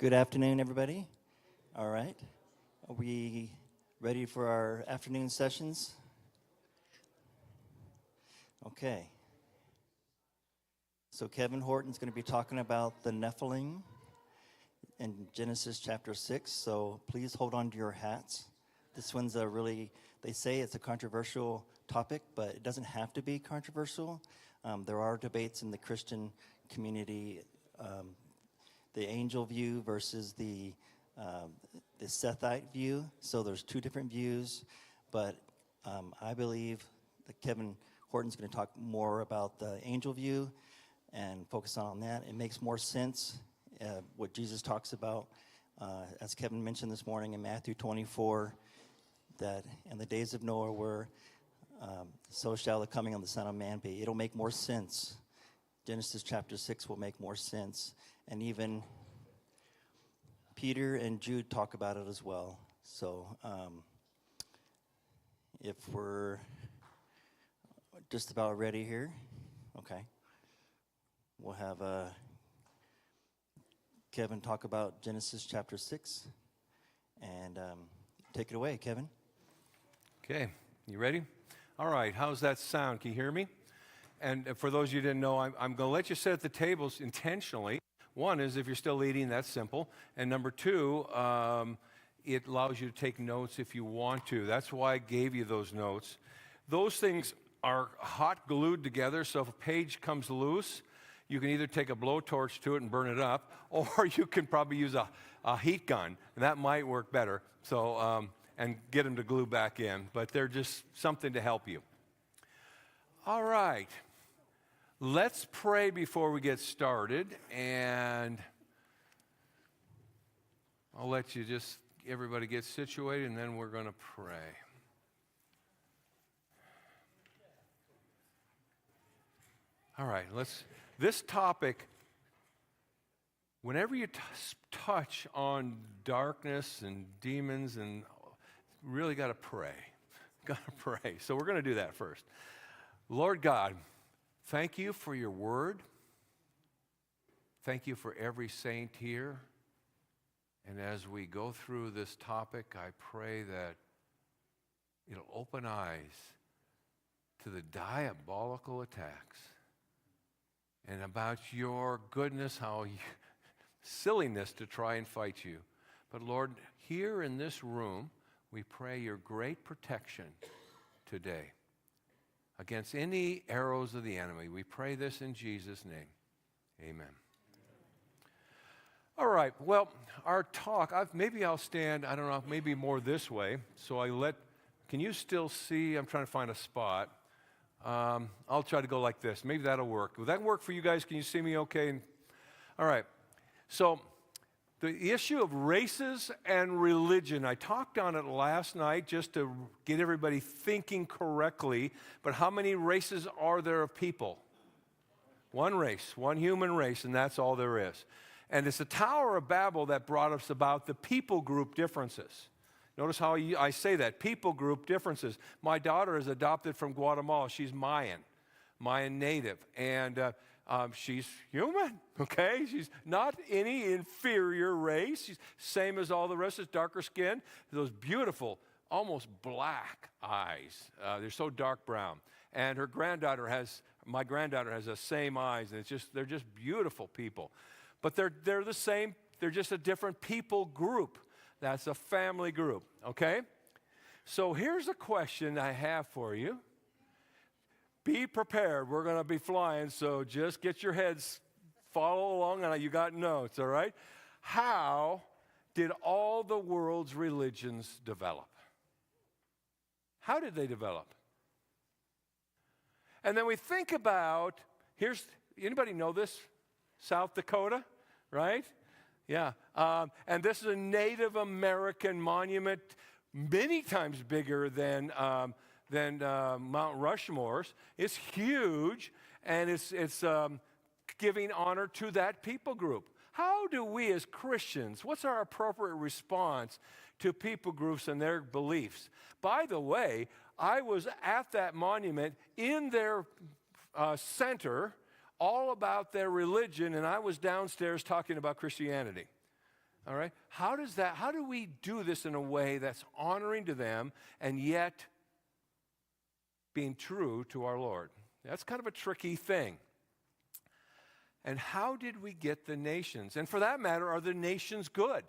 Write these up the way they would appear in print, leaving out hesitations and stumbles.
Good afternoon, everybody. All right. Are we ready for our afternoon sessions? Okay. So Kevin Horton's going to be talking about the Nephilim in Genesis chapter 6. So please hold on to your hats. This one's they say it's a controversial topic, but it doesn't have to be controversial. There are debates in the Christian community, the angel view versus the Sethite view. So there's two different views, but I believe that Kevin Horton's going to talk more about the angel view and focus on that. It makes more sense what Jesus talks about, as Kevin mentioned this morning in Matthew 24, that in the days of Noah were, so shall the coming of the Son of Man be. It'll make more sense. Genesis chapter 6 will make more sense. And even Peter and Jude talk about it as well. So if we're just about ready here, okay, we'll have Kevin talk about Genesis chapter 6. And take it away, Kevin. Okay, you ready? All right, how's that sound? Can you hear me? And for those of you who didn't know, I'm going to let you sit at the tables intentionally. One is if you're still eating, that's simple. And number two, it allows you to take notes if you want to. That's why I gave you those notes. Those things are hot glued together, so if a page comes loose, you can either take a blowtorch to it and burn it up, or you can probably use a heat gun, and that might work better. So, and get them to glue back in. But they're just something to help you. All right. Let's pray before we get started, and I'll let you everybody get situated, and then we're going to pray. All right, this topic, whenever you touch on darkness and demons, and really got to pray. Got to pray. So we're going to do that first. Lord God, thank you for your word. Thank you for every saint here. And as we go through this topic, I pray that it'll open eyes to the diabolical attacks and about your goodness, silliness to try and fight you. But Lord, here in this room, we pray your great protection today against any arrows of the enemy. We pray this in Jesus' name. Amen. All right, well, our talk, maybe I'll stand, I don't know, maybe more this way. So can you still see? I'm trying to find a spot. I'll try to go like this. Maybe that'll work. Will that work for you guys? Can you see me okay? All right, so the issue of races and religion, I talked on it last night just to get everybody thinking correctly, but how many races are there of people? One race, one human race, and that's all there is. And it's the Tower of Babel that brought us about the people group differences. Notice how I say that, people group differences. My daughter is adopted from Guatemala. She's Mayan native, and she's human, okay? She's not any inferior race. She's same as all the rest. Is darker skin, those beautiful, almost black eyes. They're so dark brown. And my granddaughter has the same eyes, and they're just beautiful people. But they're the same. They're just a different people group. That's a family group, okay? So here's a question I have for you. Be prepared. We're going to be flying, so just get your heads, follow along, and you got notes, all right? How did all the world's religions develop? How did they develop? And then we think about, anybody know this? South Dakota, right? Yeah, and this is a Native American monument, many times bigger than Mount Rushmore's. It's huge, and it's giving honor to that people group. How do we as Christians, what's our appropriate response to people groups and their beliefs? By the way, I was at that monument in their center, all about their religion, and I was downstairs talking about Christianity. All right? How do we do this in a way that's honoring to them and yet being true to our Lord? That's kind of a tricky thing. And how did we get the nations? And for that matter, are the nations good?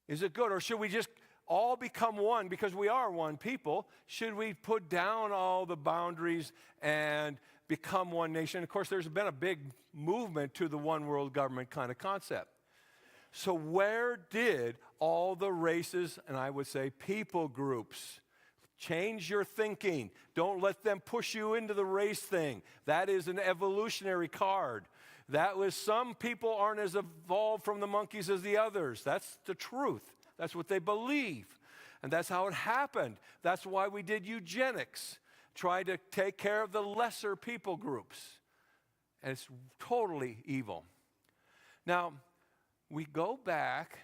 Is it good? Or should we just all become one because we are one people? Should we put down all the boundaries and become one nation? Of course, there's been a big movement to the one world government kind of concept. So where did all the races, and I would say people groups, change your thinking? Don't let them push you into the race thing. That is an evolutionary card. That was, some people aren't as evolved from the monkeys as the others. That's the truth. That's what they believe. And that's how it happened. That's why we did eugenics. Try to take care of the lesser people groups. And it's totally evil. Now, we go back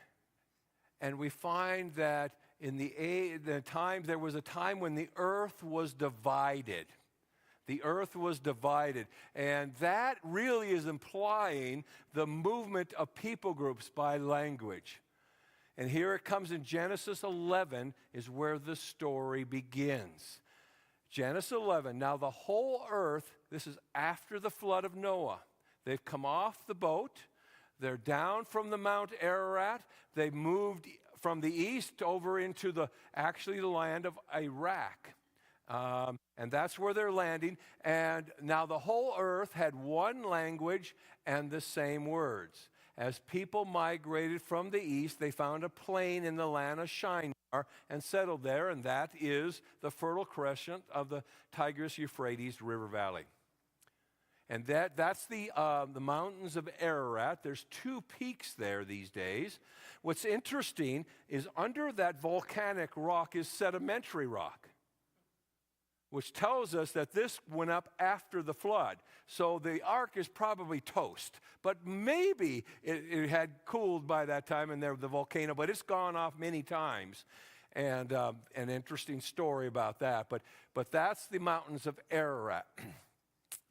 and we find that there was a time when the earth was divided. The earth was divided. And that really is implying the movement of people groups by language. And here it comes in Genesis 11 is where the story begins. Genesis 11, now the whole earth, this is after the flood of Noah. They've come off the boat. They're down from the Mount Ararat. They moved from the east over into the land of Iraq. And that's where they're landing. And now the whole earth had one language and the same words. As people migrated from the east, they found a plain in the land of Shinar and settled there, and that is the Fertile Crescent of the Tigris-Euphrates River Valley. And that's the mountains of Ararat. There's 2 peaks there these days. What's interesting is under that volcanic rock is sedimentary rock, which tells us that this went up after the flood. So the ark is probably toast. But maybe it had cooled by that time and there the volcano, but it's gone off many times. And an interesting story about that. But that's the mountains of Ararat.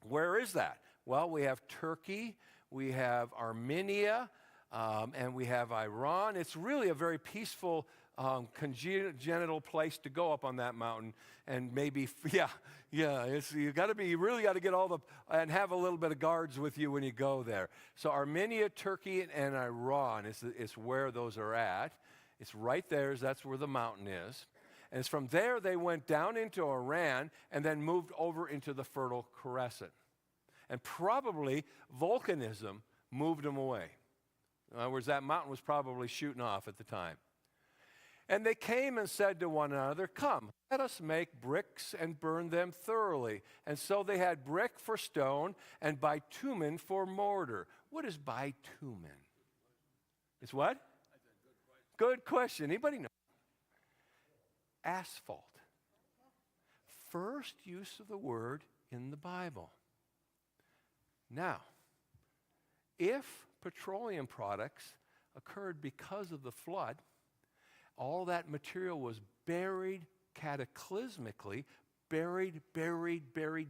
Where is that? Well, we have Turkey, we have Armenia, and we have Iran. It's really a very peaceful, congenital place to go up on that mountain. And maybe, you really got to get and have a little bit of guards with you when you go there. So Armenia, Turkey, and Iran is where those are at. It's right there. That's where the mountain is. And it's from there they went down into Iran and then moved over into the Fertile Crescent. And probably volcanism moved them away. In other words, that mountain was probably shooting off at the time. And they came and said to one another, "Come, let us make bricks and burn them thoroughly." And so they had brick for stone and bitumen for mortar. What is bitumen? It's what? Good question. Anybody know? Asphalt. First use of the word in the Bible. Now, if petroleum products occurred because of the flood, all that material was buried cataclysmically, buried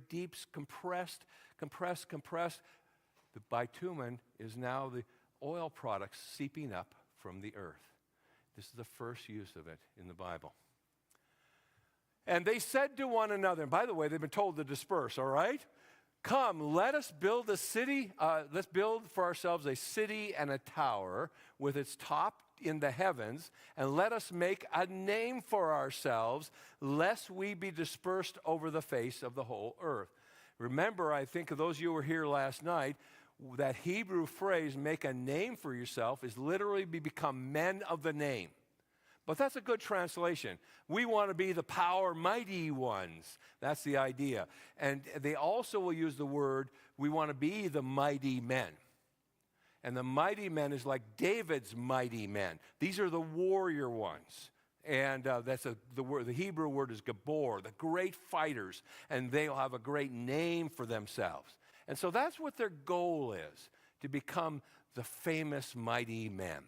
deep, compressed. The bitumen is now the oil products seeping up from the earth. This is the first use of it in the Bible. And they said to one another, and by the way, they've been told to disperse, all right? "Come, let us build a city, let's build for ourselves a city and a tower with its top in the heavens, and let us make a name for ourselves, lest we be dispersed over the face of the whole earth." Remember, I think of those of you who were here last night, that Hebrew phrase, "make a name for yourself," is literally become men of the name. But that's a good translation. We want to be the power mighty ones. That's the idea. And they also will use the word, we want to be the mighty men. And the mighty men is like David's mighty men. These are the warrior ones. And the Hebrew word is Gabor, the great fighters. And they'll have a great name for themselves. And so that's what their goal is, to become the famous mighty men.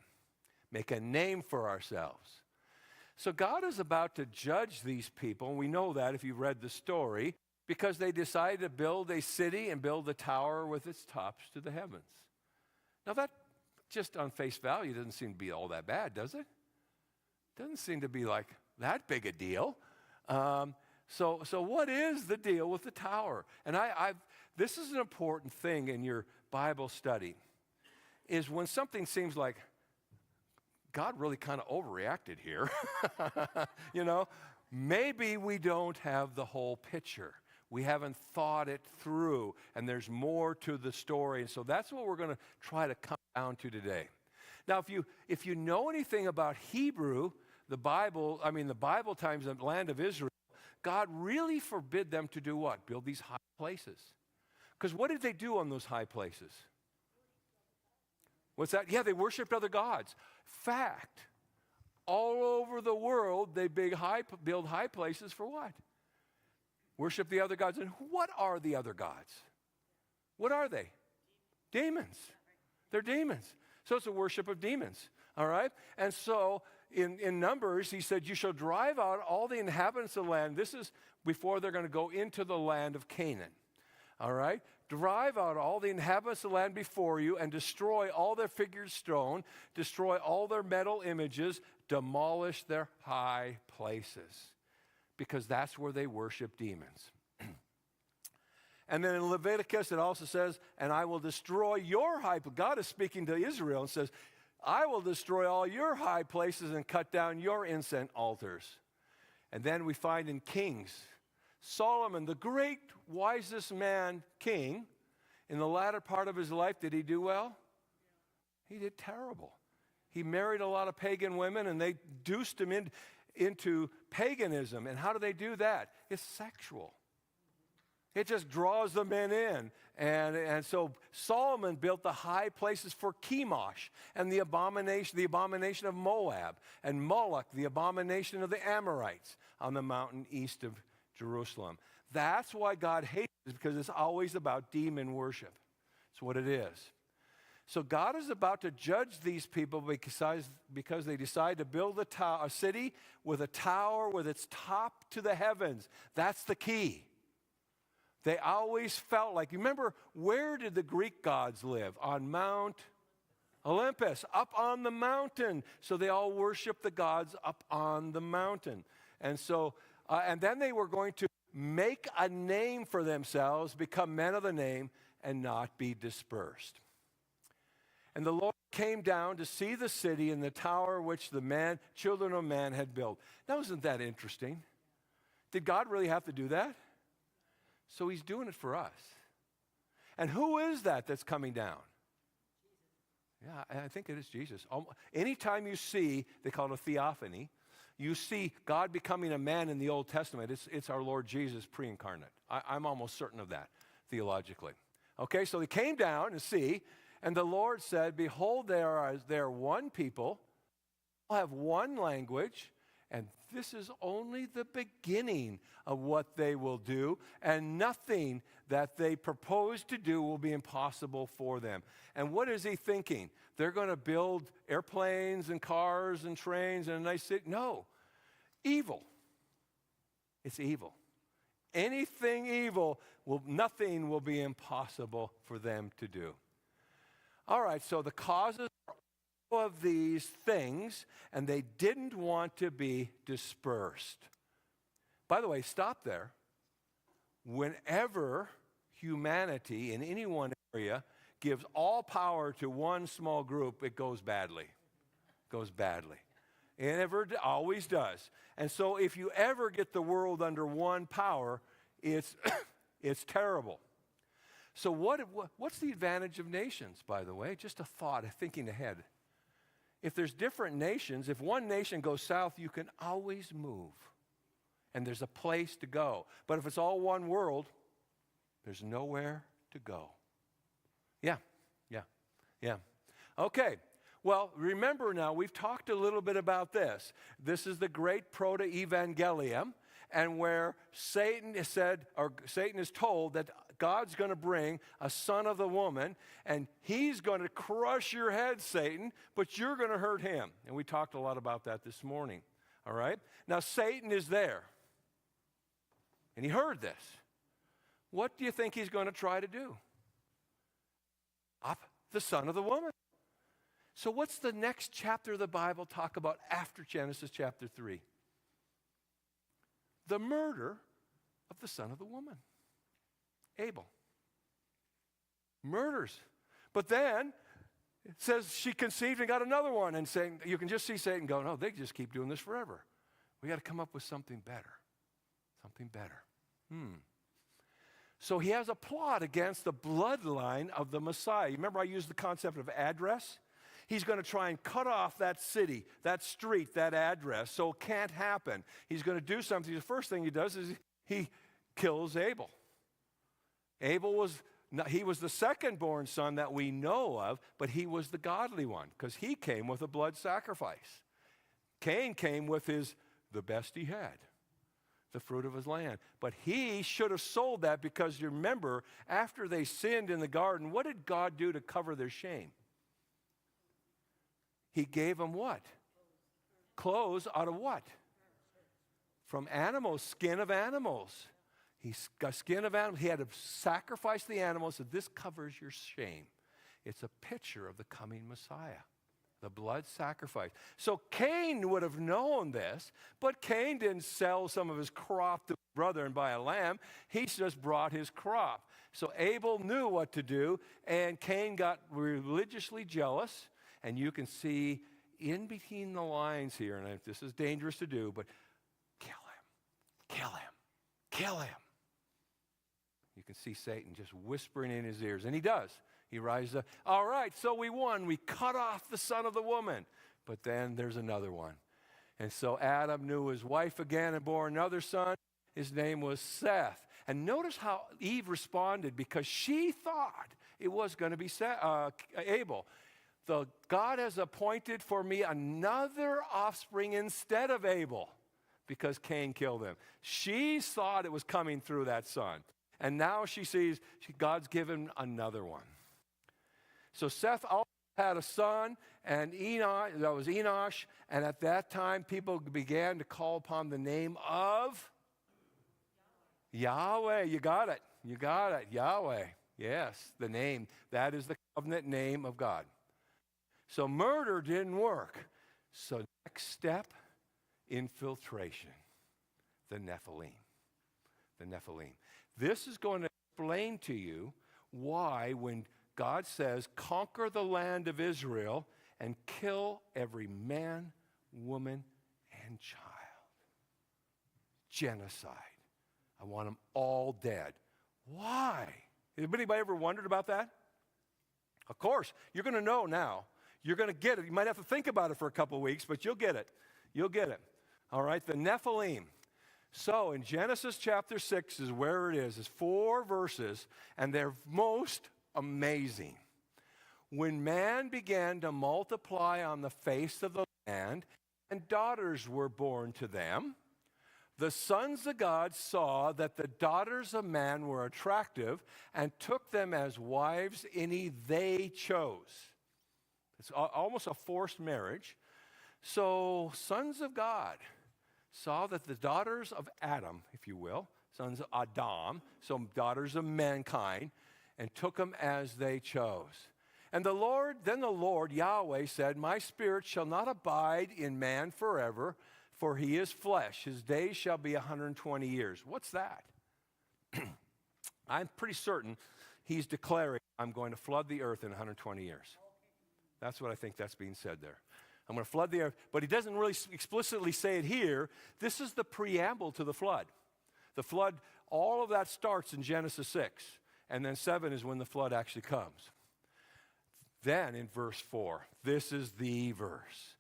Make a name for ourselves. So God is about to judge these people, and we know that if you've read the story, because they decided to build a city and build a tower with its tops to the heavens. Now that just on face value, doesn't seem to be all that bad, does it? Doesn't seem to be like that big a deal. So what is the deal with the tower? And this is an important thing in your Bible study, is when something seems like God really kind of overreacted here, maybe we don't have the whole picture. We haven't thought it through, and there's more to the story. And so that's what we're going to try to come down to today. Now, if you know anything about Hebrew, the Bible times the land of Israel, God really forbid them to do what? Build these high places. Because what did they do on those high places? What's that? Yeah, they worshiped other gods. Fact, all over the world, they build high places for what? Worship the other gods. And what are the other gods? What are they? Demons. They're demons. So it's a worship of demons. All right? And so in Numbers, he said, you shall drive out all the inhabitants of the land. This is before they're going to go into the land of Canaan. All right? Drive out all the inhabitants of the land before you and destroy all their figured stone, destroy all their metal images, demolish their high places. Because that's where they worship demons. And then in Leviticus, it also says, and I will destroy your high places. God is speaking to Israel and says, I will destroy all your high places and cut down your incense altars. And then we find in Kings, Solomon, the great, wisest man, king, in the latter part of his life, did he do well? He did terrible. He married a lot of pagan women, and they deuced him into paganism. And how do they do that? It's sexual. It just draws the men in. And so Solomon built the high places for Chemosh and the abomination of Moab, and Moloch, the abomination of the Amorites on the mountain east of Jerusalem. That's why God hates it, because it's always about demon worship. It's what it is. So God is about to judge these people because they decide to build a city with a tower with its top to the heavens. That's the key. They always felt like, you remember, where did the Greek gods live? On Mount Olympus, up on the mountain. So they all worshiped the gods up on the mountain. And so, and then they were going to make a name for themselves, become men of the name, and not be dispersed. And the Lord came down to see the city and the tower which the children of man had built. Now, isn't that interesting? Did God really have to do that? So he's doing it for us. And who is that that's coming down? Yeah, I think it is Jesus. Anytime you see, they call it a theophany, you see God becoming a man in the Old Testament, it's our Lord Jesus pre-incarnate. I'm almost certain of that, theologically. Okay, so they came down to see, and the Lord said, behold, there are one people, will have one language, and this is only the beginning of what they will do, and nothing that they propose to do will be impossible for them. And what is he thinking? They're going to build airplanes and cars and trains and a nice city? No. Evil. It's evil. Anything evil, nothing will be impossible for them to do. All right, so the causes are of these things, and they didn't want to be dispersed. By the way, stop there. Whenever humanity in any one area gives all power to one small group, it goes badly. It goes badly. And it always does. And so if you ever get the world under one power, it's terrible. So what's the advantage of nations, by the way? Just a thought, thinking ahead. If there's different nations, if one nation goes south, you can always move. And there's a place to go. But if it's all one world, there's nowhere to go. Yeah. Okay. Well, remember now, we've talked a little bit about this. This is the great proto-evangelium, and where Satan is told that God's going to bring a son of the woman, and he's going to crush your head, Satan, but you're going to hurt him. And we talked a lot about that this morning. All right? Now, Satan is there, and he heard this. What do you think he's going to try to do? Up the son of the woman. So what's the next chapter of the Bible talk about after Genesis chapter 3? The murder of the son of the woman, Abel. Murders. But then it says she conceived and got another one, and saying, you can just see Satan go, no, they just keep doing this forever. We got to come up with something better. Something better. So he has a plot against the bloodline of the Messiah. You remember I used the concept of address? He's going to try and cut off that city, that street, that address, so it can't happen. He's going to do something. The first thing he does is he kills Abel. Abel was the second-born son that we know of, but he was the godly one because he came with a blood sacrifice. Cain came with the best he had, the fruit of his land. But he should have sold that because you remember, after they sinned in the garden, what did God do to cover their shame? He gave them what? Clothes out of what? From animals, skin of animals. He got skin of animals. He had to sacrifice the animals, so this covers your shame. It's a picture of the coming Messiah, the blood sacrifice. So Cain would have known this, but Cain didn't sell some of his crop to his brother and buy a lamb. He just brought his crop. So Abel knew what to do, and Cain got religiously jealous. And you can see in between the lines here, and this is dangerous to do, but kill him, kill him, kill him. You can see Satan just whispering in his ears, and he does. He rises up. All right, so we won. We cut off the son of the woman. But then there's another one. And so Adam knew his wife again and bore another son. His name was Seth. And notice how Eve responded because she thought it was going to be Abel. God has appointed for me another offspring instead of Abel because Cain killed him. She thought it was coming through that son. And now she sees God's given another one. So Seth also had a son, and that was Enosh. And at that time, people began to call upon the name of Yahweh. You got it. You got it. Yahweh. Yes, the name. That is the covenant name of God. So murder didn't work. So next step, infiltration. The Nephilim. The Nephilim. This is going to explain to you why when God says, conquer the land of Israel and kill every man, woman, and child. Genocide. I want them all dead. Why? Has anybody ever wondered about that? Of course, you're going to know now. You're going to get it. You might have to think about it for a couple of weeks, but you'll get it. You'll get it. All right, the Nephilim. So in Genesis chapter 6 is where it is. It's 4 verses, and they're most amazing. When man began to multiply on the face of the land, and daughters were born to them, the sons of God saw that the daughters of man were attractive and took them as wives any they chose. It's almost a forced marriage. So sons of God saw that the daughters of Adam, if you will, sons of Adam, so daughters of mankind, and took them as they chose. And then the Lord, Yahweh, said, my spirit shall not abide in man forever, for he is flesh. His days shall be 120 years. What's that? I'm pretty certain he's declaring, I'm going to flood the earth in 120 years. That's what I think that's being said there. I'm going to flood the earth. But he doesn't really explicitly say it here. This is the preamble to the flood. The flood, all of that starts in Genesis 6. And then 7 is when the flood actually comes. Then in verse 4, this is the verse.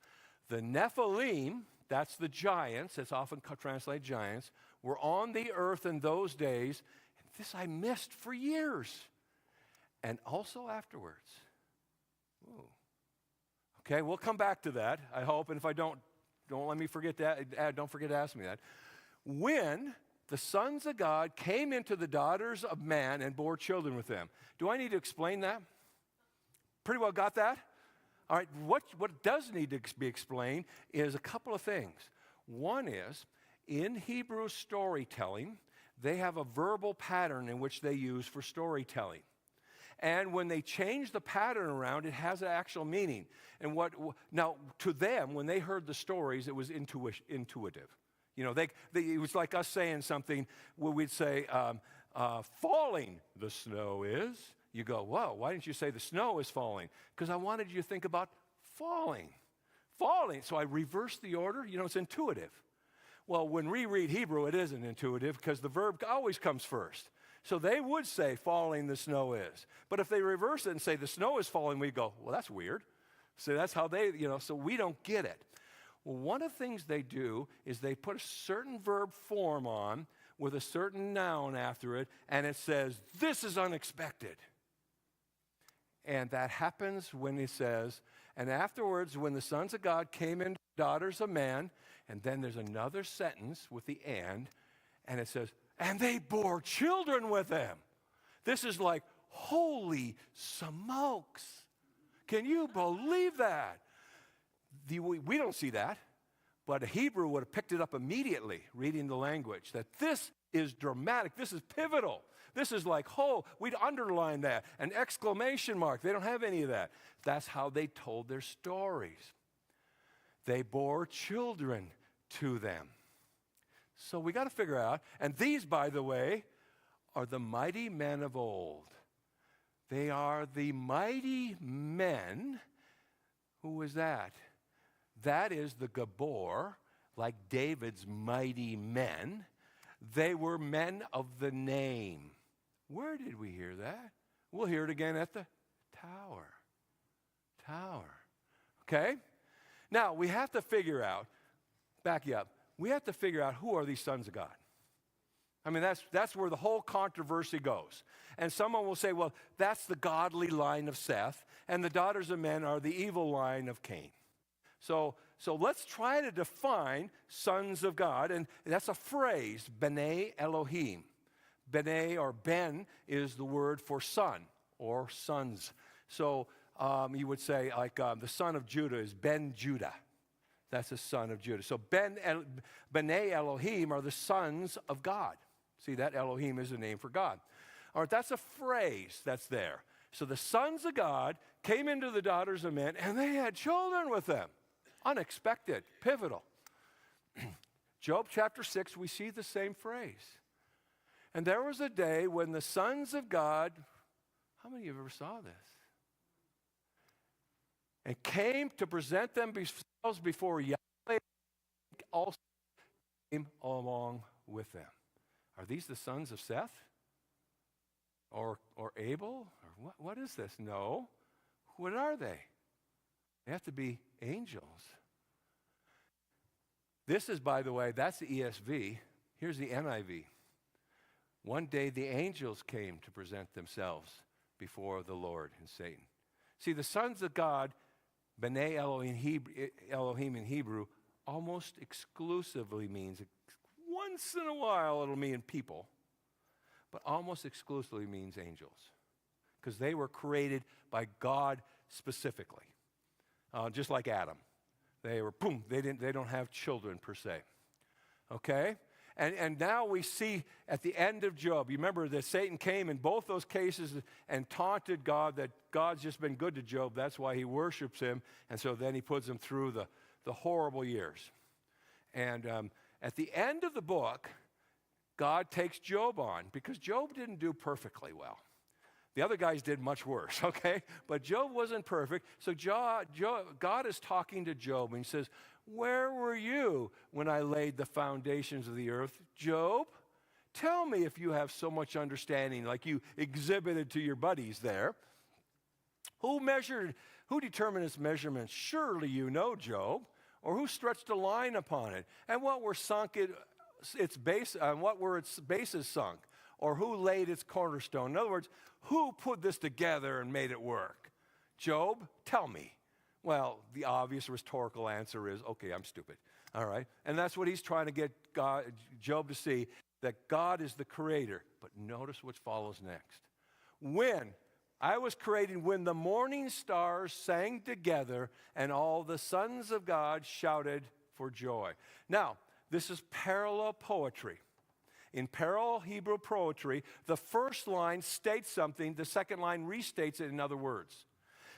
The Nephilim, that's the giants, it's often translated giants, were on the earth in those days. And this I missed for years. And also afterwards. Ooh. Okay, we'll come back to that, I hope. And if I don't let me forget that. Don't forget to ask me that. When the sons of God came into the daughters of man and bore children with them. Do I need to explain that? Pretty well got that? All right, what does need to be explained is a couple of things. One is, in Hebrew storytelling, they have a verbal pattern in which they use for storytelling. And when they change the pattern around, it has an actual meaning. And now, to them, when they heard the stories, it was intuitive. You know, it was like us saying something where we'd say, falling the snow is. You go, whoa, why didn't you say the snow is falling? Because I wanted you to think about falling. Falling. So I reversed the order. You know, it's intuitive. Well, when we read Hebrew, it isn't intuitive because the verb always comes first. So they would say falling the snow is. But if they reverse it and say the snow is falling, we go, well, that's weird. So that's how they, so we don't get it. Well, one of the things they do is they put a certain verb form on with a certain noun after it, and it says, this is unexpected. And that happens when he says, and afterwards, when the sons of God came into daughters of man, and then there's another sentence with the and it says, and they bore children with them. This is like, holy smokes. Can you believe that? We don't see that, but a Hebrew would have picked it up immediately, reading the language, that this is dramatic, this is pivotal. This is like, we'd underline that, an exclamation mark. They don't have any of that. That's how they told their stories. They bore children to them. So we got to figure out, and these, by the way, are the mighty men of old. They are the mighty men. Who was that? That is the Gabor, like David's mighty men. They were men of the name. Where did we hear that? We'll hear it again at the tower. Tower. Okay? Now, we have to figure out, back you up, we have to figure out who are these sons of God. I mean, that's where the whole controversy goes. And someone will say, well, that's the godly line of Seth, and the daughters of men are the evil line of Cain. So let's try to define sons of God, and that's a phrase, B'nai Elohim. B'nai, or Ben, is the word for son or sons. So you would say, like, the son of Judah is Ben Judah. That's the son of Judah. So B'nai Elohim are the sons of God. See, that Elohim is a name for God. All right, that's a phrase that's there. So the sons of God came into the daughters of men, and they had children with them. Unexpected, pivotal. Job chapter 6, we see the same phrase. And there was a day when the sons of God, how many of you ever saw this? And came to present themselves before Yahweh, also came along with them. Are these the sons of Seth? Or Abel? Or what is this? No. What are they? They have to be angels. This is, by the way, that's the ESV. Here's the NIV. One day the angels came to present themselves before the Lord and Satan. See, the sons of God, B'nai Elohim in Hebrew, almost exclusively means, once in a while it'll mean people, but almost exclusively means angels. Because they were created by God specifically. Just like Adam. They were, they don't have children per se. Okay? And now we see at the end of Job, you remember that Satan came in both those cases and taunted God that God's just been good to Job. That's why he worships him. And so then he puts him through the horrible years. And at the end of the book, God takes Job on because Job didn't do perfectly well. The other guys did much worse, okay? But Job wasn't perfect. So God is talking to Job, and he says, where were you when I laid the foundations of the earth? Job, tell me if you have so much understanding like you exhibited to your buddies there. Who determined its measurements? Surely you know, Job. Or who stretched a line upon it? And what were its bases sunk? Or who laid its cornerstone? In other words, who put this together and made it work? Job, tell me. Well, the obvious rhetorical answer is, okay, I'm stupid. All right? And that's what he's trying to get Job to see, that God is the creator. But notice what follows next. When I was creating, when the morning stars sang together and all the sons of God shouted for joy. Now, this is parallel poetry. In parallel Hebrew poetry, the first line states something, the second line restates it in other words.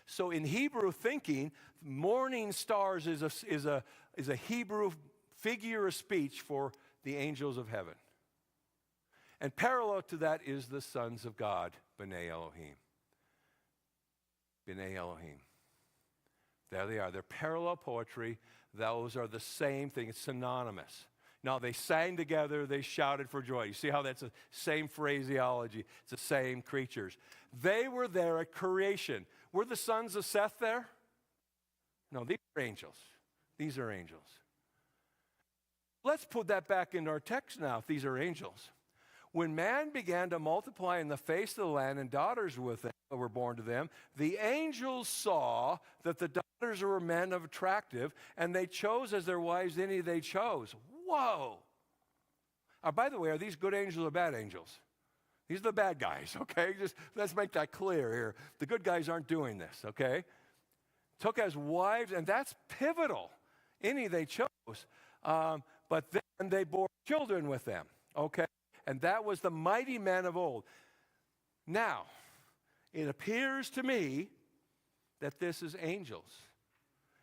So in Hebrew thinking, morning stars is a Hebrew figure of speech for the angels of heaven. And parallel to that is the sons of God, B'nai Elohim. B'nai Elohim. There they are. They're parallel poetry. Those are the same thing. It's synonymous. Now, they sang together. They shouted for joy. You see how that's the same phraseology. It's the same creatures. They were there at creation. Were the sons of Seth there? No, these are angels. These are angels. Let's put that back into our text now, if these are angels. When man began to multiply in the face of the land and daughters were born to them, the angels saw that the daughters were men of attractive, and they chose as their wives any they chose. Whoa! By the way, are these good angels or bad angels? These are the bad guys, okay? Just let's make that clear here. The good guys aren't doing this, okay? Took as wives, and that's pivotal. Any they chose. But then they bore children with them, okay? And that was the mighty men of old. Now, it appears to me that this is angels,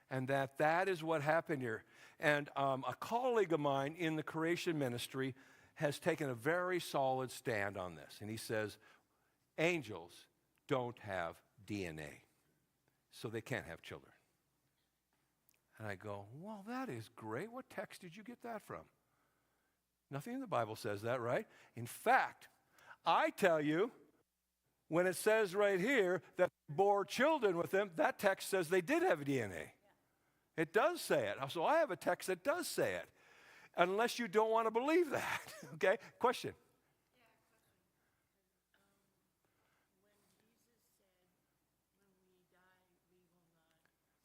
and that is what happened here. And a colleague of mine in the creation ministry has taken a very solid stand on this. And he says, angels don't have DNA, so they can't have children. And I go, well, that is great. What text did you get that from? Nothing in the Bible says that, right? In fact, I tell you, when it says right here that they bore children with them, that text says they did have DNA. It does say it. So I have a text that does say it, unless you don't want to believe that. Okay? Question.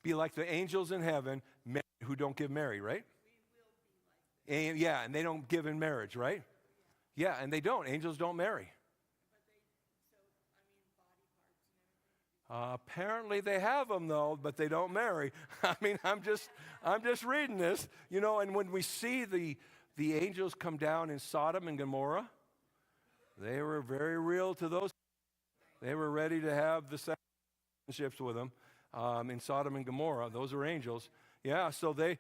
Be like the angels in heaven who don't give Mary, right? And they don't give in marriage, right? Yeah, and they don't. Angels don't marry. Apparently they have them though, but they don't marry. I mean, I'm just reading this, you know. And when we see the angels come down in Sodom and Gomorrah, they were very real to those. They were ready to have the relationships with them in Sodom and Gomorrah. Those are angels. Yeah, so they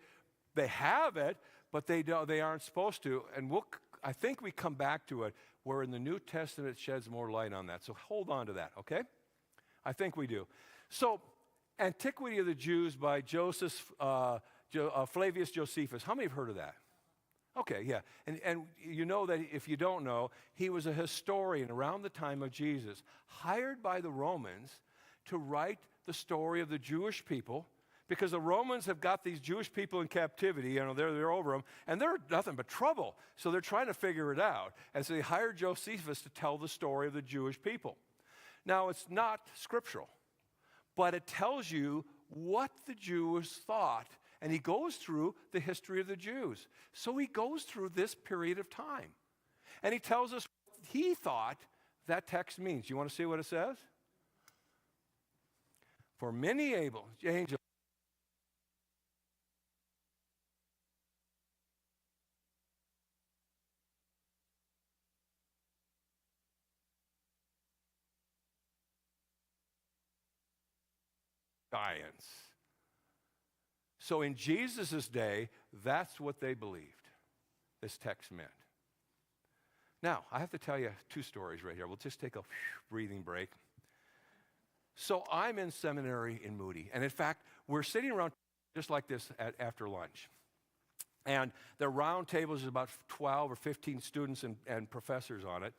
have it, but they aren't supposed to. And I think we come back to it where in the New Testament it sheds more light on that. So hold on to that, okay? I think we do. So, Antiquity of the Jews by Flavius Josephus. How many have heard of that? Okay, yeah. And you know that if you don't know, he was a historian around the time of Jesus, hired by the Romans to write the story of the Jewish people, because the Romans have got these Jewish people in captivity, you know, they're over them, and they're nothing but trouble. So they're trying to figure it out. And so they hired Josephus to tell the story of the Jewish people. Now, it's not scriptural, but it tells you what the Jews thought. And he goes through the history of the Jews. So he goes through this period of time. And he tells us what he thought that text means. You want to see what it says? For many angels. Giants. So in Jesus' day, that's what they believed this text meant. Now, I have to tell you two stories right here. We'll just take a breathing break. So I'm in seminary in Moody. And in fact, we're sitting around just like this after lunch. And the round tables, there's about 12 or 15 students and professors on it.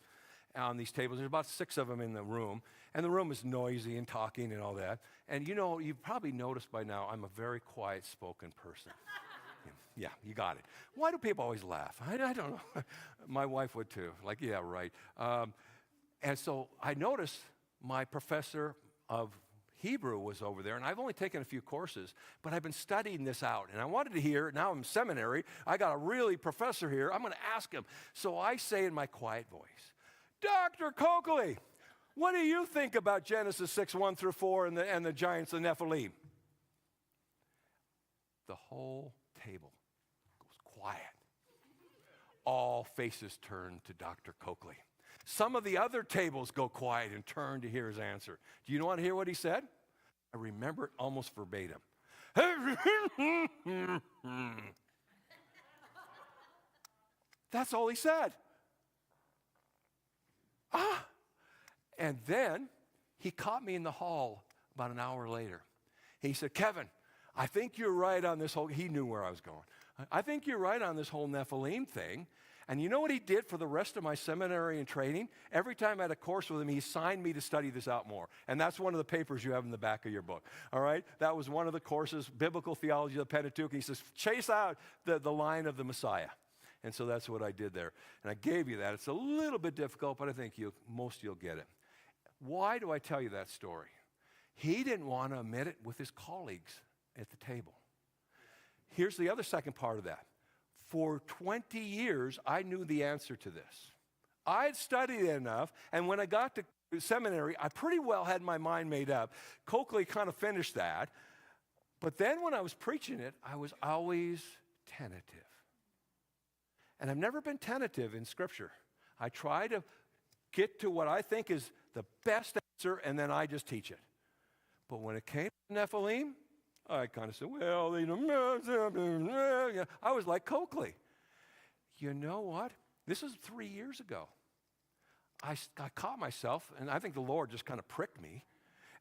On these tables, there's about 6 of them in the room. And the room is noisy and talking and all that. And you know, you've probably noticed by now, I'm a very quiet-spoken person. Yeah, you got it. Why do people always laugh? I don't know. My wife would too. Like, yeah, right. And so I noticed my professor of Hebrew was over there, and I've only taken a few courses, but I've been studying this out, and I wanted to hear, now I'm in seminary, I got a really professor here, I'm going to ask him. So I say in my quiet voice, Dr. Coakley, what do you think about Genesis 6:1-4 and the giants, the Nephilim? The whole table goes quiet. all faces turn to Dr. Coakley. Some of the other tables go quiet and turn to hear his answer. Do you want to hear what he said? I remember it almost verbatim. That's all he said. And then he caught me in the hall about an hour later. He said, Kevin, I think you're right on this whole, he knew where I was going. I think you're right on this whole Nephilim thing. And you know what he did for the rest of my seminary and training? Every time I had a course with him, he signed me to study this out more. And that's one of the papers you have in the back of your book. All right? That was one of the courses, Biblical Theology of the Pentateuch. He says, chase out the line of the Messiah. And so that's what I did there. And I gave you that. It's a little bit difficult, but I think most you'll get it. Why do I tell you that story? He didn't want to admit it with his colleagues at the table. Here's the other second part of that. For 20 years, I knew the answer to this. I had studied it enough, and when I got to seminary, I pretty well had my mind made up. Coakley kind of finished that. But then when I was preaching it, I was always tentative. And I've never been tentative in Scripture. I try to get to what I think is the best answer, and then I just teach it. But when it came to Nephilim, I kind of said, well, you know, I was like Coakley. You know what? This is 3 years ago. I caught myself, and I think the Lord just kind of pricked me.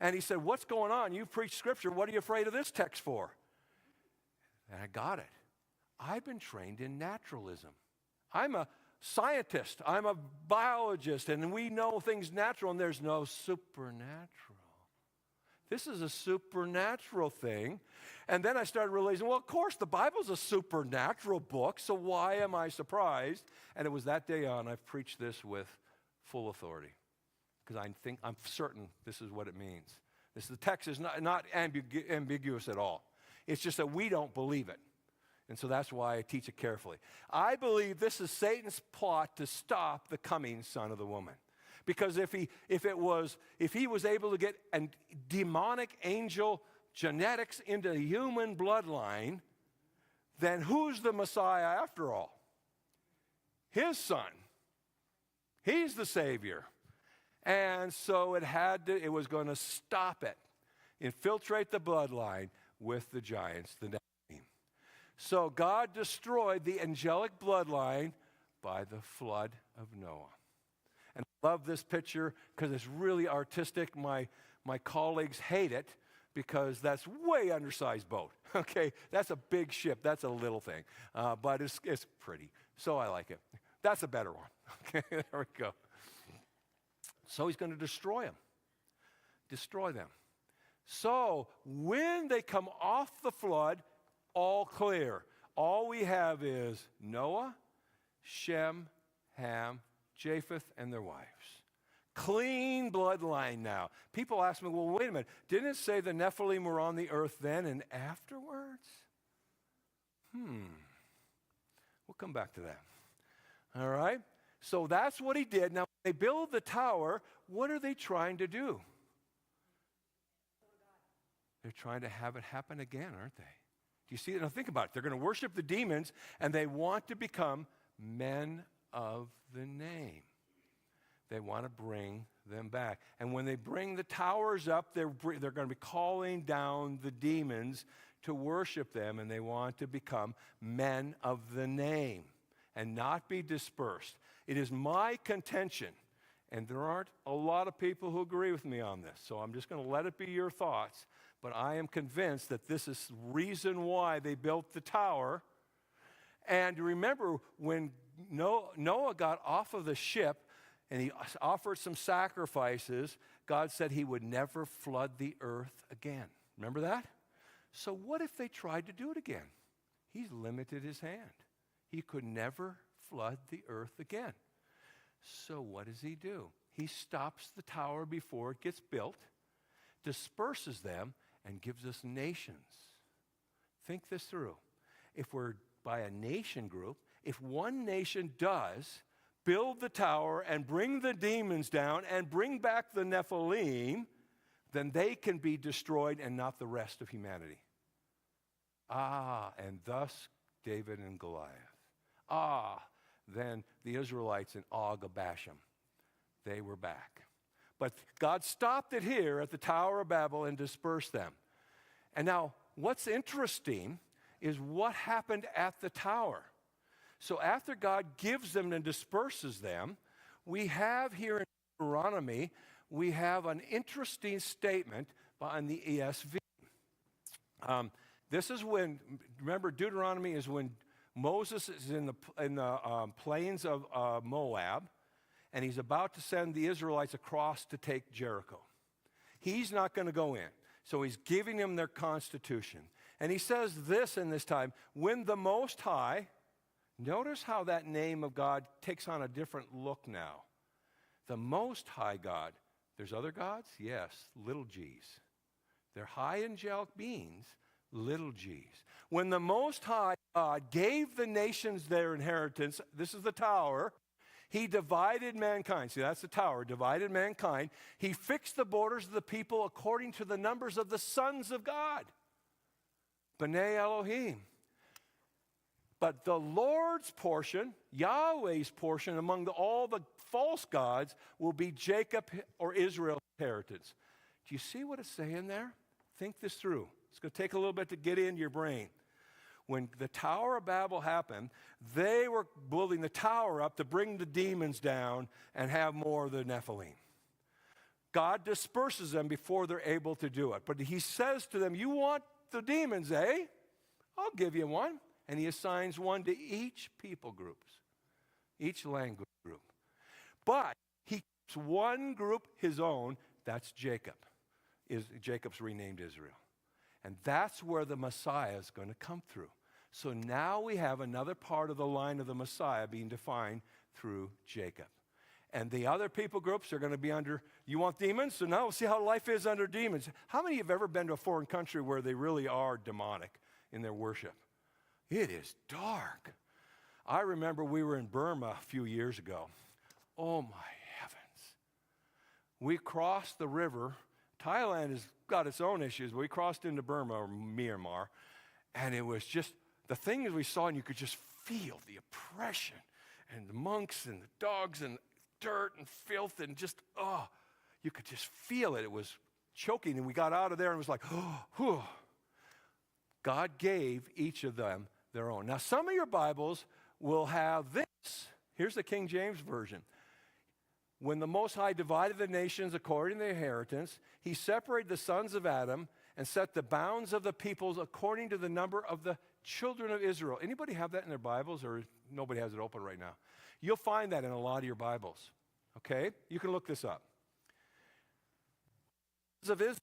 And he said, what's going on? You preach Scripture. What are you afraid of this text for? And I got it. I've been trained in naturalism. I'm a scientist. I'm a biologist, and we know things natural, and there's no supernatural. This is a supernatural thing. And then I started realizing, well, of course, the Bible's a supernatural book, so why am I surprised? And it was that day on, I've preached this with full authority, because I'm certain this is what it means. The text is not ambiguous at all. It's just that we don't believe it. And so that's why I teach it carefully. I believe this is Satan's plot to stop the coming son of the woman. Because if he was able to get a demonic angel genetics into the human bloodline, then who's the Messiah after all? His son. He's the Savior. And so it was going to stop it, infiltrate the bloodline with the giants, the Nephilim. So God destroyed the angelic bloodline by the flood of Noah. And I love this picture because it's really artistic. My colleagues hate it because that's way undersized boat. Okay, that's a big ship. That's a little thing, but it's pretty. So I like it. That's a better one. Okay, there we go. So he's going to destroy them. So when they come off the flood, all clear. All we have is Noah, Shem, Ham, Japheth, and their wives. Clean bloodline now. People ask me, well, wait a minute. Didn't it say the Nephilim were on the earth then and afterwards? We'll come back to that. All right? So that's what he did. Now, when they build the tower, what are they trying to do? They're trying to have it happen again, aren't they? Do you see it? Now think about it. They're going to worship the demons, and they want to become men of the name. They want to bring them back. And when they bring the towers up, they're going to be calling down the demons to worship them, and they want to become men of the name and not be dispersed. It is my contention, and there aren't a lot of people who agree with me on this, so I'm just going to let it be your thoughts, but I am convinced that this is the reason why they built the tower. And remember, when Noah got off of the ship and he offered some sacrifices, God said he would never flood the earth again. Remember that? So what if they tried to do it again? He's limited his hand. He could never flood the earth again. So what does he do? He stops the tower before it gets built, disperses them, and gives us nations. Think this through. If we're by a nation group, if one nation does build the tower and bring the demons down and bring back the Nephilim, then they can be destroyed and not the rest of humanity. And thus David and Goliath. than the Israelites in Og of Bashan. They were back. But God stopped it here at the Tower of Babel and dispersed them. And now, what's interesting is what happened at the tower. So after God gives them and disperses them, we have here in Deuteronomy, we have an interesting statement in the ESV. This is when, remember, Deuteronomy is when Moses is in the plains of Moab, and he's about to send the Israelites across to take Jericho. He's not going to go in, so he's giving them their constitution. And he says this in this time, when the Most High, notice how that name of God takes on a different look now. The Most High God. There's other gods? Yes, little g's. They're high angelic beings, little g's. When the Most High God gave the nations their inheritance, this is the tower, he divided mankind. See, that's the tower, divided mankind. He fixed the borders of the people according to the numbers of the sons of God. B'nai Elohim. But the Lord's portion, Yahweh's portion among all the false gods will be Jacob or Israel's inheritance. Do you see what it's saying there? Think this through. It's going to take a little bit to get into your brain. When the Tower of Babel happened, they were building the tower up to bring the demons down and have more of the Nephilim. God disperses them before they're able to do it. But he says to them, you want the demons, eh? I'll give you one. And he assigns one to each people groups, each language group. But he keeps one group his own, that's Jacob. Jacob's renamed Israel. And that's where the Messiah is going to come through. So now we have another part of the line of the Messiah being defined through Jacob. And the other people groups are going to be under, you want demons? So now we'll see how life is under demons. How many have ever been to a foreign country where they really are demonic in their worship? It is dark. I remember we were in Burma a few years ago. Oh my heavens. We crossed the river. Thailand has got its own issues, but we crossed into Burma or Myanmar, and it was just, the thing is we saw, and you could just feel the oppression, and the monks and the dogs and dirt and filth, and just, you could just feel it. It was choking, and we got out of there, and it was like, whew. God gave each of them their own. Now, some of your Bibles will have this. Here's the King James Version. When the Most High divided the nations according to their inheritance, he separated the sons of Adam and set the bounds of the peoples according to the number of the children of Israel. Anybody have that in their Bibles, or nobody has it open right now? You'll find that in a lot of your Bibles, okay? You can look this up. Of Israel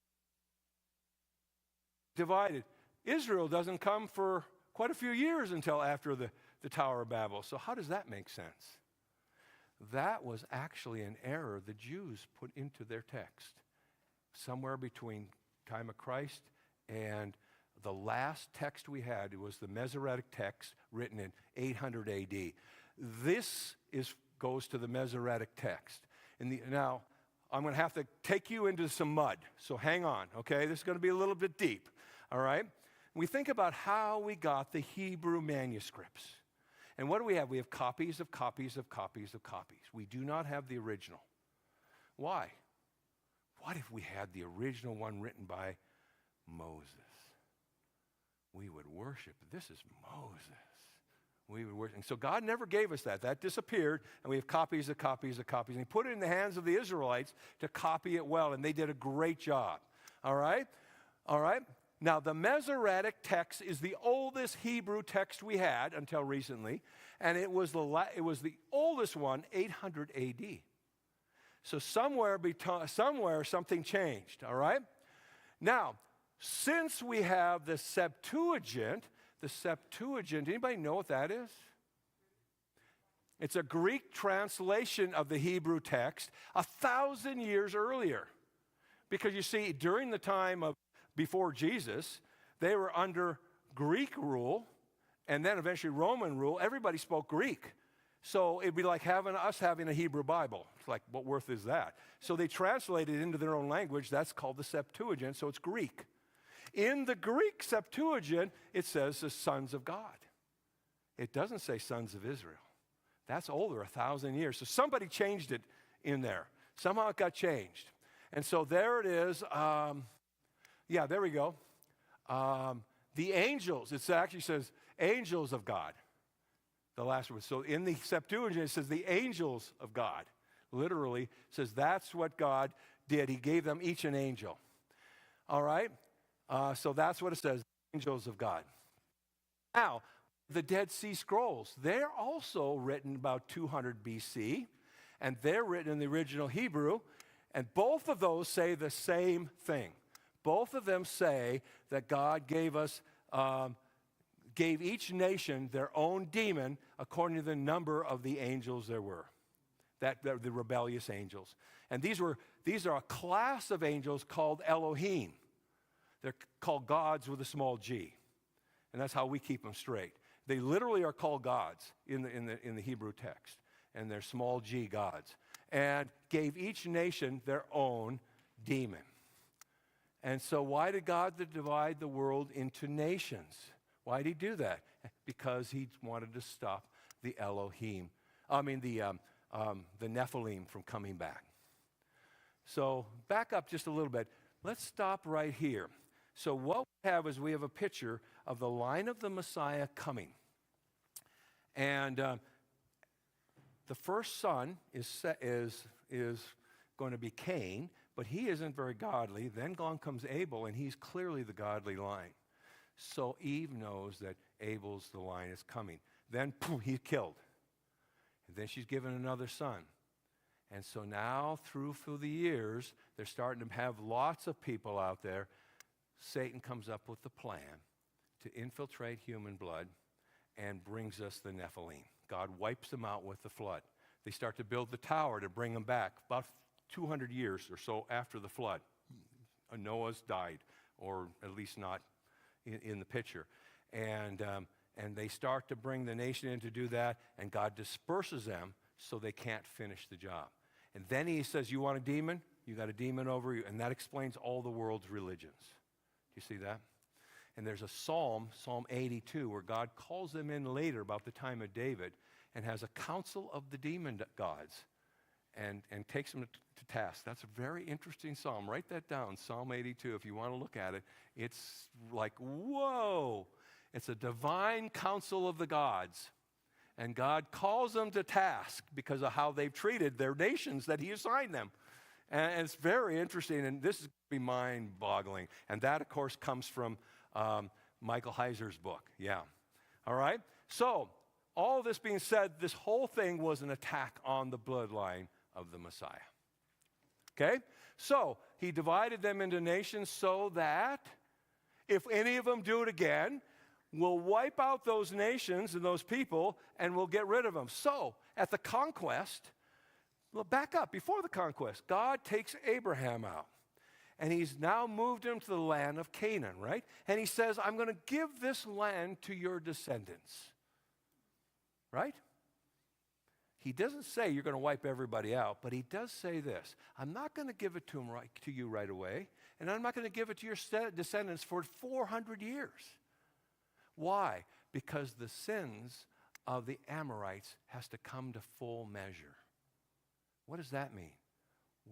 divided. Israel doesn't come for quite a few years until after the Tower of Babel. So how does that make sense? That was actually an error the Jews put into their text. Somewhere between time of Christ and the last text we had, it was the Masoretic text written in 800 AD. This goes to the Masoretic text. Now, I'm going to have to take you into some mud, so hang on, okay? This is going to be a little bit deep, all right? We think about how we got the Hebrew manuscripts. And what do we have? We have copies of copies of copies of copies. We do not have the original. Why? What if we had the original one written by Moses? We would worship. This is Moses. We would worship. And so God never gave us that. That disappeared, and we have copies of copies of copies. And he put it in the hands of the Israelites to copy it well, and they did a great job. All right? All right? Now, the Masoretic text is the oldest Hebrew text we had until recently, and it was the oldest one, 800 AD. So somewhere something changed, all right? Now, since we have the Septuagint, anybody know what that is? It's a Greek translation of the Hebrew text 1,000 years earlier. Because you see, during the time of before Jesus, they were under Greek rule, and then eventually Roman rule. Everybody spoke Greek. So it'd be like us having a Hebrew Bible. It's like, what worth is that? So they translated it into their own language. That's called the Septuagint, so it's Greek. In the Greek Septuagint, it says the sons of God. It doesn't say sons of Israel. That's older, 1,000 years. So somebody changed it in there. Somehow it got changed. And so there it is. There we go. The angels, it actually says angels of God. The last word. So in the Septuagint, it says the angels of God. Literally says that's what God did. He gave them each an angel. All right? So that's what it says, angels of God. Now, the Dead Sea Scrolls, they're also written about 200 BC, and they're written in the original Hebrew, and both of those say the same thing. Both of them say that God gave each nation their own demon according to the number of the angels there were, the rebellious angels. And these are a class of angels called Elohim. They're called gods with a small g, and that's how we keep them straight. They literally are called gods in the Hebrew text, and they're small g gods, and gave each nation their own demon. And so why did God divide the world into nations? Why did he do that? Because he wanted to stop the Nephilim from coming back. So back up just a little bit. Let's stop right here. So what we have is we have a picture of the line of the Messiah coming. And the first son is going to be Cain, but he isn't very godly. Then along comes Abel, and he's clearly the godly line. So Eve knows that Abel's the line is coming. Then poof, he's killed. And then she's given another son. And so now through the years, they're starting to have lots of people out there. Satan comes up with the plan to infiltrate human blood and brings us the Nephilim. God wipes them out with the flood. They start to build the tower to bring them back. About 200 years or so after the flood, Noah's died, or at least not in the picture. And they start to bring the nation in to do that, and God disperses them so they can't finish the job. And then he says, you want a demon? You got a demon over you. And that explains all the world's religions. Do you see that? And there's a Psalm 82, where God calls them in later about the time of David and has a council of the demon gods and takes them to task. That's a very interesting psalm. Write that down, Psalm 82, if you want to look at it. It's like, whoa. It's a divine council of the gods. And God calls them to task because of how they've treated their nations that he assigned them. And it's very interesting, and this is going to be mind-boggling. And that, of course, comes from Michael Heiser's book. Yeah. All right? So, all this being said, this whole thing was an attack on the bloodline of the Messiah. Okay? So, he divided them into nations so that if any of them do it again, we'll wipe out those nations and those people, and we'll get rid of them. So, at the conquest, well, back up. Before the conquest, God takes Abraham out. And he's now moved him to the land of Canaan, right? And he says, I'm going to give this land to your descendants. Right? He doesn't say you're going to wipe everybody out, but he does say this. I'm not going to give it to you right away, and I'm not going to give it to your descendants for 400 years. Why? Because the sins of the Amorites has to come to full measure. What does that mean?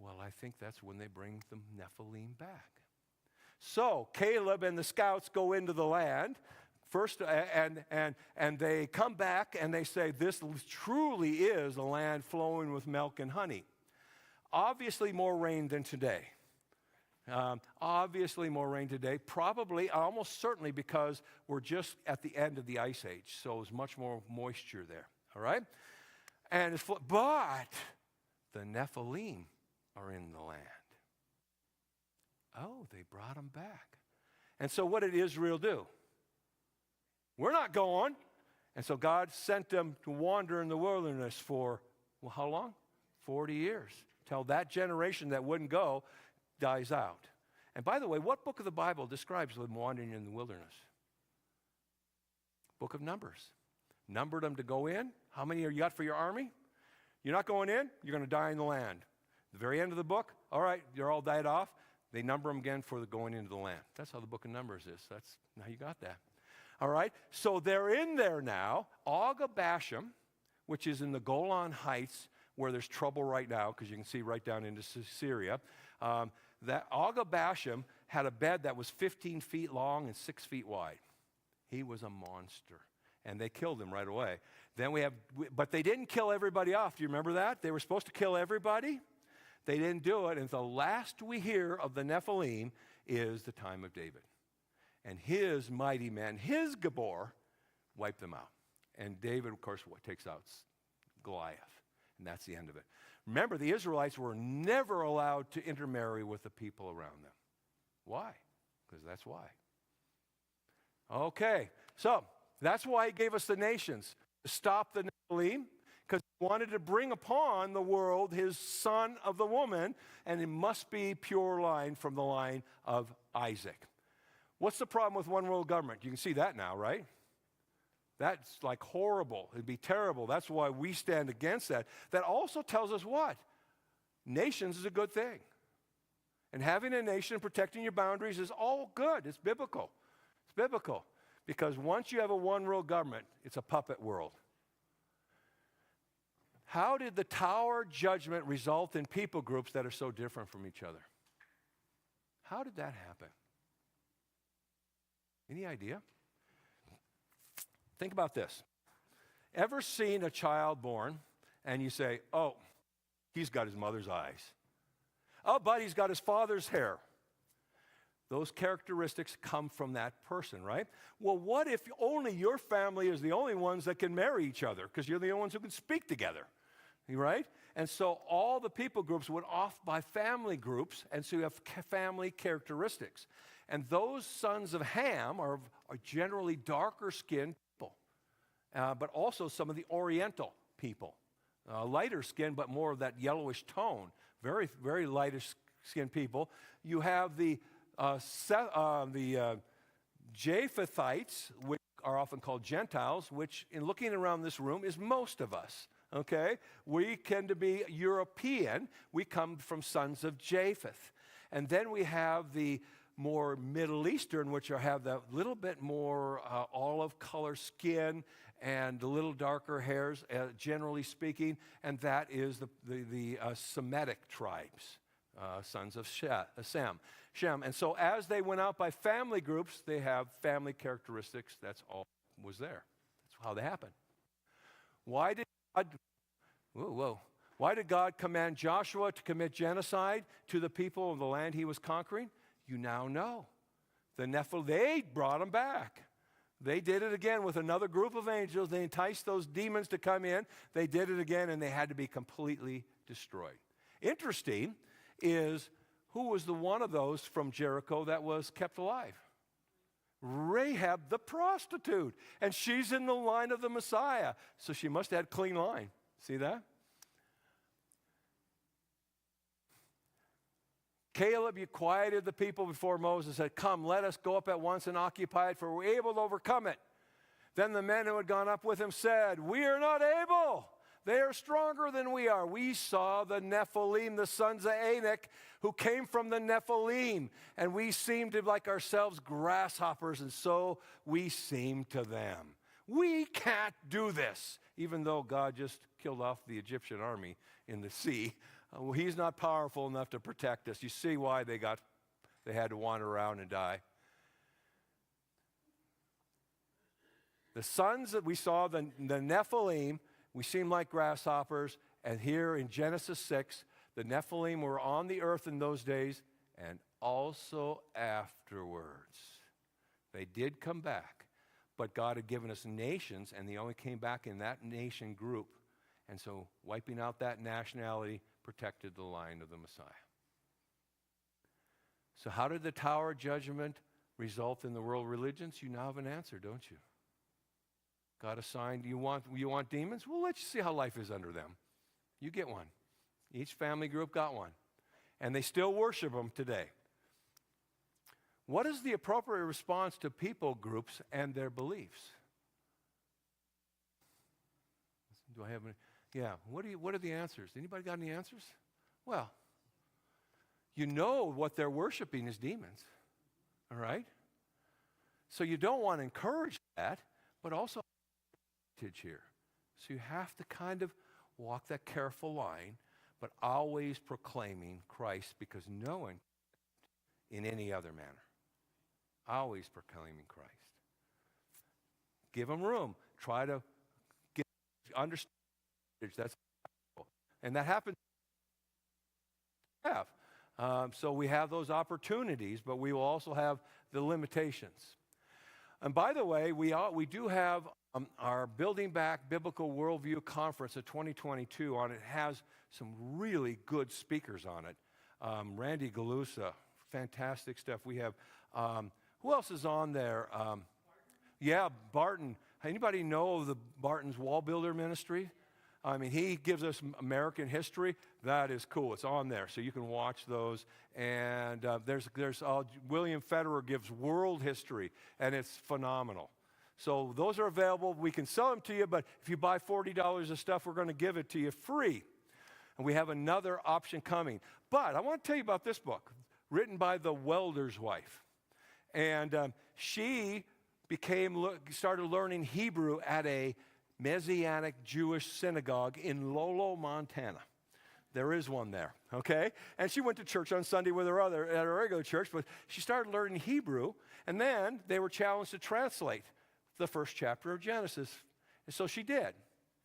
Well, I think that's when they bring the Nephilim back. So Caleb and the scouts go into the land first, and they come back and they say, this truly is a land flowing with milk and honey. Obviously more rain than today. Obviously more rain today, probably, almost certainly, because we're just at the end of the ice age, so there's much more moisture there, all right? But the Nephilim are in the land. Oh, they brought them back. And so what did Israel do? We're not going. And so God sent them to wander in the wilderness for, well, how long? 40 years, till that generation that wouldn't go dies out. And by the way, what book of the Bible describes them wandering in the wilderness? Book of Numbers. Numbered them to go in. How many are you got for your army? You're not going in, you're going to die in the land. The very end of the book, all right, you're all died off. They number them again for the going into the land. That's how the book of Numbers is. That's how you got that. All right, so they're in there now. Og of Bashan, which is in the Golan Heights, where there's trouble right now, because you can see right down into Syria. That Agabasham had a bed that was 15 feet long and 6 feet wide. He was a monster, and they killed him right away. But they didn't kill everybody off. Do you remember that? They were supposed to kill everybody. They didn't do it, and the last we hear of the Nephilim is the time of David. And his mighty men, his Gabor, wiped them out. And David, of course, takes out Goliath, and that's the end of it. Remember, the Israelites were never allowed to intermarry with the people around them. Why? Because that's why. Okay, so that's why he gave us the nations, to stop the Nephilim, because he wanted to bring upon the world his son of the woman, and it must be pure line from the line of Isaac. What's the problem with one world government? You can see that now, right? That's like horrible. It'd be terrible. That's why we stand against that. That also tells us what? Nations is a good thing. And having a nation, protecting your boundaries is all good. It's biblical. It's biblical. Because once you have a one world government, it's a puppet world. How did the Tower Judgment result in people groups that are so different from each other? How did that happen? Any idea? Think about this. Ever seen a child born and you say, oh, he's got his mother's eyes. Oh, but he's got his father's hair. Those characteristics come from that person, right? Well, what if only your family is the only ones that can marry each other because you're the only ones who can speak together, right? And so all the people groups went off by family groups, and so you have family characteristics. And those sons of Ham are generally darker skinned people, but also some of the Oriental people. Lighter skin, but more of that yellowish tone. Very, very lightish skinned people. You have the Japhethites, which are often called Gentiles, which in looking around this room is most of us. Okay? We tend to be European. We come from sons of Japheth. And then we have the more Middle Eastern, which have that little bit more olive color skin and a little darker hairs, generally speaking, and that is the Semitic tribes, sons of Shem. And so as they went out by family groups, they have family characteristics. That's all was there. That's how they happened. Why did God command Joshua to commit genocide to the people of the land he was conquering? You now know. The Nephilim, they brought them back. They did it again with another group of angels. They enticed those demons to come in. They did it again, and they had to be completely destroyed. Interesting is who was the one of those from Jericho that was kept alive? Rahab the prostitute. And she's in the line of the Messiah. So she must have had clean line. See that? Caleb, you quieted the people before Moses, said, come, let us go up at once and occupy it, for we're able to overcome it. Then the men who had gone up with him said, we are not able. They are stronger than we are. We saw the Nephilim, the sons of Anak, who came from the Nephilim, and we seemed like ourselves grasshoppers, and so we seemed to them. We can't do this, even though God just killed off the Egyptian army in the sea. Well, he's not powerful enough to protect us. You see why they had to wander around and die. The sons that we saw, the Nephilim, we seem like grasshoppers. And here in Genesis 6, the Nephilim were on the earth in those days and also afterwards. They did come back, but God had given us nations, and they only came back in that nation group. And so wiping out that nationality protected the line of the Messiah. So how did the Tower Judgment result in the world religions? You now have an answer, don't you? God assigned, you want demons? Well, let's see how life is under them. You get one. Each family group got one. And they still worship them today. What is the appropriate response to people groups and their beliefs? Do I have any? Yeah, what are the answers? Anybody got any answers? Well, you know what they're worshiping is demons, all right? So you don't want to encourage that, but also here. So you have to kind of walk that careful line, but always proclaiming Christ, because no one in any other manner. Always proclaiming Christ. Give them room. Try to understand. That's and that happens. So we have those opportunities, but we will also have the limitations. And by the way, we do have our Building Back Biblical Worldview Conference of 2022 on it. It has some really good speakers on it. Randy Galusa, fantastic stuff. We have, who else is on there? Yeah, Barton. Anybody know of the Barton's Wall Builder Ministry? I mean, he gives us American history. That is cool. It's on there, so you can watch those. And there's William Federer gives world history, and it's phenomenal. So those are available. We can sell them to you, but if you buy $40 of stuff, we're going to give it to you free. And we have another option coming. But I want to tell you about this book, written by the welder's wife. And she started learning Hebrew at a Messianic Jewish synagogue in Lolo, Montana. There is one there, okay? And she went to church on Sunday with her at her regular church, but she started learning Hebrew, and then they were challenged to translate the first chapter of Genesis. And so she did.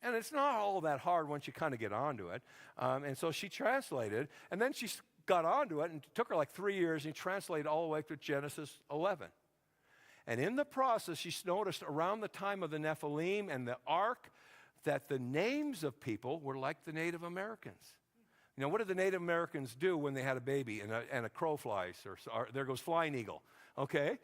And it's not all that hard once you kind of get onto it. And so she translated, and then she got onto it, and it took her like 3 years, and translated all the way to Genesis 11. And in the process, she noticed around the time of the Nephilim and the ark that the names of people were like the Native Americans. You know, what did the Native Americans do when they had a baby and a crow flies, or there goes flying eagle, okay?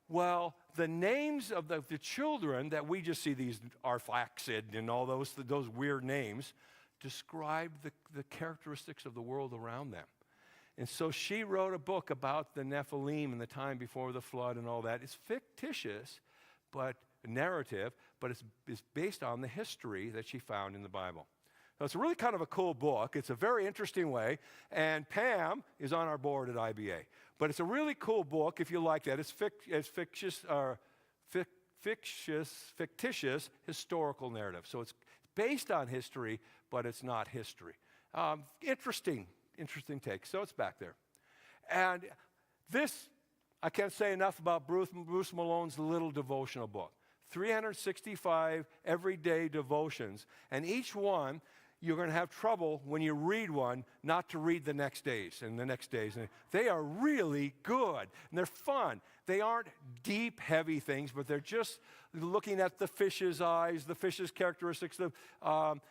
Well, the names of the children that we just see, these Arphaxad and all those weird names, describe the characteristics of the world around them. And so she wrote a book about the Nephilim and the time before the flood and all that. It's fictitious, but narrative, but it's based on the history that she found in the Bible. So it's really kind of a cool book. It's a very interesting way. And Pam is on our board at IBA. But it's a really cool book if you like that. It's fictitious historical narrative. So it's based on history, but it's not history. Interesting take. So it's back there. And this, I can't say enough about Bruce Malone's little devotional book. 365 everyday devotions. And each one, you're going to have trouble when you read one not to read the next days and the next days. And they are really good, and they're fun. They aren't deep, heavy things, but they're just looking at the fish's eyes, the fish's characteristics, the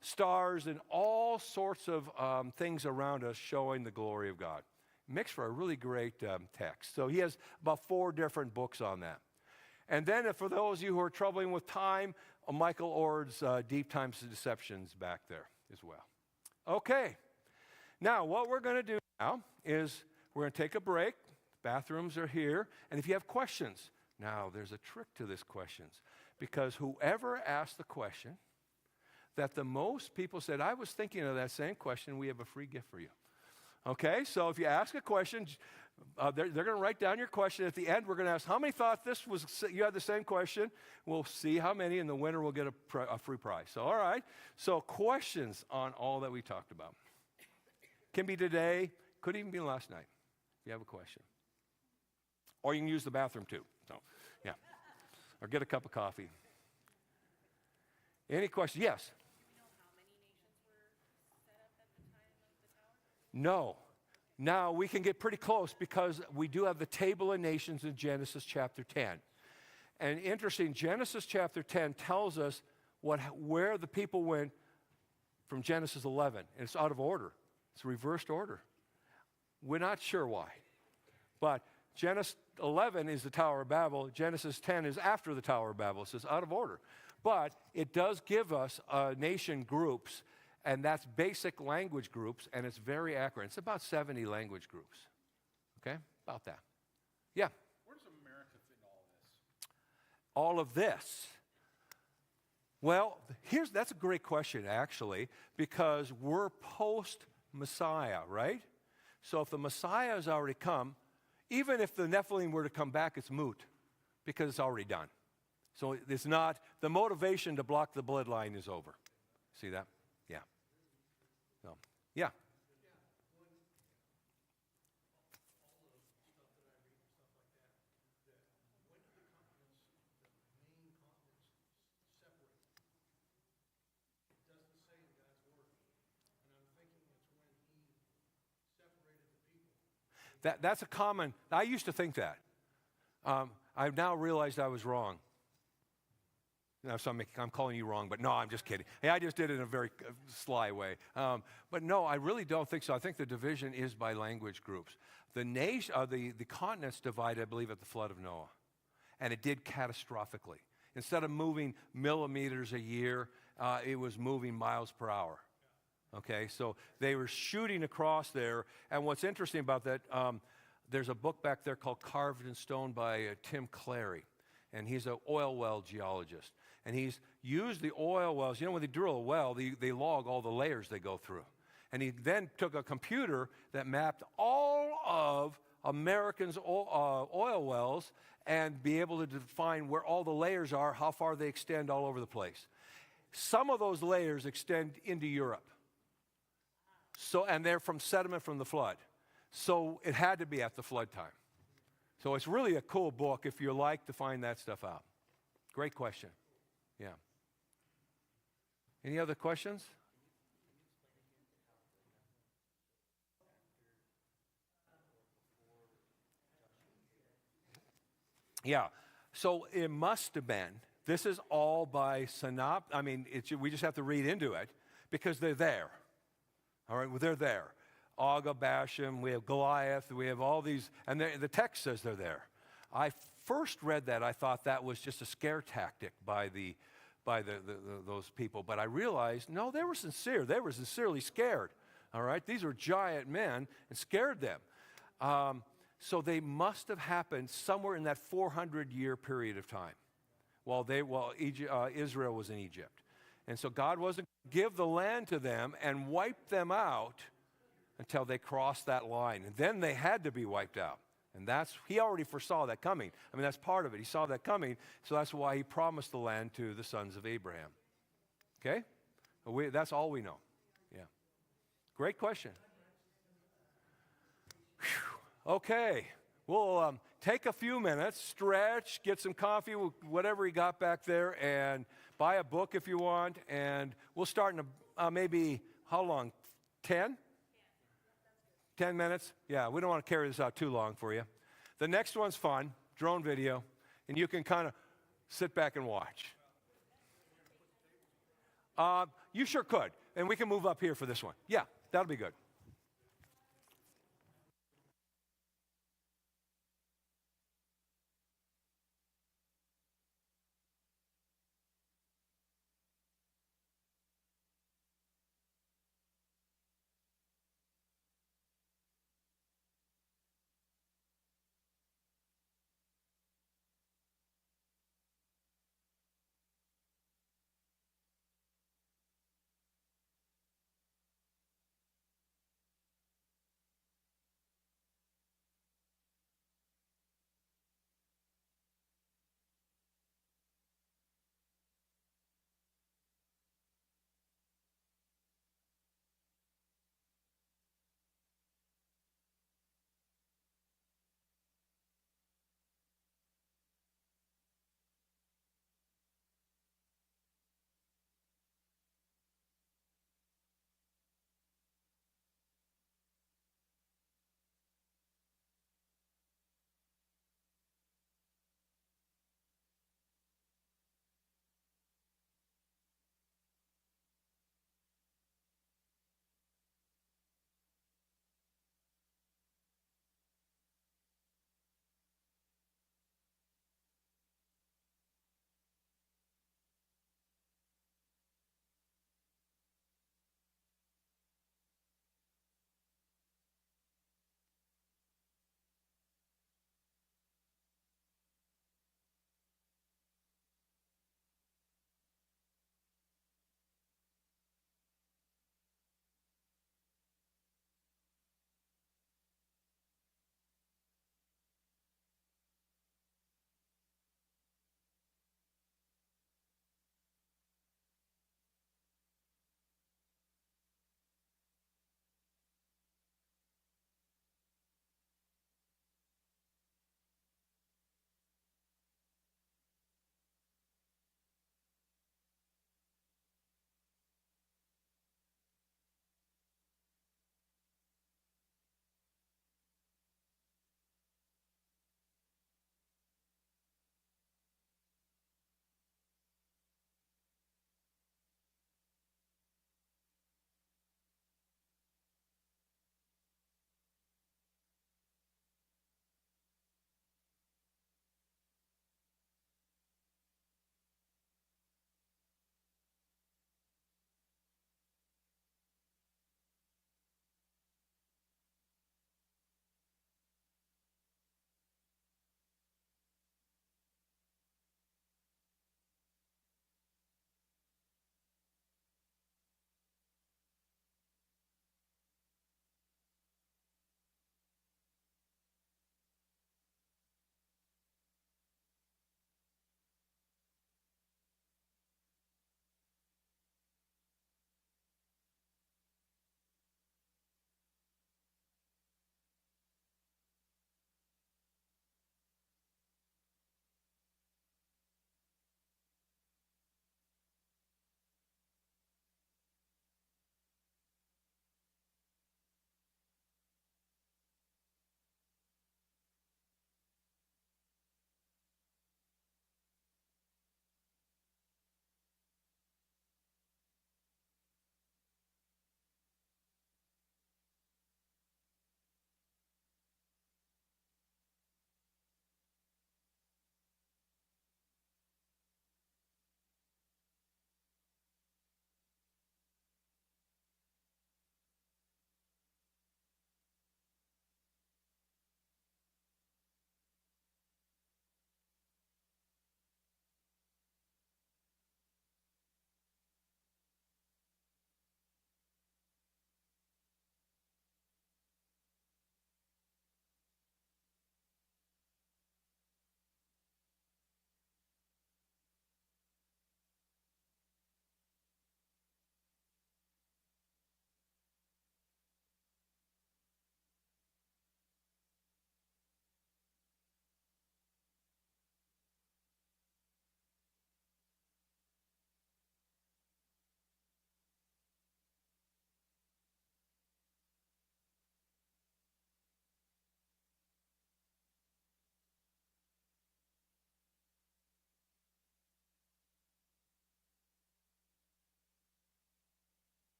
stars, and all sorts of things around us showing the glory of God. Makes for a really great text. So he has about 4 different books on that. And then for those of you who are troubling with time, Michael Ord's Deep Times of Deceptions back there as well. Okay. Now, what we're going to do now is we're going to take a break. Bathrooms are here. And if you have questions, now there's a trick to this questions, because whoever asked the question that the most people said, I was thinking of that same question, we have a free gift for you. Okay, so if you ask a question, they're going to write down your question. At the end, we're going to ask, how many thought you had the same question? We'll see how many, and the winner will get a free prize. So, all right, so questions on all that we talked about. Can be today, could even be last night, if you have a question. Or you can use the bathroom too, so, yeah. Or get a cup of coffee. Any questions? Yes? Do you know how many nations were set up at the time of the tower? No. Now, we can get pretty close because we do have the Table of Nations in Genesis chapter 10. And interesting, Genesis chapter 10 tells us where the people went from Genesis 11. And it's out of order. It's reversed order. We're not sure why. But Genesis 11 is the Tower of Babel. Genesis 10 is after the Tower of Babel. So it's out of order. But it does give us nation groups, and that's basic language groups, and it's very accurate. It's about 70 language groups. Okay? About that. Yeah? Where does America fit in all of this? All of this? Well, that's a great question, actually, because we're post-Messiah, right? So if the Messiah has already come, even if the Nephilim were to come back, it's moot, because it's already done. So it's not, the motivation to block the bloodline is over. See that? Yeah. So, yeah. That's a common, I used to think that. I've now realized I was wrong. Now, so I'm calling you wrong, but no, I'm just kidding. Hey, I just did it in a very sly way. But no, I really don't think so. I think the division is by language groups. The continents divided, I believe, at the flood of Noah. And it did catastrophically. Instead of moving millimeters a year, it was moving miles per hour. Okay, so they were shooting across there. And what's interesting about that, there's a book back there called Carved in Stone by Tim Clary. And he's an oil well geologist. And he's used the oil wells. You know, when they drill a well, they log all the layers they go through. And he then took a computer that mapped all of Americans' oil wells and be able to define where all the layers are, how far they extend all over the place. Some of those layers extend into Europe. So, and they're from sediment from the flood. So it had to be at the flood time. So it's really a cool book if you like to find that stuff out. Great question. Yeah. Any other questions? Yeah. So it must have been. This is all by I mean, we just have to read into it because they're there. All right, well, they're there. Og, Bashan, we have Goliath, we have all these, and the text says they're there. I first read that, I thought that was just a scare tactic by those people, but I realized, no, they were sincere. They were sincerely scared, all right? These were giant men and scared them. So they must have happened somewhere in that 400-year period of time while Israel was in Egypt. And so God wasn't going to give the land to them and wipe them out until they crossed that line. And then they had to be wiped out. And he already foresaw that coming. I mean, that's part of it. He saw that coming, so that's why he promised the land to the sons of Abraham. Okay? That's all we know. Yeah. Great question. Whew. Okay. We'll take a few minutes, stretch, get some coffee, whatever you got back there, and buy a book if you want. And we'll start in maybe, how long? 10? 10 minutes? Yeah, we don't want to carry this out too long for you. The next one's fun, drone video, and you can kind of sit back and watch. You sure could, and we can move up here for this one. Yeah, that'll be good.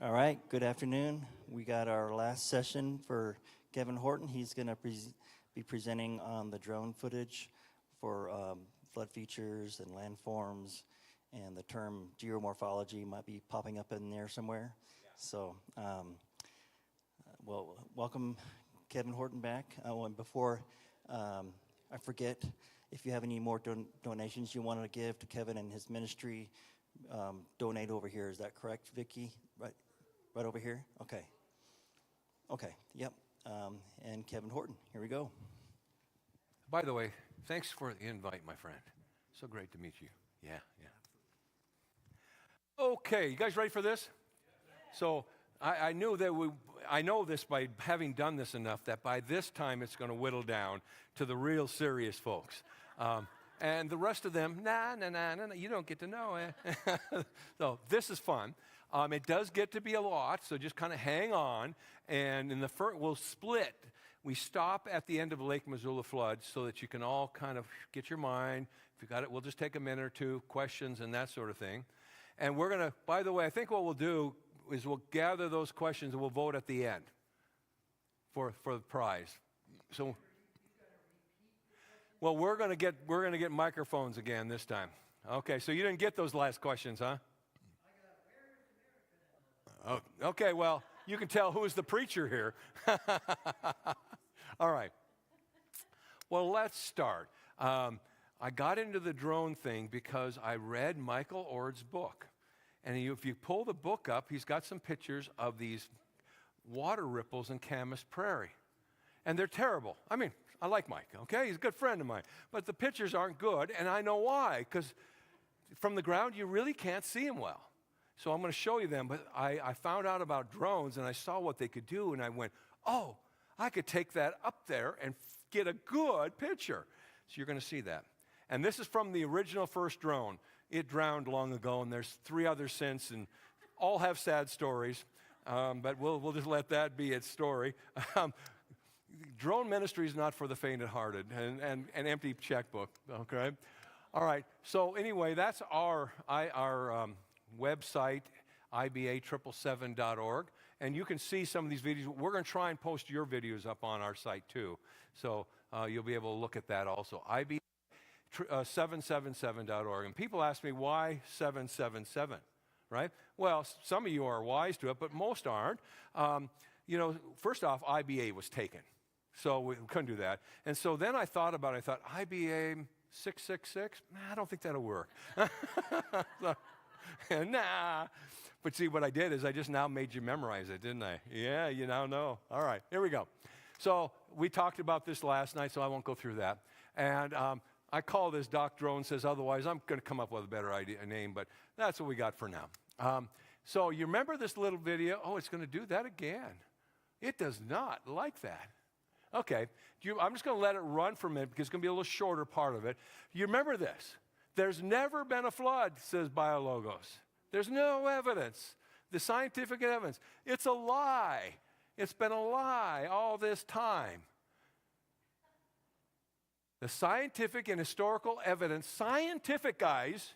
All right, good afternoon. We got our last session for Kevin Horton. He's going to be presenting on the drone footage for flood features and landforms, and the term geomorphology might be popping up in there somewhere. Yeah. So, well, welcome Kevin Horton back. And before I forget, if you have any more donations you want to give to Kevin and his ministry, donate over here. Is that correct, Vicki? Right over here? Okay. Okay, yep. And Kevin Horton, here we go. By the way, thanks for the invite, my friend. So great to meet you. Yeah. Okay, you guys ready for this? So I knew that I know this by having done this enough that by this time it's going to whittle down to the real serious folks. And the rest of them, nah, you don't get to know it. So this is fun. It does get to be a lot, so just kind of hang on. And in the first, we'll split. We stop at the end of Lake Missoula flood so that you can all kind of get your mind. If you got it, we'll just take a minute or two, questions and that sort of thing. And we're going to, by the way, I think what we'll do is we'll gather those questions and we'll vote at the end for the prize. So, well, we're going to get microphones again this time. Okay, so you didn't get those last questions, huh? Oh, okay, well, you can tell who's the preacher here. All right. Well, let's start. I got into the drone thing because I read Michael Ord's book. And if you pull the book up, he's got some pictures of these water ripples in Camas Prairie. And they're terrible. I mean, I like Mike, okay? He's a good friend of mine. But the pictures aren't good, and I know why. Because from the ground, you really can't see them well. So I'm going to show you them, but I found out about drones, and I saw what they could do, and I went, oh, I could take that up there and get a good picture. So you're going to see that. And this is from the original first drone. It drowned long ago, and there's 3 others since, and all have sad stories, but we'll just let that be its story. Drone ministry is not for the faint-hearted, and an empty checkbook, okay? All right, so anyway, that's our website, iba777.org, and you can see some of these videos. We're going to try and post your videos up on our site too, so you'll be able to look at that also. iba777.org, and people ask me why 777, right? Well, some of you are wise to it, but most aren't. First off, IBA was taken, so we couldn't do that. And so then I thought about it. I thought, IBA 666? I don't think that'll work. Nah. But see, what I did is I just now made you memorize it, didn't I? Yeah, you now know. All right, here we go. So we talked about this last night, so I won't go through that. And I call this Doc Drone Says Otherwise. I'm going to come up with a better name, but that's what we got for now. So you remember this little video? Oh, it's going to do that again. It does not like that. Okay, I'm just going to let it run for a minute because it's going to be a little shorter part of it. You remember this? There's never been a flood, says Biologos. There's no evidence. The scientific evidence. It's a lie. It's been a lie all this time. The scientific and historical evidence, scientific guys,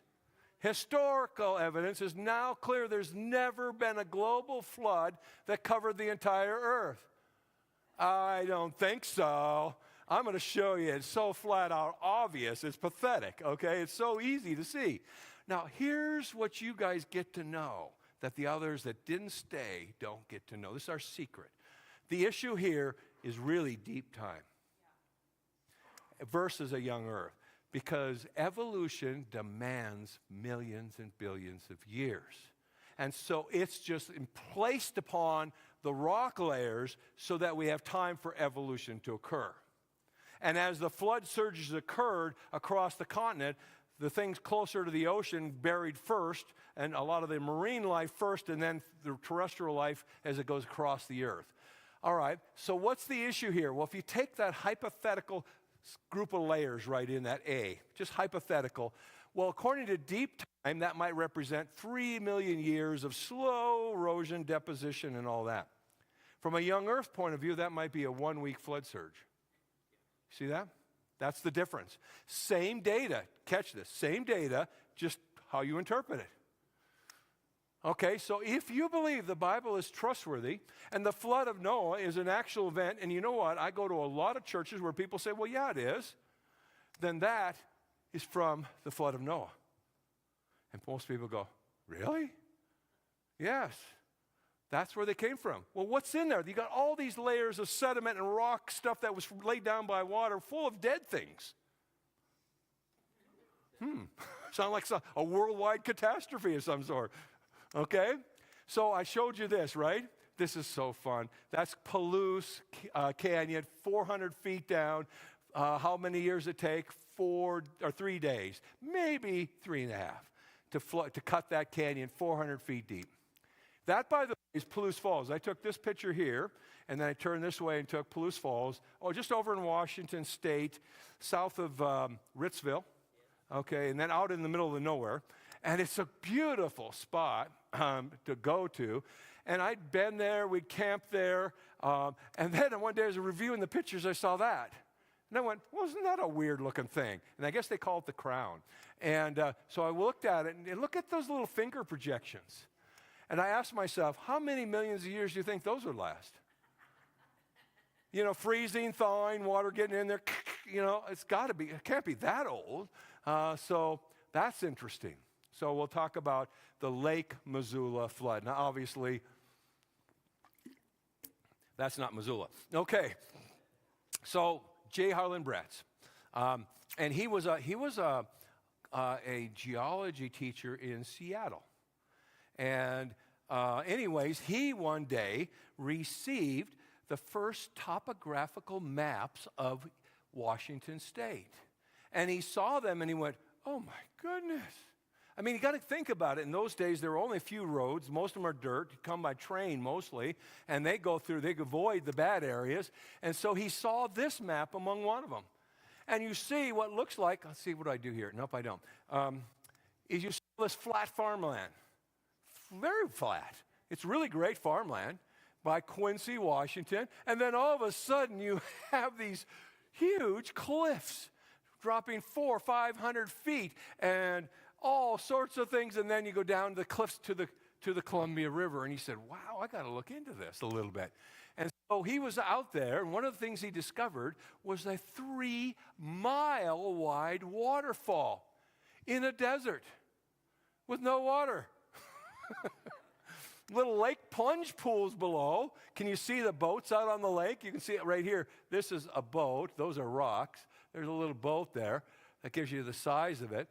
historical evidence is now clear. There's never been a global flood that covered the entire earth. I don't think so. I'm going to show you. It's so flat out obvious. It's pathetic, okay? It's so easy to see. Now, here's what you guys get to know that the others that didn't stay don't get to know. This is our secret. The issue here is really deep time versus a young earth, because evolution demands millions and billions of years. And so it's just placed upon the rock layers so that we have time for evolution to occur. And as the flood surges occurred across the continent, the things closer to the ocean buried first, and a lot of the marine life first, and then the terrestrial life as it goes across the earth. All right, so what's the issue here? Well, if you take that hypothetical group of layers right in that A, just hypothetical, well, according to deep time, that might represent 3 million years of slow erosion, deposition, and all that. From a young Earth point of view, that might be a 1-week flood surge. See that? That's the difference. Same data, catch this, same data, just how you interpret it. Okay, so if you believe the Bible is trustworthy and the flood of Noah is an actual event, and you know what? I go to a lot of churches where people say, well, yeah, it is. Then that is from the flood of Noah. And most people go, really? Yes. That's where they came from. Well, what's in there? You got all these layers of sediment and rock stuff that was laid down by water full of dead things. Sound like a worldwide catastrophe of some sort. Okay? So I showed you this, right? This is so fun. That's Palouse Canyon, 400 feet down. How many years it take? 4 or 3 days. Maybe 3.5 to cut that canyon 400 feet deep. That, by the way, is Palouse Falls. I took this picture here, and then I turned this way and took Palouse Falls, just over in Washington State, south of Ritzville, okay, and then out in the middle of the nowhere. And it's a beautiful spot to go to. And I'd been there, we'd camped there, and then one day as I was reviewing the pictures, I saw that. And I went, well, isn't that a weird-looking thing? And I guess they call it the crown. And so I looked at it, and look at those little finger projections. And I asked myself, how many millions of years do you think those would last? You know, freezing, thawing, water getting in there, you know, it can't be that old. So that's interesting. So we'll talk about the Lake Missoula flood. Now, obviously, that's not Missoula. Okay. So J. Harlan Bretz, and he was a geology teacher in Seattle. And anyways, he one day received the first topographical maps of Washington State. And he saw them and he went, oh my goodness. I mean, you got to think about it. In those days, there were only a few roads. Most of them are dirt. You come by train mostly. And they avoid the bad areas. And so he saw this map among one of them. And you see what looks like, let's see, what do I do here? Nope, I don't. Is you see this flat farmland. Very flat. It's really great farmland by Quincy, Washington. And then all of a sudden, you have these huge cliffs dropping 400 or 500 feet and all sorts of things. And then you go down the cliffs to the Columbia River. And he said, wow, I got to look into this a little bit. And so he was out there, and one of the things he discovered was a 3-mile-wide waterfall in a desert with no water. Little lake plunge pools below. Can you see the boats out on the lake? You can see it right here. This is a boat. Those are rocks. There's a little boat there. That gives you the size of it.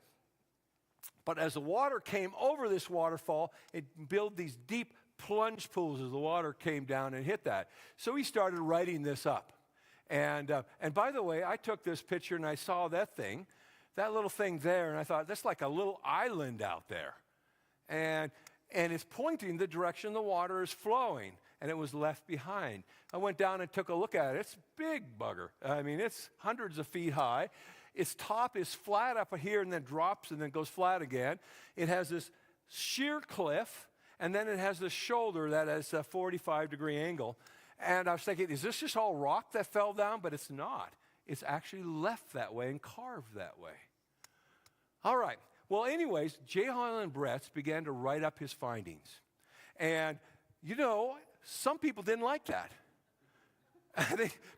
But as the water came over this waterfall, it built these deep plunge pools as the water came down and hit that. So he started writing this up. And by the way, I took this picture and I saw that little thing there, and I thought, that's like a little island out there. And it's pointing the direction the water is flowing, and it was left behind. I went down and took a look at it. It's a big bugger. I mean, it's hundreds of feet high. Its top is flat up here and then drops and then goes flat again. It has this sheer cliff, and then it has this shoulder that has a 45-degree angle. And I was thinking, is this just all rock that fell down? But it's not. It's actually left that way and carved that way. All right. Well, anyways, J. Harlan Bretz began to write up his findings. And, you know, some people didn't like that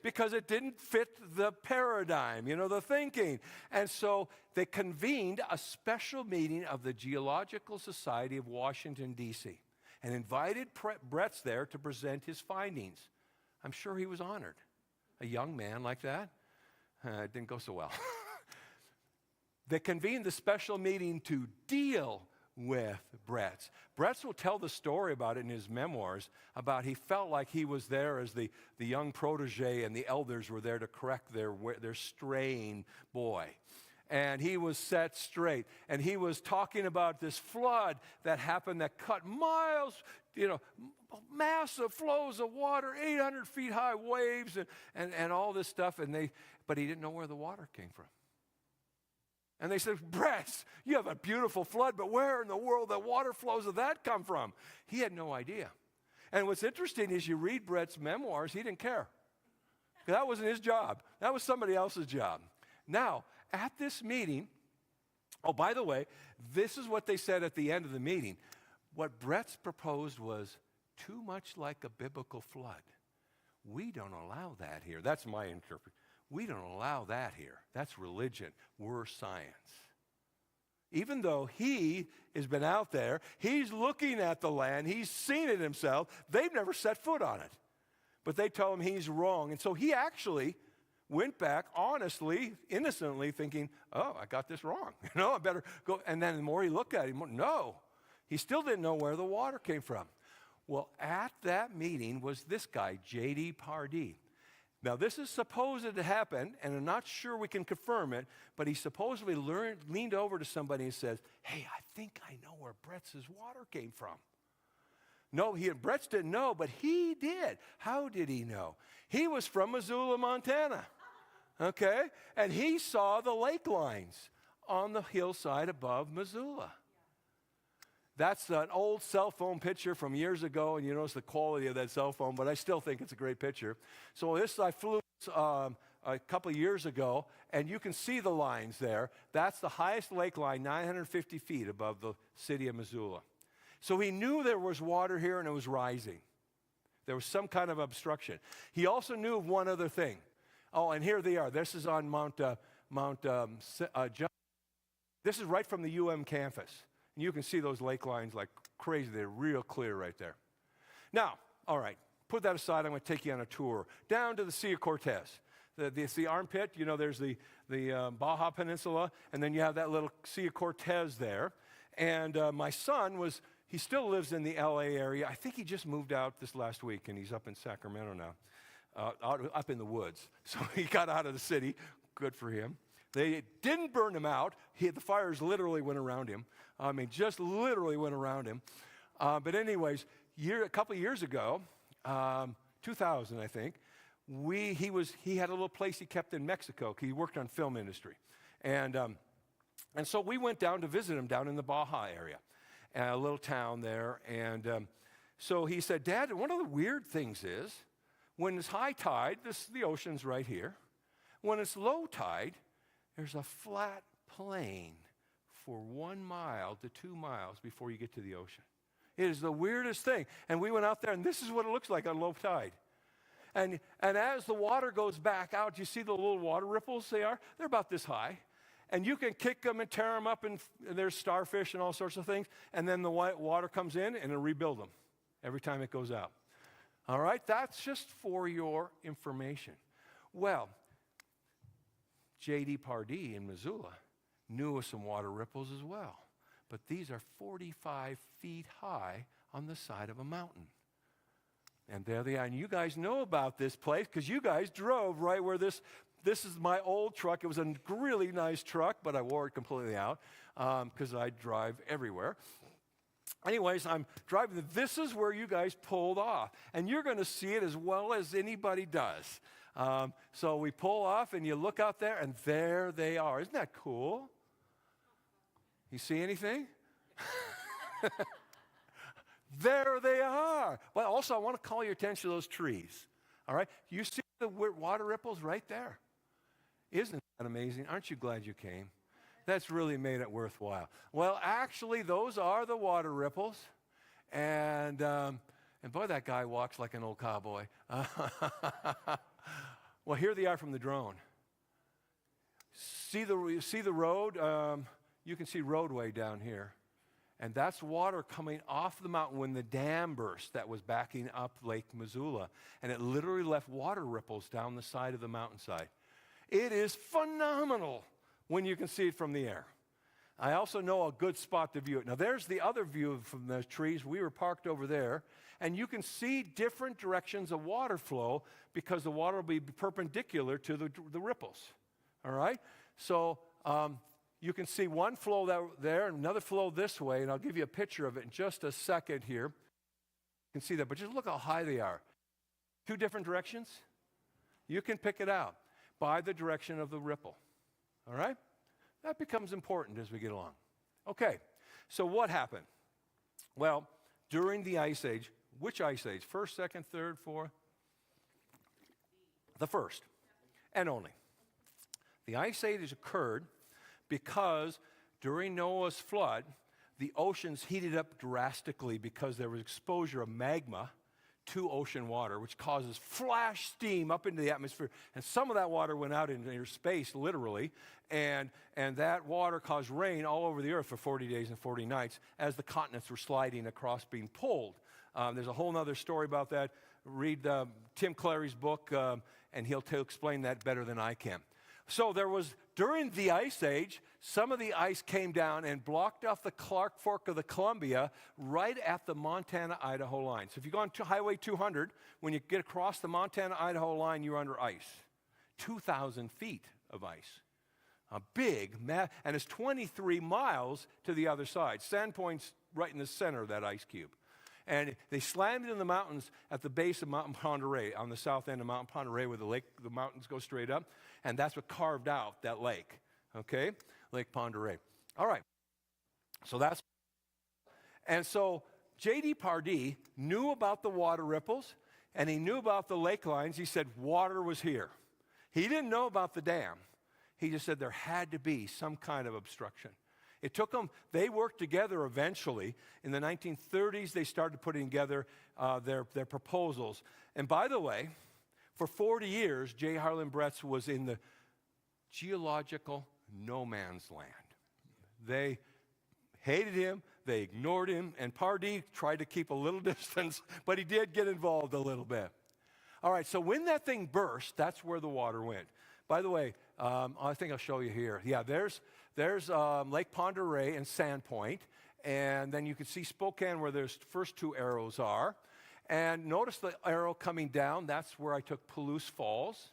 because it didn't fit the paradigm, you know, the thinking. And so they convened a special meeting of the Geological Society of Washington, D.C., and invited Bretz there to present his findings. I'm sure he was honored. A young man like that, it didn't go so well. They convened the special meeting to deal with Bretz. Bretz will tell the story about it in his memoirs, about he felt like he was there as the young protege and the elders were there to correct their straying boy. And he was set straight. And he was talking about this flood that happened that cut miles, you know, massive flows of water, 800 feet high waves and all this stuff. But he didn't know where the water came from. And they said, Bretz, you have a beautiful flood, but where in the world the water flows of that come from? He had no idea. And what's interesting is you read Brett's memoirs, he didn't care. That wasn't his job. That was somebody else's job. Now, at this meeting, oh, by the way, this is what they said at the end of the meeting. What Brett's proposed was too much like a biblical flood. We don't allow that here. That's my interpretation. We don't allow that here. That's religion. We're science. Even though he has been out there, he's looking at the land, he's seen it himself, they've never set foot on it. But they tell him he's wrong. And so he actually went back honestly, innocently, thinking, oh, I got this wrong. I better go. And then the more he looked at him, no, he still didn't know where the water came from. Well, at that meeting was this guy, J.D. Pardee. Now, this is supposed to happen, and I'm not sure we can confirm it, but he supposedly leaned over to somebody and says, hey, I think I know where Brett's water came from. No, Brett's didn't know, but he did. How did he know? He was from Missoula, Montana, okay? And he saw the lake lines on the hillside above Missoula. That's an old cell phone picture from years ago, and you notice the quality of that cell phone, but I still think it's a great picture. So I flew a couple of years ago, and you can see the lines there. That's the highest lake line, 950 feet above the city of Missoula. So he knew there was water here, and it was rising. There was some kind of obstruction. He also knew of one other thing. Oh, and here they are. This is on Mount John. This is right from the UM campus. And you can see those lake lines like crazy. They're real clear right there. Now, all right, put that aside. I'm going to take you on a tour down to the Sea of Cortez. The armpit, there's the Baja Peninsula, and then you have that little Sea of Cortez there. And my son he still lives in the L.A. area. I think he just moved out this last week, and he's up in Sacramento now, up in the woods. So he got out of the city. Good for him. They didn't burn him out. The fires literally went around him. Just literally went around him. But anyways, a couple of years ago, 2000, I think, he had a little place he kept in Mexico. He worked on film industry. And so we went down to visit him down in the Baja area, a little town there. And so he said, Dad, one of the weird things is, when it's high tide, the ocean's right here. When it's low tide, there's a flat plain for 1 mile to 2 miles before you get to the ocean. It is the weirdest thing. And we went out there, and this is what it looks like on low tide. And as the water goes back out, you see the little water ripples they're about this high. And you can kick them and tear them up, and there's starfish and all sorts of things. And then the white water comes in, and it'll rebuild them every time it goes out. All right? That's just for your information. Well, J.D. Pardee in Missoula knew of some water ripples as well. But these are 45 feet high on the side of a mountain. And there they are. And you guys know about this place because you guys drove right where this is my old truck. It was a really nice truck, but I wore it completely out because I drive everywhere. Anyways, I'm driving. This is where you guys pulled off. And you're going to see it as well as anybody does. So we pull off, and you look out there, and there they are. Isn't that cool? You see anything? There they are. But also, I want to call your attention to those trees. All right? You see the water ripples right there. Isn't that amazing? Aren't you glad you came? That's really made it worthwhile. Well, actually, those are the water ripples. And boy, that guy walks like an old cowboy. Well, here they are from the drone. See the road? You can see roadway down here. And that's water coming off the mountain when the dam burst that was backing up Lake Missoula. And it literally left water ripples down the side of the mountainside. It is phenomenal when you can see it from the air. I also know a good spot to view it. Now, there's the other view from the trees. We were parked over there. And you can see different directions of water flow because the water will be perpendicular to the ripples. All right? So you can see one flow there and another flow this way. And I'll give you a picture of it in just a second here. You can see that. But just look how high they are. Two different directions. You can pick it out by the direction of the ripple. All right? That becomes important as we get along. Okay, so what happened? Well, during the Ice Age, which Ice Age? First, second, third, fourth? The first, and only. The Ice Age occurred because during Noah's flood, the oceans heated up drastically because there was exposure of magma to ocean water, which causes flash steam up into the atmosphere. And some of that water went out into inner space, literally, and that water caused rain all over the earth for 40 days and 40 nights as the continents were sliding across, being pulled. There's a whole other story about that. Read Tim Clary's book, and he'll explain that better than I can. So there was, during the Ice Age, some of the ice came down and blocked off the Clark Fork of the Columbia right at the Montana-Idaho line. So if you go on to Highway 200, when you get across the Montana-Idaho line, you're under ice. 2,000 feet of ice. A big, and it's 23 miles to the other side. Sandpoint's right in the center of that ice cube. And they slammed it in the mountains at the base of Mount Ponderay, on the south end of Mount Ponderay, where the mountains go straight up. And that's what carved out that lake, okay? Lake Ponderay. All right. So that's, and so J.D. Pardee knew about the water ripples, and he knew about the lake lines. He said water was here. He didn't know about the dam. He just said there had to be some kind of obstruction. It took them, they worked together eventually. In the 1930s, they started putting together their proposals. And by the way, for 40 years, J. Harlan Bretz was in the geological no man's land. They hated him, they ignored him, and Pardee tried to keep a little distance, but he did get involved a little bit. All right, so when that thing burst, that's where the water went. By the way, I think I'll show you here. Yeah, there's Lake Ponderay and Sandpoint, and then you can see Spokane where those first two arrows are. And notice the arrow coming down. That's where I took Palouse Falls.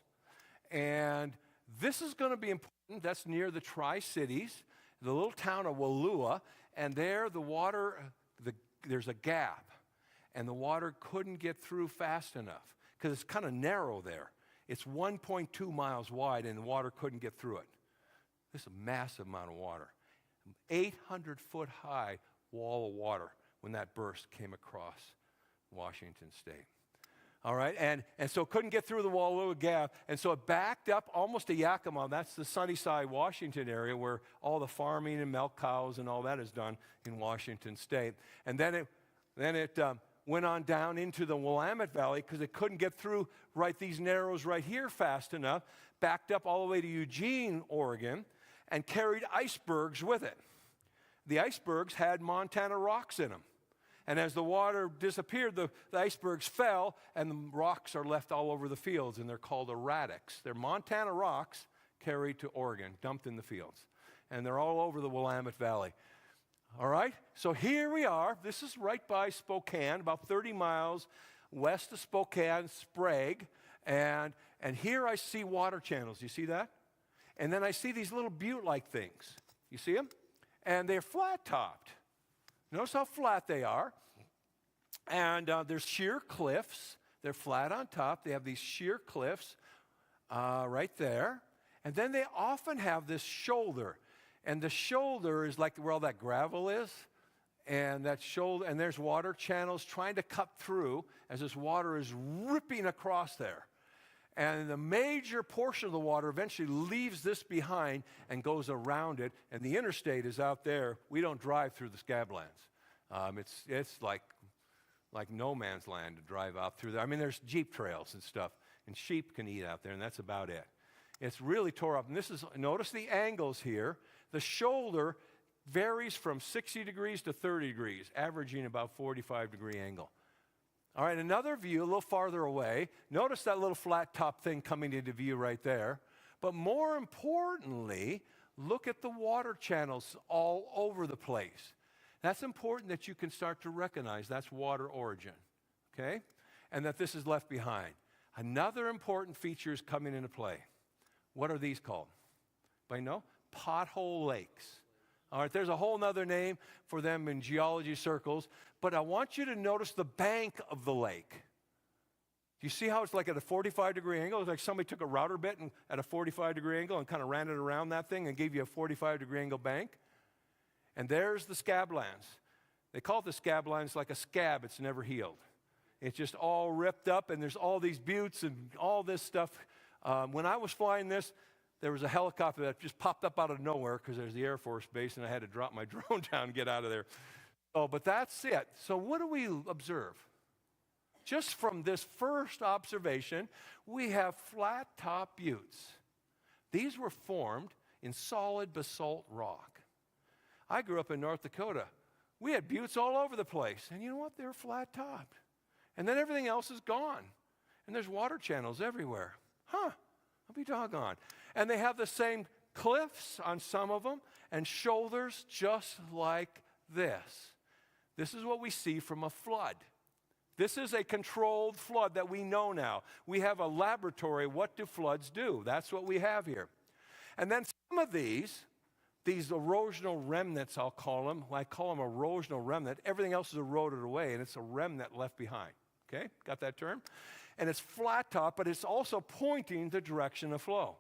And this is going to be important. That's near the Tri-Cities, the little town of Wallua. And there the water, there's a gap. And the water couldn't get through fast enough because it's kind of narrow there. It's 1.2 miles wide, and the water couldn't get through it. This is a massive amount of water. 800-foot high wall of water when that burst came across Washington State. All right, and so it couldn't get through the Wallua Gap, and so it backed up almost to Yakima. That's the Sunnyside, Washington area where all the farming and milk cows and all that is done in Washington State. And then it went on down into the Willamette Valley because it couldn't get through these narrows right here fast enough, backed up all the way to Eugene, Oregon, and carried icebergs with it. The icebergs had Montana rocks in them. And as the water disappeared, the icebergs fell, and the rocks are left all over the fields, and they're called erratics. They're Montana rocks carried to Oregon, dumped in the fields. And they're all over the Willamette Valley. All right? So here we are. This is right by Spokane, about 30 miles west of Spokane, Sprague. And here I see water channels. You see that? And then I see these little butte-like things. You see them? And they're flat-topped. Notice how flat they are. And there's sheer cliffs. They're flat on top. They have these sheer cliffs right there. And then they often have this shoulder. And the shoulder is like where all that gravel is. And that shoulder, and there's water channels trying to cut through as this water is ripping across there. And the major portion of the water eventually leaves this behind and goes around it. And the interstate is out there. We don't drive through the scablands. It's like no man's land to drive out through there. I mean, there's Jeep trails and stuff. And sheep can eat out there, and that's about it. It's really tore up. And notice the angles here. The shoulder varies from 60 degrees to 30 degrees, averaging about 45-degree angle. All right, another view a little farther away. Notice that little flat top thing coming into view right there. But more importantly, look at the water channels all over the place. That's important that you can start to recognize that's water origin, okay? And that this is left behind. Another important feature is coming into play. What are these called? Anybody know? Pothole lakes. All right, there's a whole other name for them in geology circles, but I want you to notice the bank of the lake. Do you see how it's like at a 45-degree angle? It's like somebody took a router bit and at a 45-degree angle and kind of ran it around that thing and gave you a 45-degree angle bank. And there's the scablands. They call it the scablands like a scab. It's never healed. It's just all ripped up, and there's all these buttes and all this stuff. When I was flying this, there was a helicopter that just popped up out of nowhere because there's the Air Force Base, and I had to drop my drone down and get out of there. Oh, but that's it. So what do we observe? Just from this first observation, we have flat-top buttes. These were formed in solid basalt rock. I grew up in North Dakota. We had buttes all over the place. And you know what? They're flat-topped. And then everything else is gone. And there's water channels everywhere. I'll be doggone. And they have the same cliffs on some of them and shoulders just like this. This is what we see from a flood. This is a controlled flood that we know now. We have a laboratory. What do floods do? That's what we have here. And then some of these erosional remnants, I'll call them. I call them erosional remnant. Everything else is eroded away, and it's a remnant left behind. Okay, got that term? And it's flat top, but it's also pointing the direction of flow.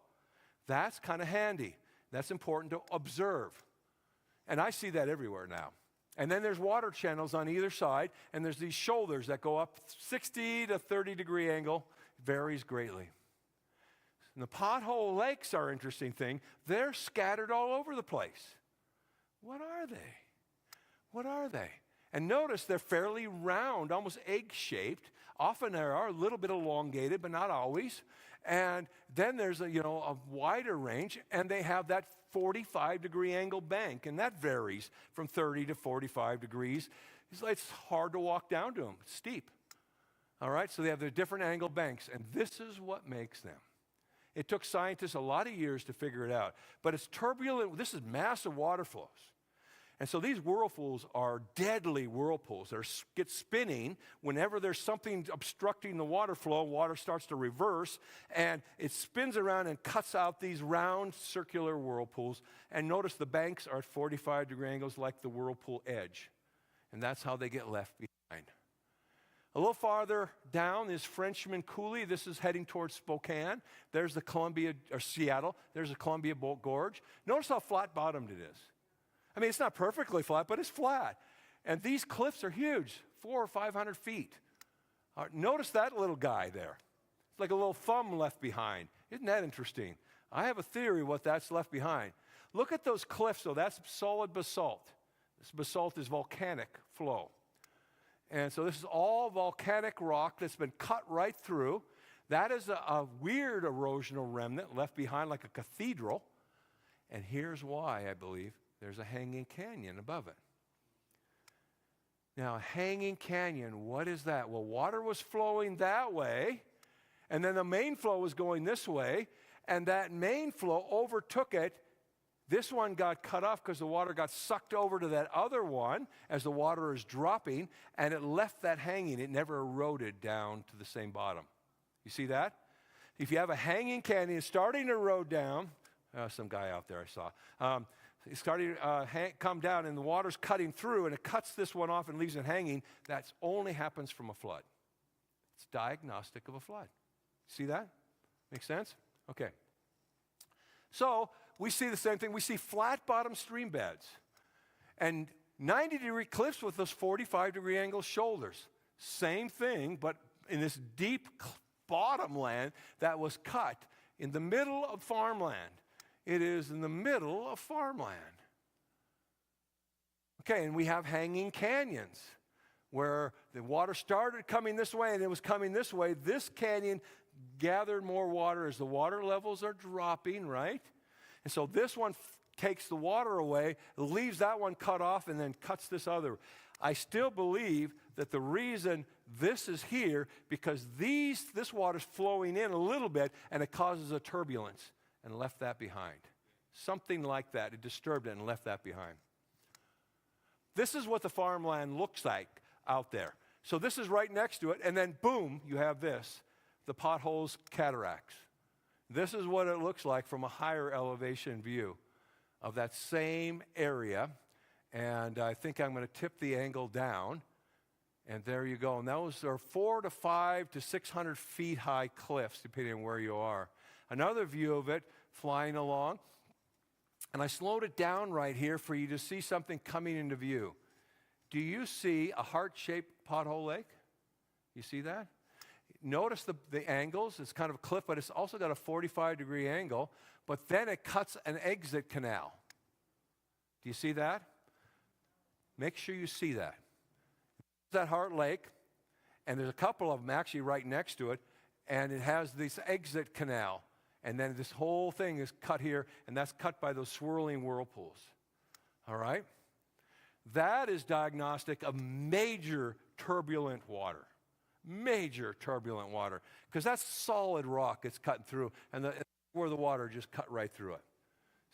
That's kind of handy. That's important to observe. And I see that everywhere now. And then there's water channels on either side, and there's these shoulders that go up 60 to 30 degree angle. It varies greatly. And the pothole lakes are an interesting thing. They're scattered all over the place. What are they? What are they? And notice they're fairly round, almost egg-shaped. Often they are a little bit elongated, but not always. And then there's a wider range, and they have that 45-degree angle bank, and that varies from 30 to 45 degrees. It's hard to walk down to them. It's steep. All right, so they have their different angle banks, and this is what makes them. It took scientists a lot of years to figure it out, but it's turbulent. This is massive water flows. And so these whirlpools are deadly whirlpools. They get spinning. Whenever there's something obstructing the water flow, water starts to reverse, and it spins around and cuts out these round circular whirlpools. And notice the banks are at 45-degree angles like the whirlpool edge. And that's how they get left behind. A little farther down is Frenchman Coulee. This is heading towards Spokane. There's the Seattle. There's the Columbia Gorge. Notice how flat-bottomed it is. I mean, it's not perfectly flat, but it's flat. And these cliffs are huge, 400 or 500 feet. Notice that little guy there. It's like a little thumb left behind. Isn't that interesting? I have a theory what that's left behind. Look at those cliffs, though. That's solid basalt. This basalt is volcanic flow. And so this is all volcanic rock that's been cut right through. That is a weird erosional remnant left behind like a cathedral. And here's why, I believe. There's a hanging canyon above it. Now, a hanging canyon, what is that? Well, water was flowing that way, and then the main flow was going this way, and that main flow overtook it. This one got cut off because the water got sucked over to that other one as the water is dropping, and it left that hanging. It never eroded down to the same bottom. You see that? If you have a hanging canyon starting to erode down, some guy out there I saw, it's starting to come down, and the water's cutting through, and it cuts this one off and leaves it hanging. That only happens from a flood. It's diagnostic of a flood. See that? Make sense? Okay. So we see the same thing. We see flat-bottom stream beds and 90-degree cliffs with those 45-degree angle shoulders. Same thing, but in this deep bottomland that was cut in the middle of farmland. It is in the middle of farmland. Okay, and we have hanging canyons where the water started coming this way and it was coming this way. This canyon gathered more water as the water levels are dropping, right? And so this one takes the water away, leaves that one cut off, and then cuts this other. I still believe that the reason this is here because this water's flowing in a little bit and it causes a turbulence. And left that behind. Something like that. It disturbed it and left that behind. This is what the farmland looks like out there. So this is right next to it, and then boom, you have this, the potholes cataracts. This is what it looks like from a higher elevation view of that same area. And I think I'm going to tip the angle down. And there you go. And those are 400 to 500 to 600 feet high cliffs, depending on where you are. Another view of it flying along. And I slowed it down right here for you to see something coming into view. Do you see a heart-shaped pothole lake? You see that? notice the angles. It's kind of a cliff, but it's also got a 45-degree angle. But then it cuts an exit canal. Do you see that? Make sure you see that. That Heart Lake, and there's a couple of them actually right next to it, and it has this exit canal. And then this whole thing is cut here, and that's cut by those swirling whirlpools. All right? That is diagnostic of major turbulent water. Major turbulent water. Because that's solid rock it's cutting through, and where the water just cut right through it.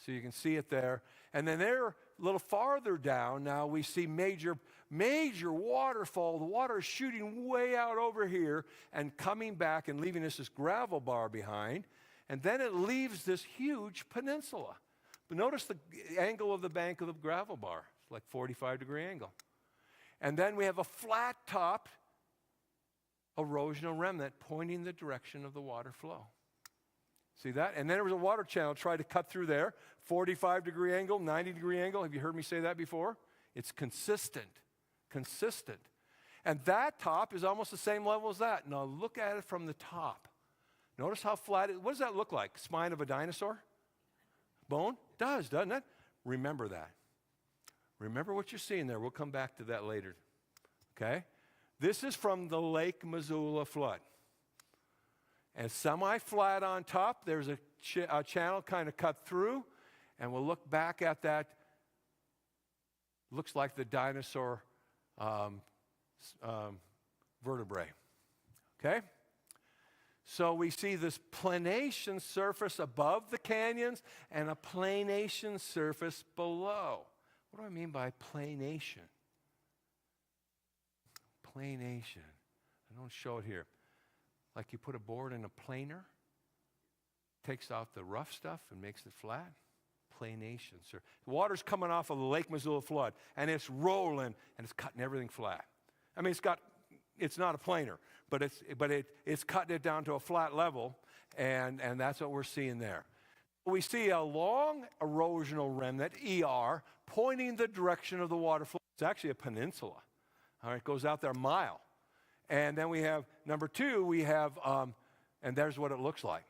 So you can see it there. And then there, a little farther down, now we see major waterfall. The water is shooting way out over here and coming back and leaving us this gravel bar behind. And then it leaves this huge peninsula. But notice the angle of the bank of the gravel bar. It's like 45-degree angle. And then we have a flat-topped erosional remnant pointing the direction of the water flow. See that? And then there was a water channel tried to cut through there. 45-degree angle, 90-degree angle. Have you heard me say that before? It's consistent. Consistent. And that top is almost the same level as that. Now look at it from the top. Notice how flat it is. What does that look like? Spine of a dinosaur? Bone? It does, doesn't it? Remember that. Remember what you're seeing there. We'll come back to that later. Okay? This is from the Lake Missoula flood. And semi-flat on top, there's a channel kind of cut through, and we'll look back at that. Looks like the dinosaur vertebrae. Okay? So we see this planation surface above the canyons and a planation surface below. What do I mean by planation? Planation. I don't show it here. Like you put a board in a planer, takes out the rough stuff and makes it flat. Planation. The water's coming off of the Lake Missoula flood, and it's rolling, and it's cutting everything flat. I mean, it's not a planer, but it's cutting it down to a flat level, and that's what we're seeing there. We see a long erosional remnant, ER, pointing the direction of the water flow. It's actually a peninsula. All right, it goes out there a mile. And then we have, number two, we have, and there's what it looks like.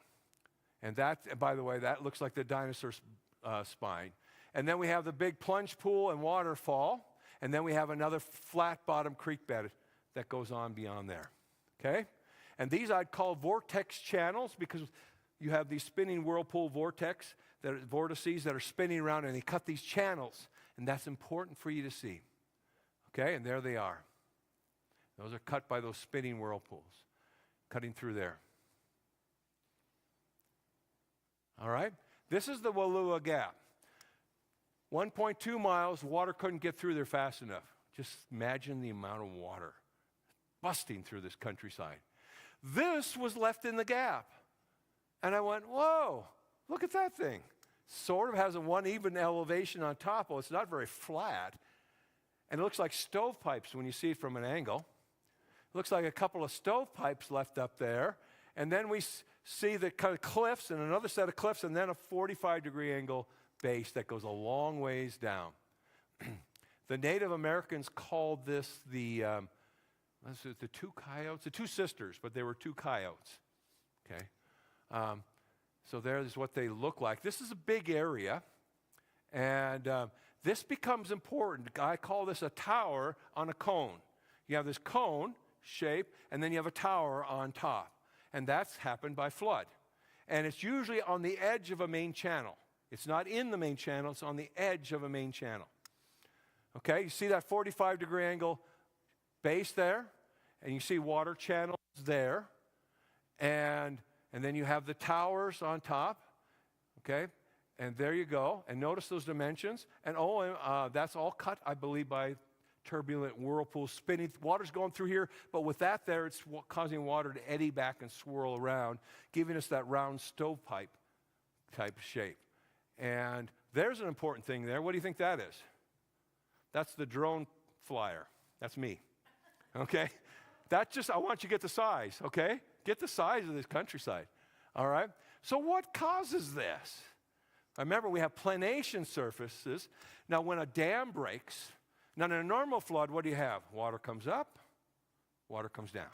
And that, by the way, that looks like the dinosaur spine. And then we have the big plunge pool and waterfall. And then we have another flat bottom creek bed that goes on beyond there. Okay? And these I'd call vortex channels because you have these spinning whirlpool vortices that are spinning around, and they cut these channels. And that's important for you to see. Okay? And there they are. Those are cut by those spinning whirlpools, cutting through there. All right? This is the Wallowa Gap. 1.2 miles, water couldn't get through there fast enough. Just imagine the amount of water busting through this countryside. This was left in the gap. And I went, whoa, look at that thing. Sort of has a one even elevation on top. Well, it's not very flat. And it looks like stovepipes when you see it from an angle. It looks like a couple of stovepipes left up there. And then we see the kind of cliffs and another set of cliffs and then a 45-degree angle base that goes a long ways down. The Native Americans called this the two coyotes, the two sisters, but they were two coyotes. Okay. So there's what they look like. This is a big area. And this becomes important. I call this a tower on a cone. You have this cone shape, and then you have a tower on top. And that's happened by flood. And it's usually on the edge of a main channel. It's not in the main channel, it's on the edge of a main channel. Okay, you see that 45-degree angle base there? And you see water channels there. And then you have the towers on top. Okay, and there you go. And notice those dimensions. And that's all cut, I believe, by turbulent whirlpools spinning. Water's going through here, but with that there, it's causing water to eddy back and swirl around, giving us that round stovepipe type shape. And there's an important thing there. What do you think that is? That's the drone flyer. That's me. Okay? I want you to get the size, okay? Get the size of this countryside. All right? So what causes this? Remember, we have planation surfaces. Now, when a dam breaks, now in a normal flood, what do you have? Water comes up, water comes down,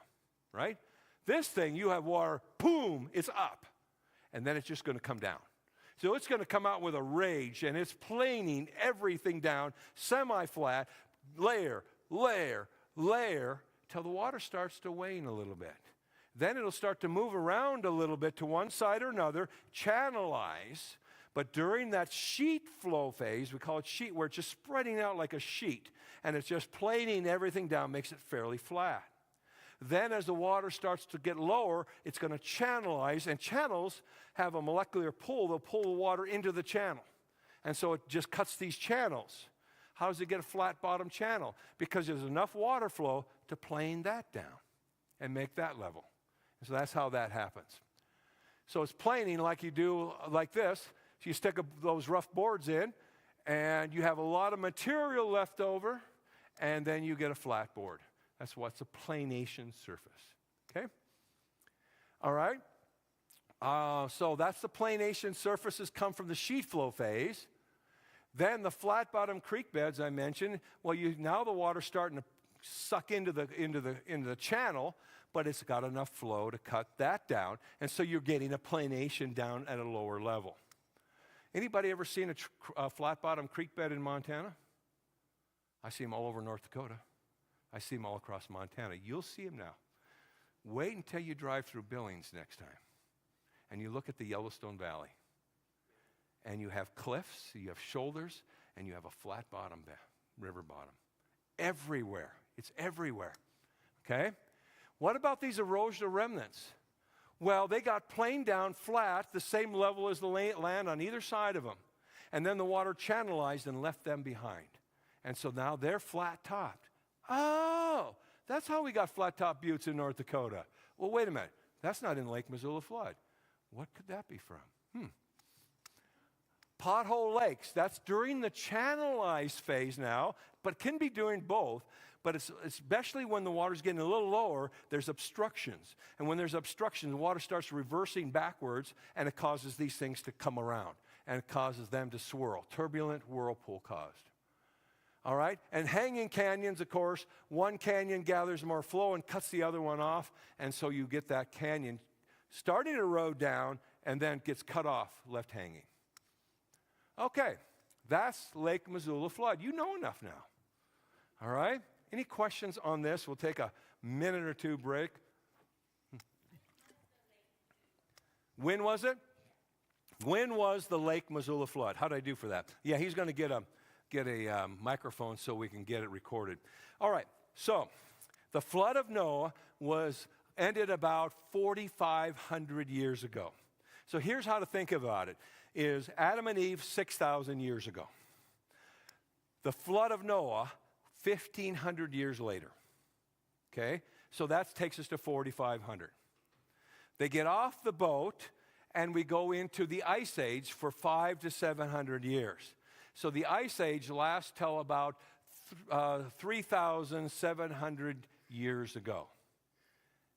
right? This thing, you have water, boom, it's up. And then it's just going to come down. So it's going to come out with a rage, and it's planing everything down, semi-flat, layer, layer, layer, till the water starts to wane a little bit. Then it'll start to move around a little bit to one side or another, channelize. But during that sheet flow phase, we call it sheet, where it's just spreading out like a sheet, and it's just planing everything down, makes it fairly flat. Then as the water starts to get lower, it's going to channelize, and channels have a molecular pull. They'll pull the water into the channel. And so it just cuts these channels. How does it get a flat bottom channel? Because there's enough water flow to plane that down and make that level. And so that's how that happens. So it's planing like you do like this. So you stick those rough boards in, and you have a lot of material left over, and then you get a flat board. That's what's a planation surface, okay? All right? So that's the planation surfaces come from the sheet flow phase. Then the flat bottom creek beds I mentioned, well, now the water's starting to suck into the channel, but it's got enough flow to cut that down, and so you're getting a planation down at a lower level. Anybody ever seen a flat bottom creek bed in Montana? I see them all over North Dakota. I see them all across Montana. You'll see them now. Wait until you drive through Billings next time, and you look at the Yellowstone Valley, and you have cliffs, you have shoulders, and you have a flat bottom, river bottom. Everywhere. It's everywhere. Okay? What about these erosional remnants? Well, they got planed down flat, the same level as the land on either side of them. And then the water channelized and left them behind. And so now they're flat-topped. Oh, that's how we got flat-top buttes in North Dakota. Well, wait a minute. That's not in Lake Missoula flood. What could that be from? Pothole lakes, that's during the channelized phase now, but can be doing both. But it's especially when the water's getting a little lower, there's obstructions. And when there's obstructions, the water starts reversing backwards, and it causes these things to come around, and it causes them to swirl. Turbulent whirlpool caused. All right? And hanging canyons, of course, one canyon gathers more flow and cuts the other one off, and so you get that canyon starting to erode down and then gets cut off, left hanging. Okay, that's Lake Missoula flood. You know enough now. All right? Any questions on this? We'll take a minute or two break. When was it? When was the Lake Missoula flood? How did I do for that? Yeah, he's going to get a microphone so we can get it recorded. All right, so the flood of Noah ended about 4,500 years ago. So here's how to think about it, is Adam and Eve 6,000 years ago. The flood of Noah, 1,500 years later. Okay? So that takes us to 4,500. They get off the boat, and we go into the Ice Age for 500 to 700 years. So the Ice Age lasts till about 3,700 years ago.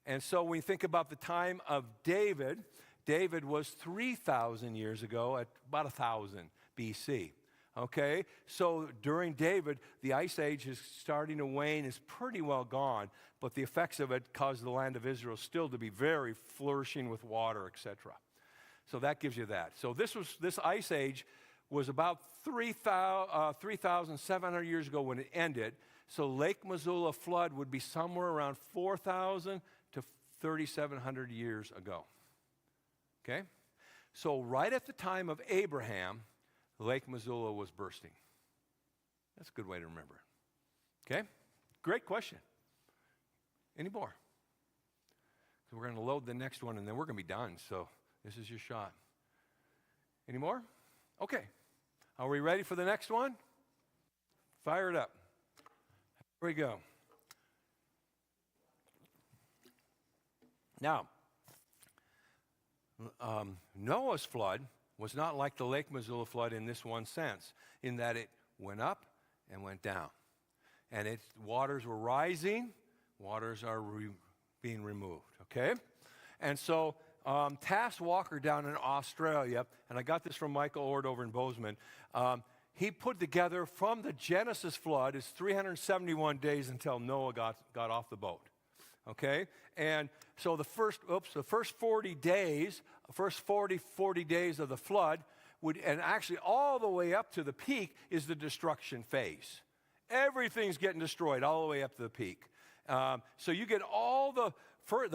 And so when we think about the time of David, David was 3,000 years ago at about 1,000 BC. Okay? So during David, the Ice Age is starting to wane, is pretty well gone, but the effects of it caused the land of Israel still to be very flourishing with water, etc. So that gives you that. So this Ice Age was about 3,700 years ago when it ended. So Lake Missoula flood would be somewhere around 4,000 to 3,700 years ago. Okay? So right at the time of Abraham, Lake Missoula was bursting. That's a good way to remember it. Okay? Great question. Any more? So we're going to load the next one, and then we're going to be done. So this is your shot. Any more? Okay. Are we ready for the next one? Fire it up. Here we go. Now, Noah's flood was not like the Lake Missoula flood in this one sense, in that it went up and went down. And waters were rising, waters are being removed, okay? And so Tass Walker down in Australia, and I got this from Michael Ord over in Bozeman, he put together from the Genesis flood, it's 371 days until Noah got off the boat, okay? And so the first 40 days of the flood and actually all the way up to the peak is the destruction phase. Everything's getting destroyed all the way up to the peak. So you get all the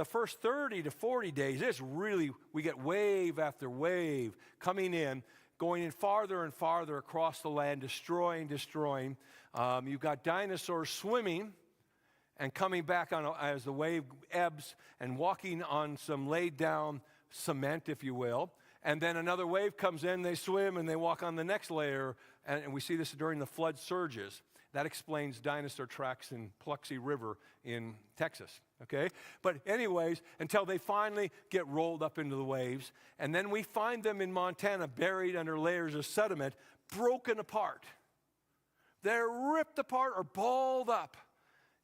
first 30 to 40 days, we get wave after wave coming in, going in farther and farther across the land, destroying. You've got dinosaurs swimming and coming back on as the wave ebbs and walking on some laid down cement, if you will. And then another wave comes in, they swim, and they walk on the next layer. And we see this during the flood surges. That explains dinosaur tracks in Paluxy River in Texas, okay? But anyways, until they finally get rolled up into the waves. And then we find them in Montana buried under layers of sediment, broken apart. They're ripped apart or balled up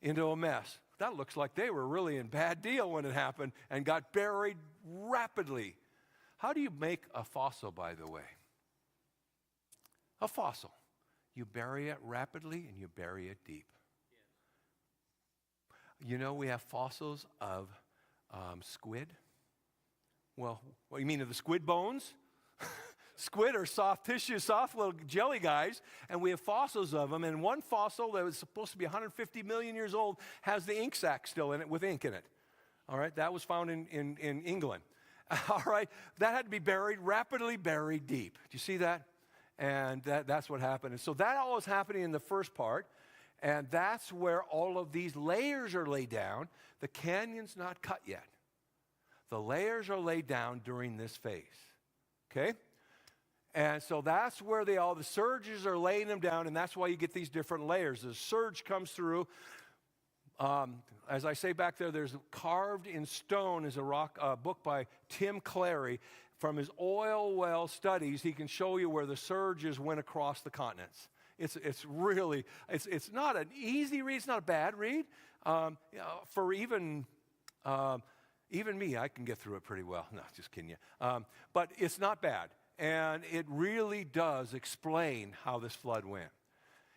into a mess. That looks like they were really in bad deal when it happened and got buried rapidly. How do you make a fossil, by the way? A fossil. You bury it rapidly and you bury it deep. You know, we have fossils of squid. Well, what do you mean, of the squid bones? Squid are soft tissue, soft little jelly guys, and we have fossils of them. And one fossil that was supposed to be 150 million years old has the ink sac still in it with ink in it. All right, that was found in England. All right, that had to be rapidly buried deep. Do you see that? And that's what happened. And so that all was happening in the first part, and that's where all of these layers are laid down. The canyon's not cut yet. The layers are laid down during this phase, okay? And so that's where all the surges are laying them down, and that's why you get these different layers. The surge comes through. As I say back there, there's carved in stone is a book by Tim Clary. From his oil well studies, he can show you where the surges went across the continents. It's not an easy read. It's not a bad read. For even me, I can get through it pretty well. No, just kidding you. But it's not bad. And it really does explain how this flood went.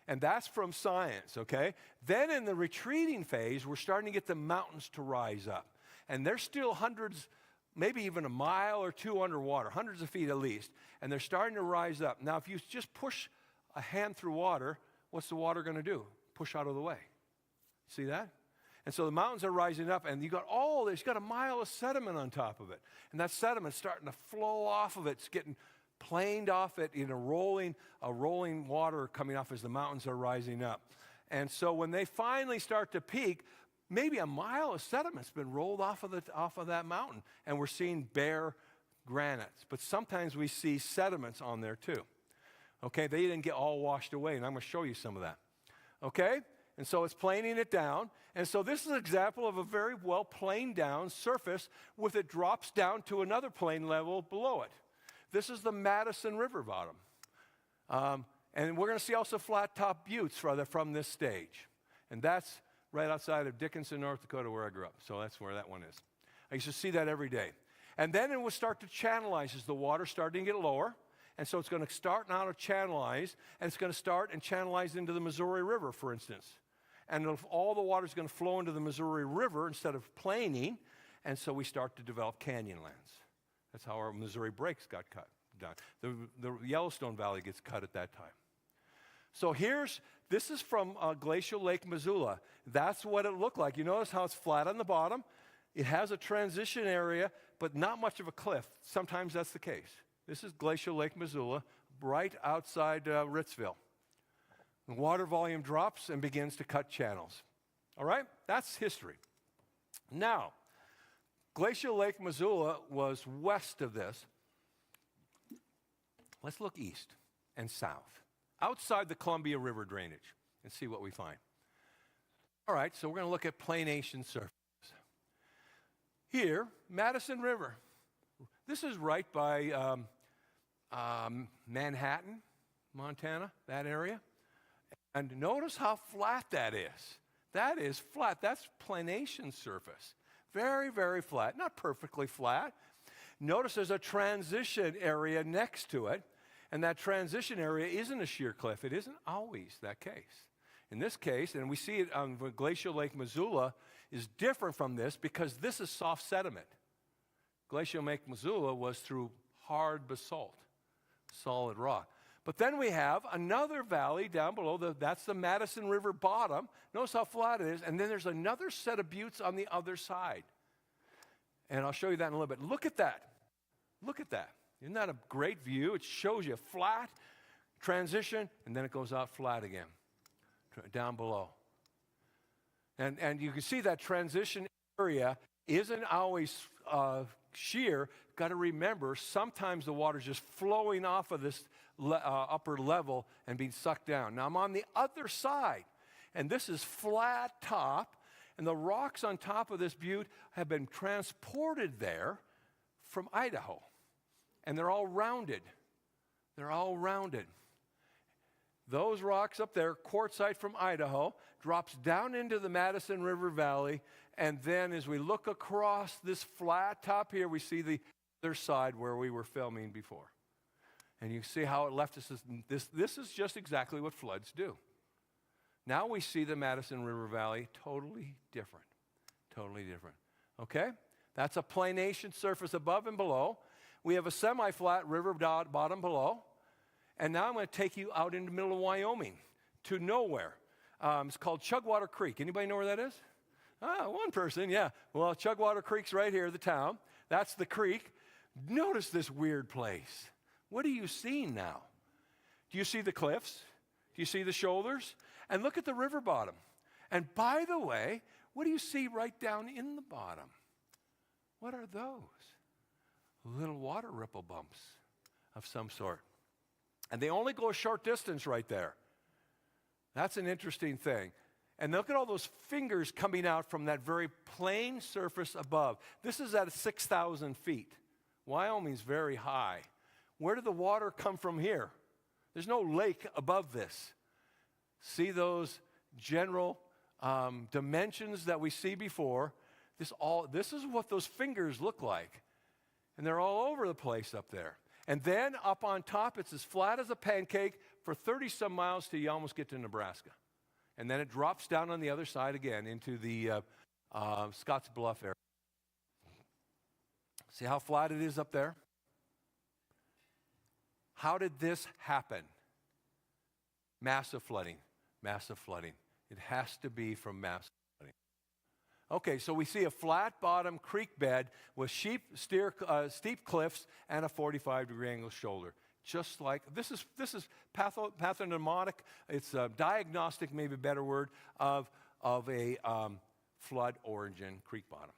And that's from science, okay? Then in the retreating phase, we're starting to get the mountains to rise up. And they're still hundreds, maybe even a mile or two underwater, hundreds of feet at least. And they're starting to rise up. Now, if you just push a hand through water, what's the water going to do? Push out of the way. See that? And so the mountains are rising up, and you got all this. You got a mile of sediment on top of it. And that sediment's starting to flow off of it. It's getting planed off it in a rolling water coming off as the mountains are rising up. And so when they finally start to peak, maybe a mile of sediment's been rolled off of that mountain, and we're seeing bare granites. But sometimes we see sediments on there too. Okay, they didn't get all washed away, and I'm going to show you some of that. Okay, and so it's planing it down. And so this is an example of a very well planed down surface with it drops down to another plane level below it. This is the Madison River bottom. And we're going to see also flat top buttes from this stage. And that's right outside of Dickinson, North Dakota, where I grew up. So that's where that one is. I used to see that every day. And then it will start to channelize as the water's starting to get lower. And so it's going to start now to channelize, and it's going to start and channelize into the Missouri River, for instance. And all the water's going to flow into the Missouri River instead of planing, and so we start to develop canyonlands. That's how our Missouri breaks got cut down. The Yellowstone Valley gets cut at that time. So this is from Glacial Lake, Missoula. That's what it looked like. You notice how it's flat on the bottom. It has a transition area, but not much of a cliff. Sometimes that's the case. This is Glacial Lake, Missoula, right outside Ritzville. The water volume drops and begins to cut channels. All right? That's history. Now, Glacial Lake, Missoula was west of this. Let's look east and south, outside the Columbia River drainage, and see what we find. All right, so we're going to look at planation surface. Here, Madison River. This is right by Manhattan, Montana, that area. And notice how flat that is. That is flat. That's planation surface. Very, very flat. Not perfectly flat. Notice there's a transition area next to it. And that transition area isn't a sheer cliff. It isn't always that case. In this case, and we see it on Glacial Lake, Missoula, is different from this because this is soft sediment. Glacial Lake Missoula was through hard basalt, solid rock. But then we have another valley down below, that's the Madison River bottom. Notice how flat it is. And then there's another set of buttes on the other side. And I'll show you that in a little bit. Look at that. Look at that. Isn't that a great view? It shows you flat, transition, and then it goes out flat again, down below. And you can see that transition area isn't always sheer. Got to remember, sometimes the water's just flowing off of this upper level and being sucked down. Now I'm on the other side, and this is flat top, and the rocks on top of this butte have been transported there from Idaho, and they're all rounded. They're all rounded. Those rocks up there, quartzite from Idaho, drops down into the Madison River Valley, and then as we look across this flat top here, we see the other side where we were filming before. And you see how it left us. This is just exactly what floods do. Now we see the Madison River Valley totally different. Totally different. Okay? That's a planation surface above and below. We have a semi-flat river bottom below. And now I'm going to take you out into the middle of Wyoming to nowhere. It's called Chugwater Creek. Anybody know where that is? One person, yeah. Well, Chugwater Creek's right here, the town. That's the creek. Notice this weird place. What are you seeing now? Do you see the cliffs? Do you see the shoulders? And look at the river bottom. And by the way, what do you see right down in the bottom? What are those? Little water ripple bumps of some sort. And they only go a short distance right there. That's an interesting thing. And look at all those fingers coming out from that very plain surface above. This is at 6,000 feet. Wyoming's very high. Where did the water come from here? There's no lake above this. See those general dimensions that we see before? This is what those fingers look like. And they're all over the place up there. And then up on top, it's as flat as a pancake for 30-some miles till you almost get to Nebraska. And then it drops down on the other side again into the Scotts Bluff area. See how flat it is up there? How did this happen? Massive flooding. Massive flooding. It has to be from massive flooding. Okay, so we see a flat bottom creek bed with steep cliffs and a 45-degree angle shoulder. Just like, this is pathognomonic, it's a diagnostic, maybe a better word, of a flood origin creek bottom.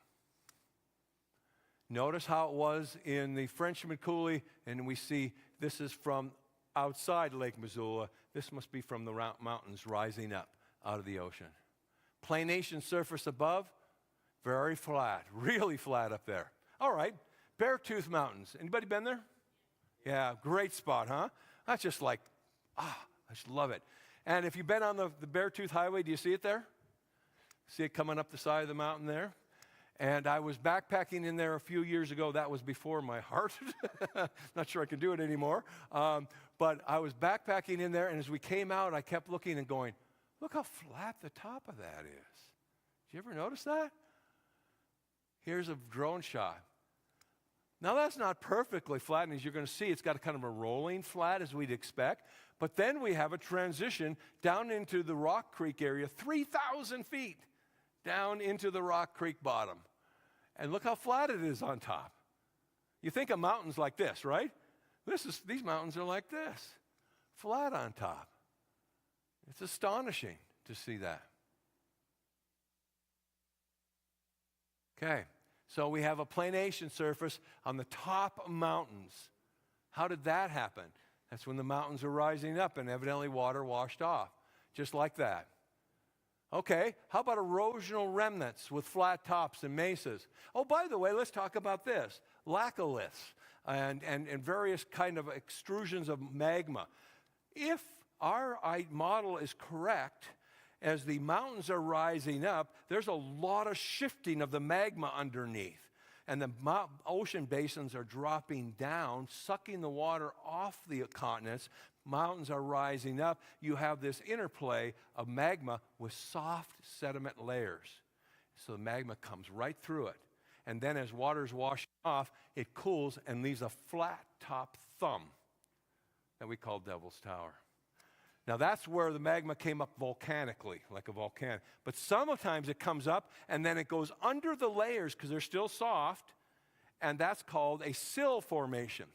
Notice how it was in the Frenchman Coulee, and we see this is from outside Lake Missoula. This must be from the mountains rising up out of the ocean. Planation surface above, very flat, really flat up there. All right, Beartooth Mountains. Anybody been there? Yeah, great spot, huh? That's just like, I just love it. And if you've been on the Beartooth Highway, do you see it there? See it coming up the side of the mountain there? And I was backpacking in there a few years ago. That was before my heart. Not sure I can do it anymore. But I was backpacking in there, and as we came out, I kept looking and going, look how flat the top of that is. Did you ever notice that? Here's a drone shot. Now, that's not perfectly flat, and as you're going to see, it's got a kind of a rolling flat as we'd expect. But then we have a transition down into the Rock Creek area, 3,000 feet down into the Rock Creek bottom. And look how flat it is on top. You think of mountains like this, right? These mountains are like this, flat on top. It's astonishing to see that. Okay, so we have a planation surface on the top mountains. How did that happen? That's when the mountains are rising up and evidently water washed off, just like that. Okay, how about erosional remnants with flat tops and mesas? Oh, by the way, let's talk about this. Laccoliths and various kind of extrusions of magma. If our model is correct, as the mountains are rising up, there's a lot of shifting of the magma underneath. And the ocean basins are dropping down, sucking the water off the continents. Mountains are rising up. You have this interplay of magma with soft sediment layers. So the magma comes right through it. And then as water's washing off, it cools and leaves a flat top thumb that we call Devil's Tower. Now that's where the magma came up volcanically, like a volcano. But sometimes it comes up and then it goes under the layers because they're still soft, and that's called a sill formation.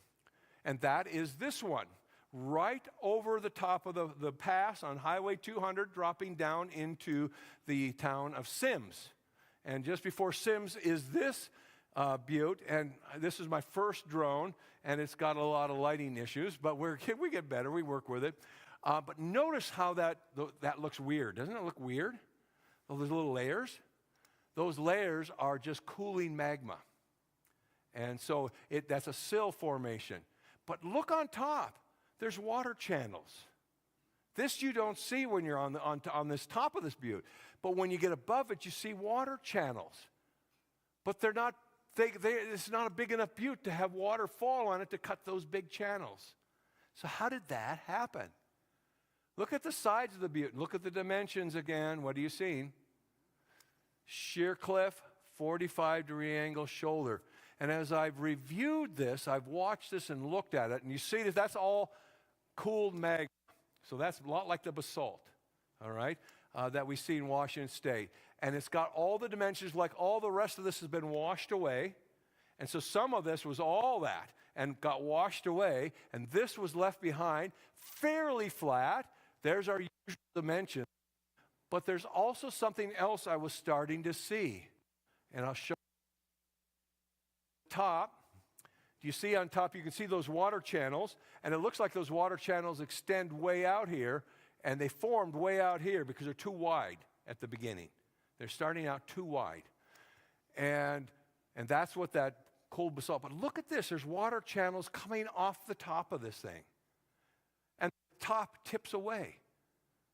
And that is this one, right over the top of the pass on Highway 200, dropping down into the town of Sims. And just before Sims is this butte, and this is my first drone, and it's got a lot of lighting issues, but we get better, we work with it. But notice how that looks weird. Doesn't it look weird? Those little layers? Those layers are just cooling magma. And so that's a sill formation. But look on top. There's water channels. This you don't see when you're on this top of this butte. But when you get above it, you see water channels. But they're not. It's not a big enough butte to have water fall on it to cut those big channels. So how did that happen? Look at the sides of the butte. Look at the dimensions again. What are you seeing? Sheer cliff, 45-degree angle shoulder. And as I've reviewed this, I've watched this and looked at it, and you see that that's all cooled magma. So that's a lot like the basalt, all right, that we see in Washington State. And it's got all the dimensions, like all the rest of this has been washed away. And so some of this was all that and got washed away, and this was left behind, fairly flat. There's our usual dimension. But there's also something else I was starting to see. And I'll show you. Top. Do you see on top, you can see those water channels, and it looks like those water channels extend way out here, and they formed way out here because they're too wide at the beginning. They're starting out too wide. And that's what that cold basalt. But look at this. There's water channels coming off the top of this thing. And the top tips away.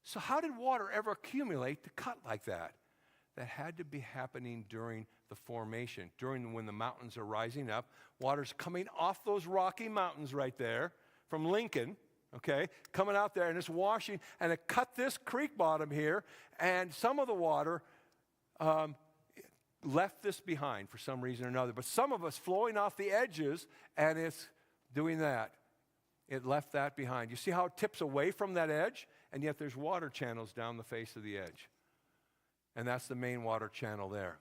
So how did water ever accumulate to cut like that? That had to be happening during the formation, during when the mountains are rising up. Water's coming off those Rocky Mountains right there from Lincoln, okay, coming out there, and it's washing, and it cut this creek bottom here, and some of the water left this behind for some reason or another. But some of us flowing off the edges, and it's doing that. It left that behind. You see how it tips away from that edge? And yet there's water channels down the face of the edge. And that's the main water channel there.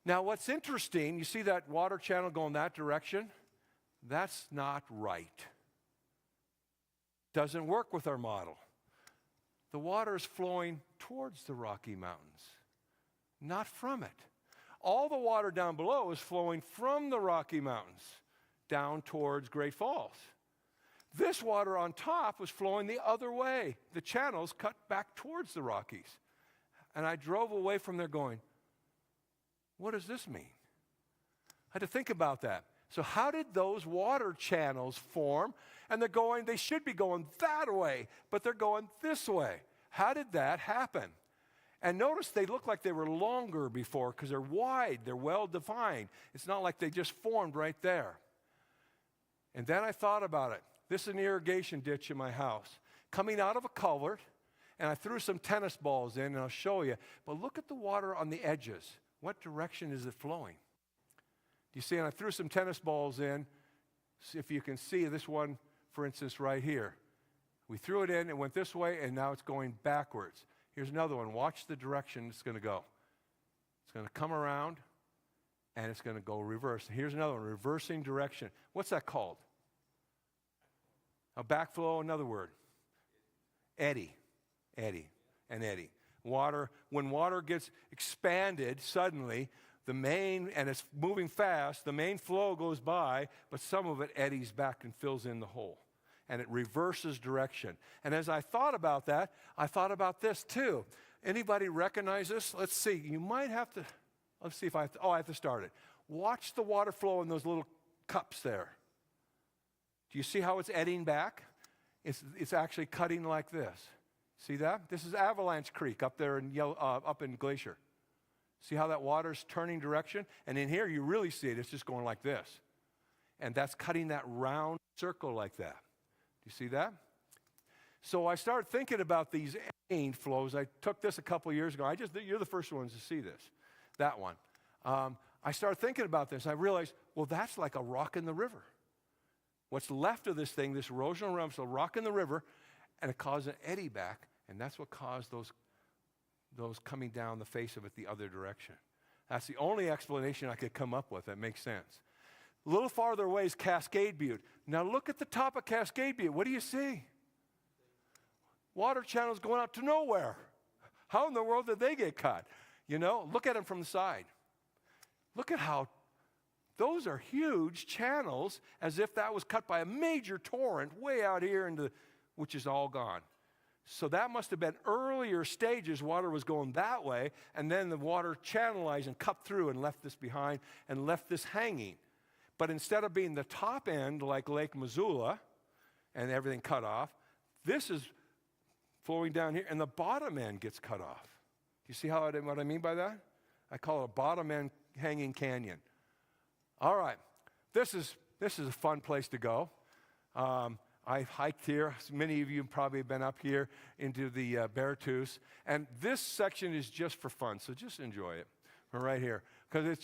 Now what's interesting, you see that water channel going that direction? That's not right. Doesn't work with our model. The water is flowing towards the Rocky Mountains, not from it. All the water down below is flowing from the Rocky Mountains down towards Great Falls. This water on top was flowing the other way. The channels cut back towards the Rockies. And I drove away from there going, what does this mean? I had to think about that. So how did those water channels form? And they should be going that way, but they're going this way. How did that happen? And notice they look like they were longer before because they're wide, they're well defined. It's not like they just formed right there. And then I thought about it. This is an irrigation ditch in my house, coming out of a culvert, and I threw some tennis balls in, and I'll show you. But look at the water on the edges. What direction is it flowing? Do you see? And I threw some tennis balls in. See if you can see this one, for instance, right here. We threw it in, it went this way, and now it's going backwards. Here's another one. Watch the direction it's going to go. It's going to come around, and it's going to go reverse. Here's another one, reversing direction. What's that called? A backflow, another word. Eddy. Eddy and eddy. Water, when water gets expanded suddenly, and it's moving fast, the main flow goes by, but some of it eddies back and fills in the hole. And it reverses direction. And as I thought about that, I thought about this too. Anybody recognize this? Let's see. You might have to, let's see if I have to, I have to start it. Watch the water flow in those little cups there. Do you see how it's eddying back? It's actually cutting like this. See that? This is Avalanche Creek up there up in Glacier. See how that water's turning direction? And in here, you really see it. It's just going like this. And that's cutting that round circle like that. Do you see that? So I started thinking about these aid flows. I took this a couple years ago. You're the first ones to see this, that one. I started thinking about this. I realized, well, that's like a rock in the river. What's left of this thing, this erosional rim, is a rock in the river, and it caused an eddy back, and that's what caused those coming down the face of it the other direction. That's the only explanation I could come up with that makes sense. A little farther away is Cascade Butte. Now look at the top of Cascade Butte. What do you see? Water channels going out to nowhere. How in the world did they get cut? You know, look at them from the side. Look at how those are huge channels, as if that was cut by a major torrent way out here which is all gone. So that must have been earlier stages. Water was going that way, and then the water channelized and cut through and left this behind and left this hanging. But instead of being the top end like Lake Missoula and everything cut off, this is flowing down here, and the bottom end gets cut off. You see what I mean by that? I call it a bottom end hanging canyon. All right, this is a fun place to go. I've hiked here. Many of you probably have been up here into the Beartooth, and this section is just for fun, so just enjoy it. We're right here, because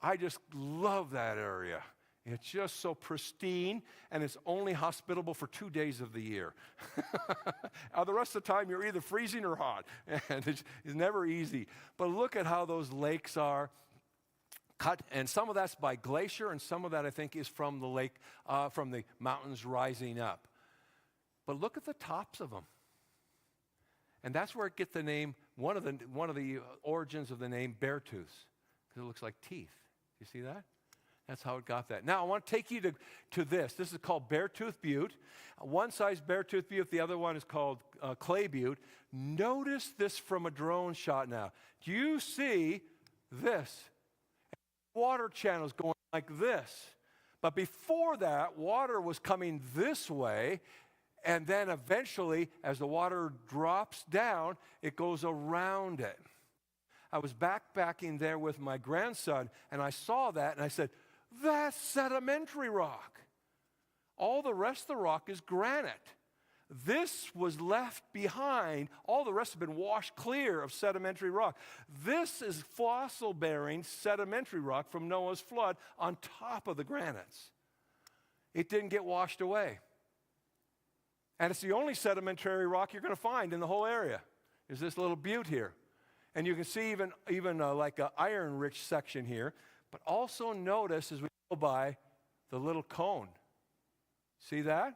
I just love that area. It's just so pristine, and it's only hospitable for 2 days of the year. The rest of the time, you're either freezing or hot, and it's never easy. But look at how those lakes are cut, and some of that's by glacier, and some of that, I think, is from the lake, from the mountains rising up. But look at the tops of them. And that's where it gets the name, one of the origins of the name Beartooth, because it looks like teeth. You see that? That's how it got that. Now, I want to take you to this. This is called Beartooth Butte. One side's Beartooth Butte. The other one is called Clay Butte. Notice this from a drone shot now. Do you see this? Water channels going like this. But before that, water was coming this way, and then eventually, as the water drops down, it goes around it. I was backpacking there with my grandson, and I saw that, and I said, that's sedimentary rock. All the rest of the rock is granite. This was left behind. All the rest have been washed clear of sedimentary rock. This is fossil-bearing sedimentary rock from Noah's flood on top of the granites. It didn't get washed away. And it's the only sedimentary rock you're going to find in the whole area, is this little butte here. And you can see even like an iron-rich section here. But also notice as we go by the little cone. See that?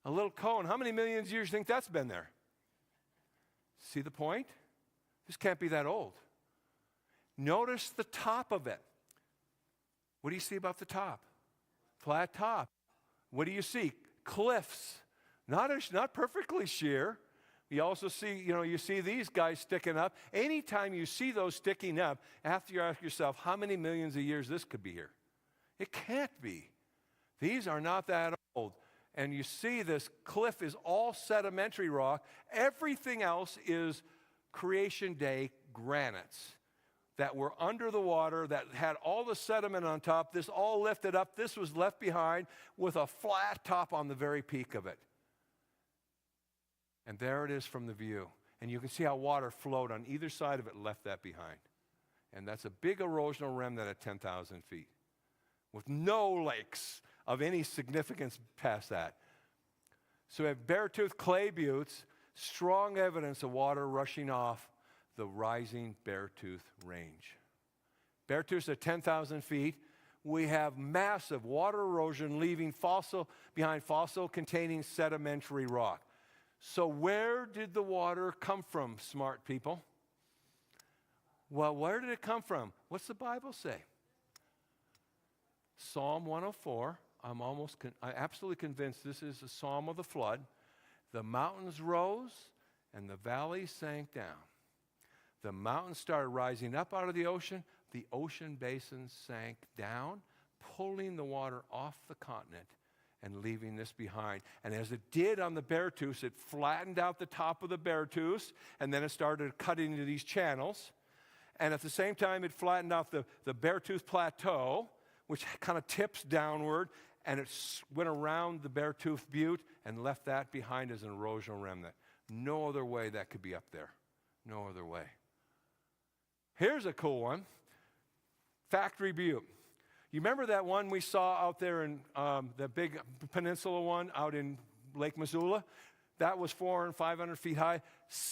A little cone. How many millions of years do you think that's been there? See the point? This can't be that old. Notice the top of it. What do you see about the top? Flat top. What do you see? Cliffs. Not perfectly sheer. You also see, you see these guys sticking up. Anytime you see those sticking up, after you ask yourself, how many millions of years this could be here? It can't be. These are not that old. And you see this cliff is all sedimentary rock. Everything else is creation day granites that were under the water, that had all the sediment on top. This all lifted up. This was left behind with a flat top on the very peak of it. And there it is from the view. And you can see how water flowed on either side of it and left that behind. And that's a big erosional remnant at 10,000 feet with no lakes of any significance past that. So we have Beartooth Clay Buttes, strong evidence of water rushing off the rising Beartooth Range. Beartooth's at 10,000 feet. We have massive water erosion leaving behind fossil-containing sedimentary rock. So where did the water come from, smart people? Well, where did it come from? What's the Bible say? Psalm 104. I'm absolutely convinced this is a psalm of the flood. The mountains rose and the valleys sank down. The mountains started rising up out of the ocean. The ocean basins sank down, pulling the water off the continent and leaving this behind. And as it did on the Beartooth, it flattened out the top of the Beartooth, and then it started cutting into these channels. And at the same time, it flattened out the Beartooth Plateau, which kind of tips downward, and it went around the Beartooth Butte and left that behind as an erosional remnant. No other way that could be up there. No other way. Here's a cool one. Factory Butte. You remember that one we saw out there in the big peninsula one out in Lake Missoula? That was 400 and 500 feet high,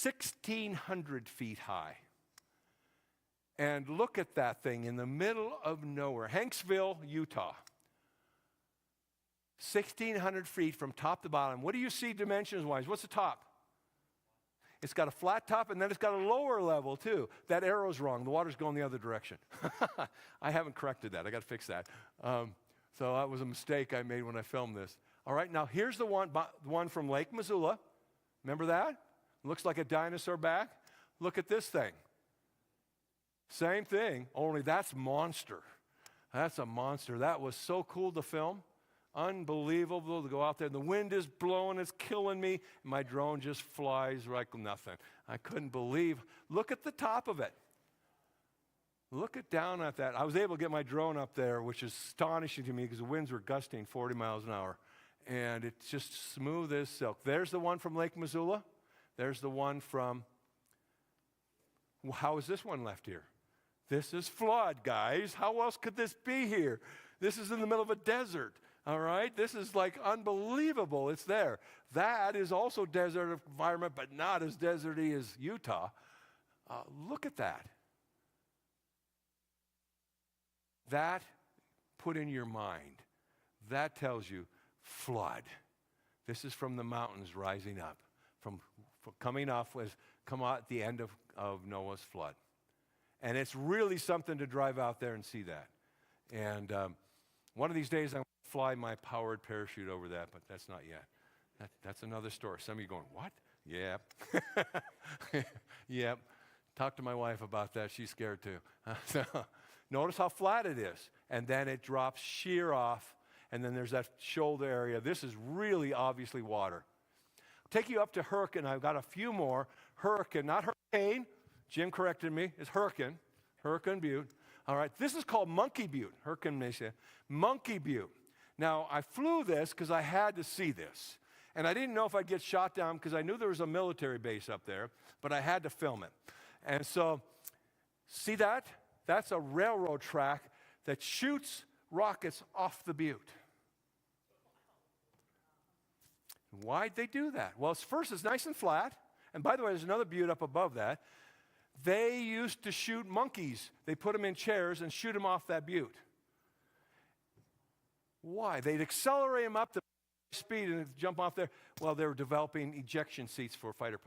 1,600 feet high. And look at that thing in the middle of nowhere. Hanksville, Utah. 1,600 feet from top to bottom. What do you see dimensions-wise? What's the top? It's got a flat top, and then it's got a lower level, too. That arrow's wrong. The water's going the other direction. I haven't corrected that. I got to fix that. So that was a mistake I made when I filmed this. All right, now here's the one from Lake Missoula. Remember that? Looks like a dinosaur back. Look at this thing. Same thing, only that's monster. That's a monster. That was so cool to film. Unbelievable to go out there. The wind is blowing, it's killing me. And my drone just flies like nothing. I couldn't believe. Look at the top of it. Look down at that. I was able to get my drone up there, which is astonishing to me because the winds were gusting 40 miles an hour. And it's just smooth as silk. There's the one from Lake Missoula. There's the one from, how is this one left here? This is flood, guys. How else could this be here? This is in the middle of a desert. All right, this is like unbelievable. It's there. That is also desert environment, but not as deserty as Utah. Look at that. That put in your mind. That tells you flood. This is from the mountains rising up, from coming off come out at the end of Noah's flood, and it's really something to drive out there and see that. And one of these days I'm fly my powered parachute over that, but that's not yet. That's another story. Some of you going, what? Yeah. Yep. Talk to my wife about that. She's scared too. So, notice how flat it is. And then it drops sheer off, and then there's that shoulder area. This is really obviously water. I'll take you up to Horton. I've got a few more. Horton, not hurricane. Jim corrected me. It's Horton. Horton Butte. All right. This is called Monkey Butte. Horton Mesa. Monkey Butte. Now, I flew this because I had to see this. And I didn't know if I'd get shot down because I knew there was a military base up there, but I had to film it. And so, see that? That's a railroad track that shoots rockets off the butte. Why'd they do that? Well, first, it's nice and flat. And by the way, there's another butte up above that. They used to shoot monkeys. They put them in chairs and shoot them off that butte. Why? They'd accelerate them up to speed and jump off there. Well, they were developing ejection seats for fighter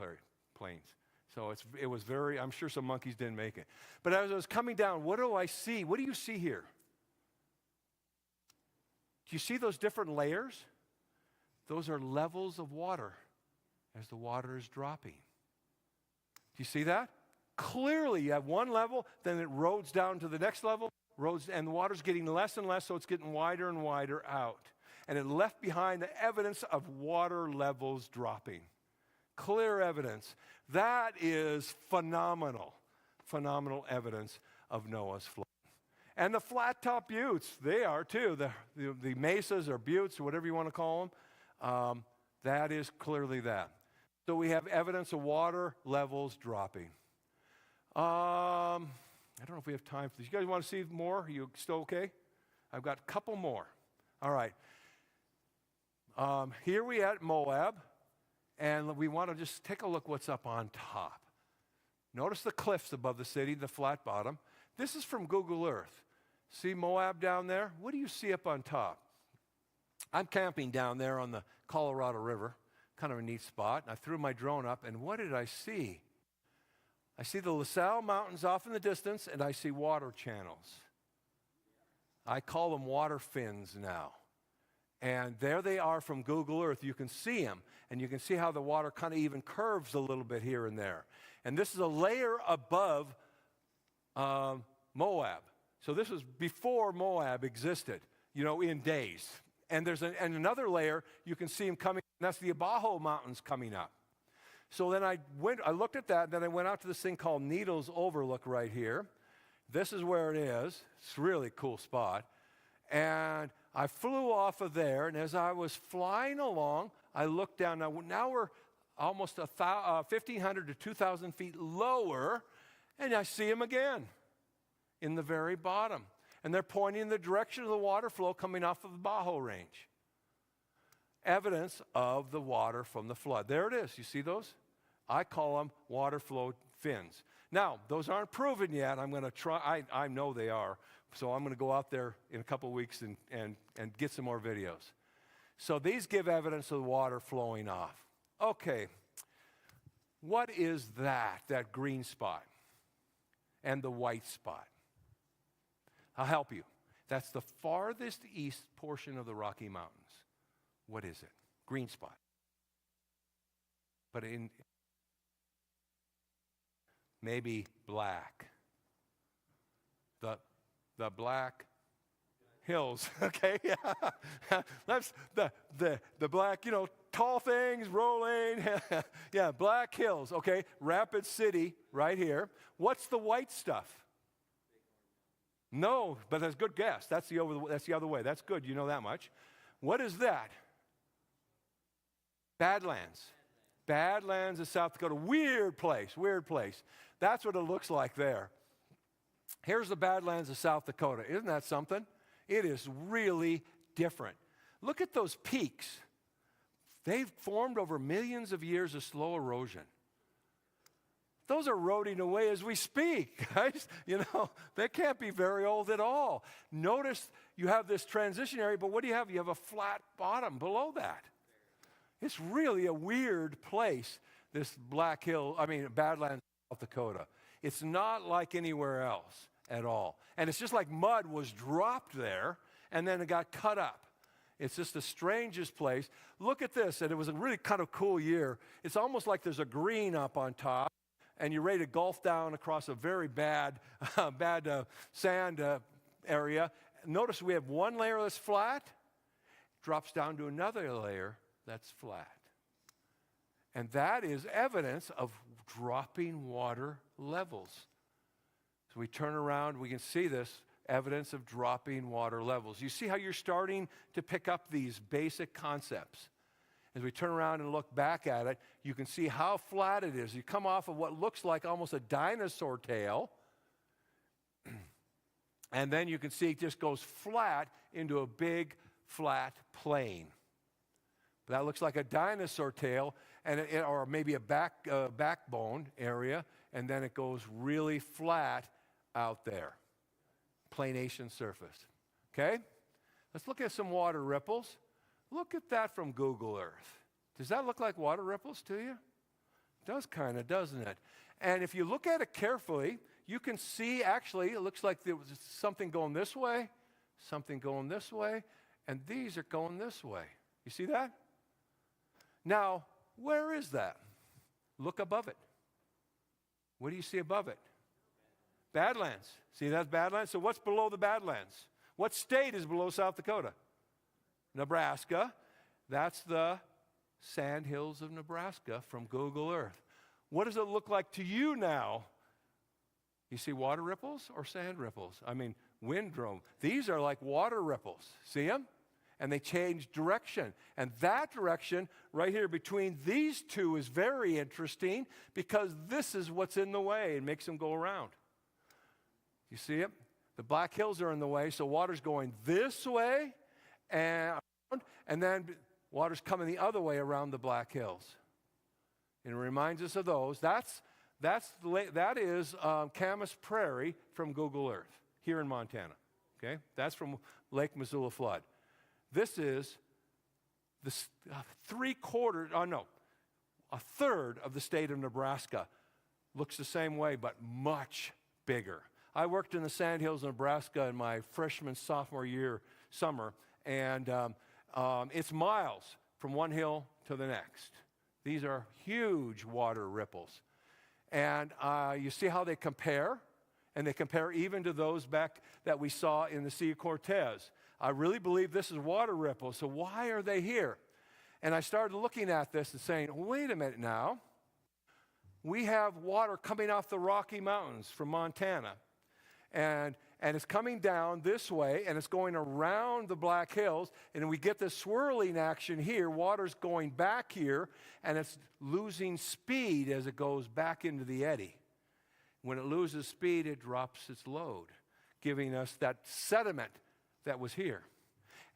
planes. So it was very, I'm sure some monkeys didn't make it. But as I was coming down, what do I see? What do you see here? Do you see those different layers? Those are levels of water as the water is dropping. Do you see that? Clearly, you have one level, then it roads down to the next level, and the water's getting less and less, so it's getting wider and wider out. And it left behind the evidence of water levels dropping. Clear evidence. That is phenomenal, phenomenal evidence of Noah's flood. And the flat top buttes, they are too. The mesas or buttes, or whatever you want to call them, that is clearly that. So we have evidence of water levels dropping. I don't know if we have time for this. You guys want to see more? Are you still okay? I've got a couple more. All right. Here we at Moab, and we want to just take a look what's up on top. Notice the cliffs above the city, the flat bottom. This is from Google Earth. See Moab down there? What do you see up on top? I'm camping down there on the Colorado River, kind of a neat spot. I threw my drone up, and what did I see? I see the LaSalle Mountains off in the distance, and I see water channels. I call them water fins now. And there they are from Google Earth. You can see them, and you can see how the water kind of even curves a little bit here and there. And this is a layer above Moab. So this was before Moab existed, in days. And there's another layer, you can see them coming, and that's the Abajo Mountains coming up. So then I looked at that, and then I went out to this thing called Needles Overlook right here. This is where it is. It's a really cool spot. And I flew off of there, and as I was flying along, I looked down. Now we're almost 1,500 to 2,000 feet lower, and I see them again in the very bottom. And they're pointing in the direction of the water flow coming off of the Bajo Range. Evidence of the water from the flood. There it is. You see those? I call them water flow fins. Now, those aren't proven yet. I'm going to try. I know they are. So I'm going to go out there in a couple of weeks and get some more videos. So these give evidence of the water flowing off. Okay. What is that green spot and the white spot? I'll help you. That's the farthest east portion of the Rocky Mountains. What is it? Green spot. But in maybe black. The Black Hills, okay? Yeah. That's the black, tall things rolling. Yeah, Black Hills, okay? Rapid City right here. What's the white stuff? No, but that's a good guess. That's the other way. That's good. You know that much. What is that? Badlands. Badlands of South Dakota. Weird place. That's what it looks like there. Here's the Badlands of South Dakota. Isn't that something? It is really different. Look at those peaks. They've formed over millions of years of slow erosion. Those are eroding away as we speak, guys. They can't be very old at all. Notice you have this transition area, but what do you have? You have a flat bottom below that. It's really a weird place, this Badlands, South Dakota. It's not like anywhere else at all. And it's just like mud was dropped there, and then it got cut up. It's just the strangest place. Look at this, and it was a really kind of cool year. It's almost like there's a green up on top, and you're ready to golf down across a very bad sand area. Notice we have one layer that's flat, drops down to another layer that's flat. And that is evidence of dropping water levels. So we turn around, we can see this evidence of dropping water levels. You see how you're starting to pick up these basic concepts. As we turn around and look back at it, you can see how flat it is. You come off of what looks like almost a dinosaur tail, and then you can see it just goes flat into a big flat plain. That looks like a dinosaur tail, or maybe a backbone area, and then it goes really flat out there. Planation surface. Okay? Let's look at some water ripples. Look at that from Google Earth. Does that look like water ripples to you? It does kind of, doesn't it? And if you look at it carefully, you can see actually it looks like there was something going this way, something going this way, and these are going this way. You see that? Now, where is that? Look above it. What do you see above it? Badlands. See, that's Badlands? So what's below the Badlands? What state is below South Dakota? Nebraska. That's the sand hills of Nebraska from Google Earth. What does it look like to you now? You see water ripples or sand ripples? Windrow. These are like water ripples. See them? And they change direction. And that direction right here between these two is very interesting because this is what's in the way and makes them go around. You see it? The Black Hills are in the way, so water's going this way, and then water's coming the other way around the Black Hills. And it reminds us of those. That is Camas Prairie from Google Earth here in Montana. Okay? That's from Lake Missoula flood. This is a third of the state of Nebraska. Looks the same way, but much bigger. I worked in the Sandhills, Nebraska in my freshman, sophomore year, summer, and it's miles from one hill to the next. These are huge water ripples. And you see how they compare? And they compare even to those back that we saw in the Sea of Cortez. I really believe this is water ripples, so why are they here? And I started looking at this and saying, wait a minute now. We have water coming off the Rocky Mountains from Montana. And it's coming down this way, and it's going around the Black Hills, and we get this swirling action here. Water's going back here, and it's losing speed as it goes back into the eddy. When it loses speed, it drops its load, giving us that sediment that was here.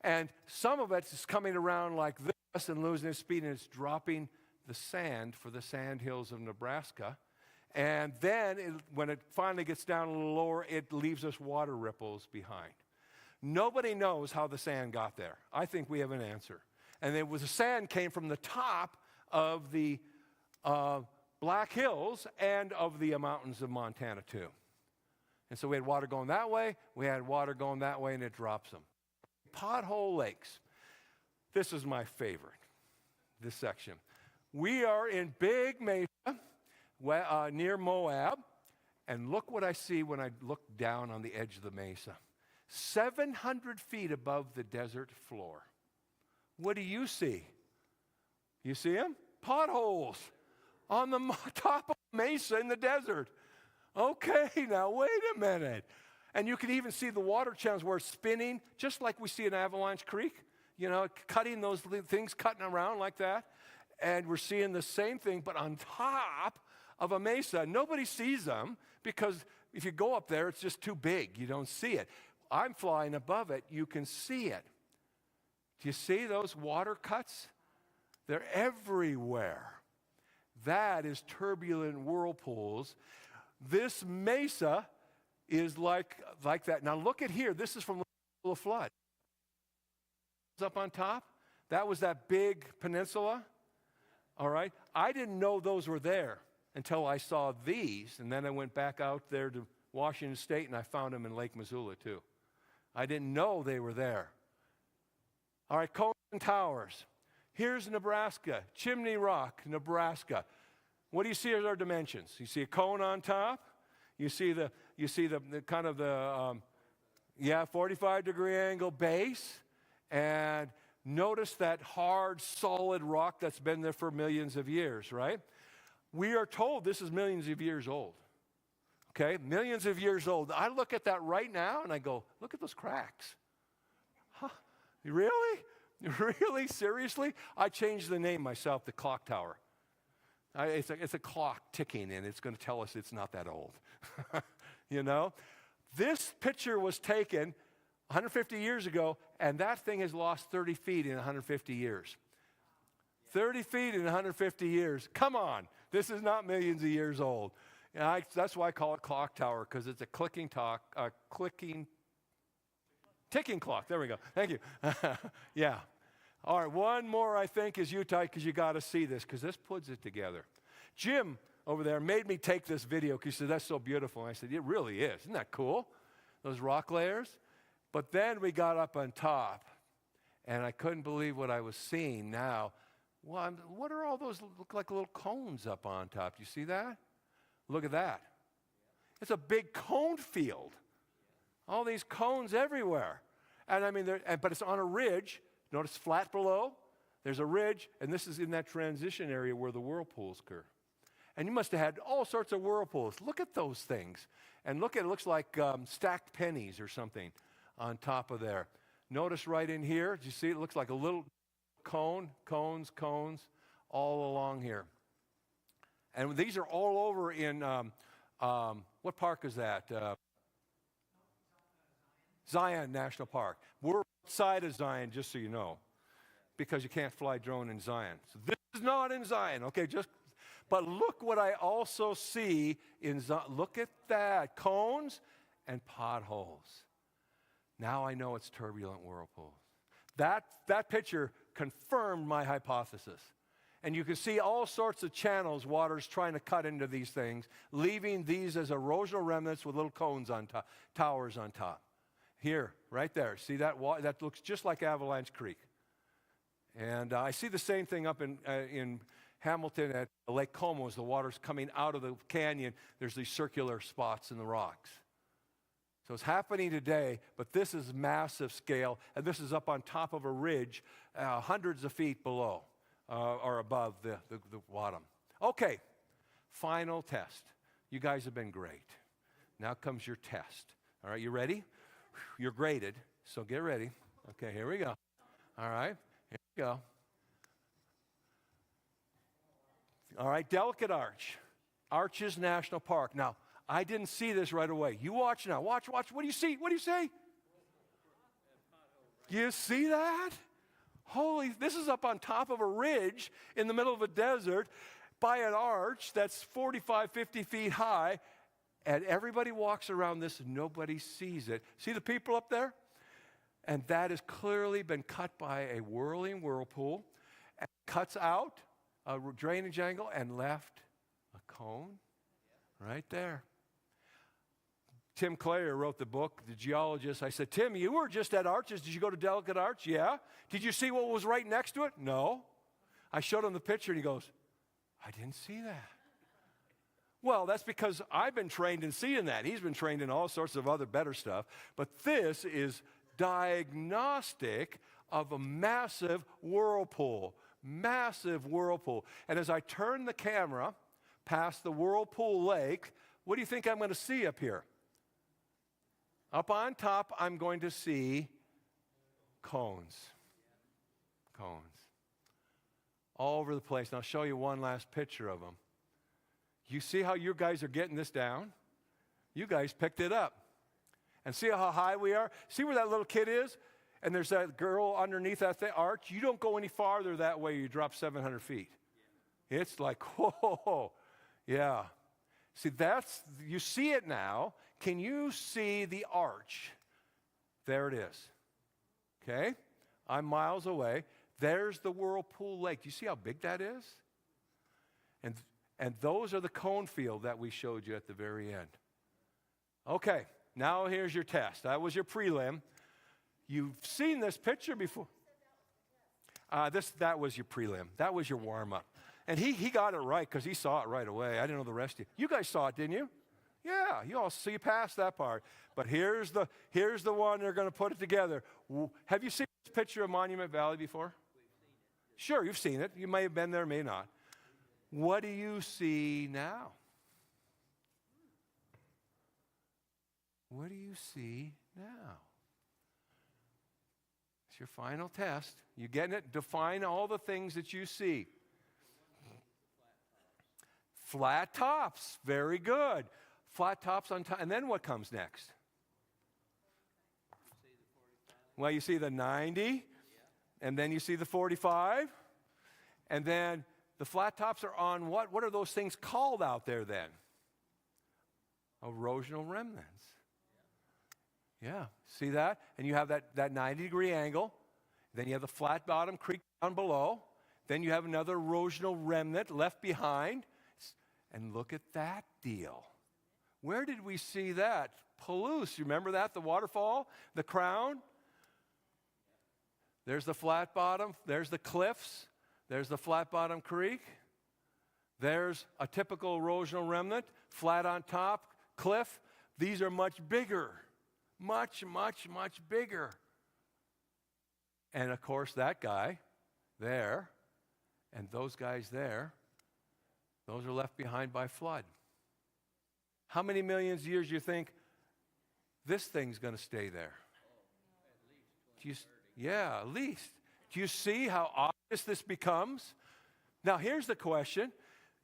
And some of it is coming around like this and losing its speed, and it's dropping the sand for the sand hills of Nebraska. And then when it finally gets down a little lower, it leaves us water ripples behind. Nobody knows how the sand got there. I think we have an answer. And the sand came from the top of the Black Hills and of the mountains of Montana too. And so we had water going that way, we had water going that way, and it drops them. Pothole lakes. This is my favorite, this section. We are in Big Mesa, near Moab, and look what I see when I look down on the edge of the mesa. 700 feet above the desert floor. What do you see? You see them? Potholes on the top of the mesa in the desert. Okay, now wait a minute. And you can even see the water channels where it's spinning, just like we see in Avalanche Creek, cutting those things, cutting around like that. And we're seeing the same thing, but on top of a mesa. Nobody sees them because if you go up there, it's just too big. You don't see it. I'm flying above it. You can see it. Do you see those water cuts? They're everywhere. That is turbulent whirlpools. This mesa is like that. Now look at here. This is from the flood. Up on top, that was that big peninsula. All right. I didn't know those were there until I saw these, and then I went back out there to Washington State, and I found them in Lake Missoula, too. I didn't know they were there. All right, cones and towers. Here's Nebraska, Chimney Rock, Nebraska. What do you see as our dimensions? You see a cone on top. You see the kind of the 45-degree angle base, and notice that hard, solid rock that's been there for millions of years, right? We are told this is millions of years old. Okay, millions of years old. I look at that right now and I go, look at those cracks. Huh, really? Really? Seriously? I changed the name myself, the clock tower. It's a clock ticking, and it's going to tell us it's not that old. This picture was taken 150 years ago, and that thing has lost 30 feet in 150 years. 30 feet in 150 years. Come on. This is not millions of years old. And that's why I call it clock tower, because it's a ticking clock. There we go. Thank you. Yeah. All right, one more I think is Utah, because you got to see this, because this puts it together. Jim over there made me take this video, because he said, that's so beautiful. And I said, it really is. Isn't that cool? Those rock layers. But then we got up on top, and I couldn't believe what I was seeing now. Well, what are all those look like little cones up on top? Do you see that? Look at that. It's a big cone field. All these cones everywhere. And I mean, but it's on a ridge. Notice flat below. There's a ridge, and this is in that transition area where the whirlpools occur. And you must have had all sorts of whirlpools. Look at those things. And look at it, looks like stacked pennies or something on top of there. Notice right in here, do you see it looks like a little cones, all along here. And these are all over in, what park is that? Zion National Park. We're outside of Zion, just so you know, because you can't fly drone in Zion. So this is not in Zion, okay? But look what I also see in Zion. Look at that, cones and potholes. Now I know it's turbulent whirlpools. That picture confirmed my hypothesis. And you can see all sorts of channels, water's trying to cut into these things, leaving these as erosional remnants with little cones on top, towers on top. Here, right there, see that? That looks just like Avalanche Creek. And I see the same thing up in Hamilton at Lake Como as the water's coming out of the canyon. There's these circular spots in the rocks. So it's happening today, but this is massive scale, and this is up on top of a ridge, hundreds of feet below or above the bottom. Okay, final test. You guys have been great. Now comes your test. All right, you ready? You're graded, so get ready. Okay, here we go. All right, here we go. All right, Delicate Arch. Arches National Park. Now, I didn't see this right away. You watch now. Watch. What do you see? What do you see? You see that? Holy, this is up on top of a ridge in the middle of a desert by an arch that's 45, 50 feet high, and everybody walks around this and nobody sees it. See the people up there? And that has clearly been cut by a whirling whirlpool, and cuts out a drainage angle and left a cone right there. Tim Clayer wrote the book, The Geologist. I said, Tim, you were just at Arches. Did you go to Delicate Arch? Yeah. Did you see what was right next to it? No. I showed him the picture, and he goes, I didn't see that. Well, that's because I've been trained in seeing that. He's been trained in all sorts of other better stuff. But this is diagnostic of a massive whirlpool. Massive whirlpool. And as I turn the camera past the whirlpool lake, what do you think I'm going to see up here? Up on top, I'm going to see cones. Cones. All over the place. And I'll show you one last picture of them. You see how you guys are getting this down? You guys picked it up. And see how high we are? See where that little kid is? And there's that girl underneath that arch. You don't go any farther that way, you drop 700 feet. It's like, whoa. Yeah. See, you see it now. Can you see the arch? There it is. Okay? I'm miles away. There's the Whirlpool Lake. Do you see how big that is? And those are the cone field that we showed you at the very end. Okay, now here's your test. That was your prelim. You've seen this picture before. That was your prelim. That was your warm-up. And he got it right because he saw it right away. I didn't know the rest of you. You guys saw it, didn't you? Yeah, you all see past that part. But here's the one they're going to put it together. Have you seen this picture of Monument Valley before? We've seen it. Sure, you've seen it. You may have been there, may not. What do you see now? What do you see now? It's your final test. You getting it? Define all the things that you see. Flat tops. Very good. Flat tops on top. And then what comes next? Well, you see the 90, and then you see the 45, and then the flat tops are on what? What are those things called out there then? Erosional remnants. Yeah, see that? And you have that 90-degree angle. Then you have the flat bottom creek down below. Then you have another erosional remnant left behind. And look at that deal. Where did we see that? Palouse, you remember that? The waterfall, the crown. There's the flat bottom. There's the cliffs. There's the flat bottom creek. There's a typical erosional remnant, flat on top, cliff. These are much bigger. Much, much, much bigger. And of course, that guy there and those guys there, those are left behind by flood. How many millions of years do you think this thing's going to stay there? Yeah, at least. Do you see how obvious this becomes? Now, here's the question.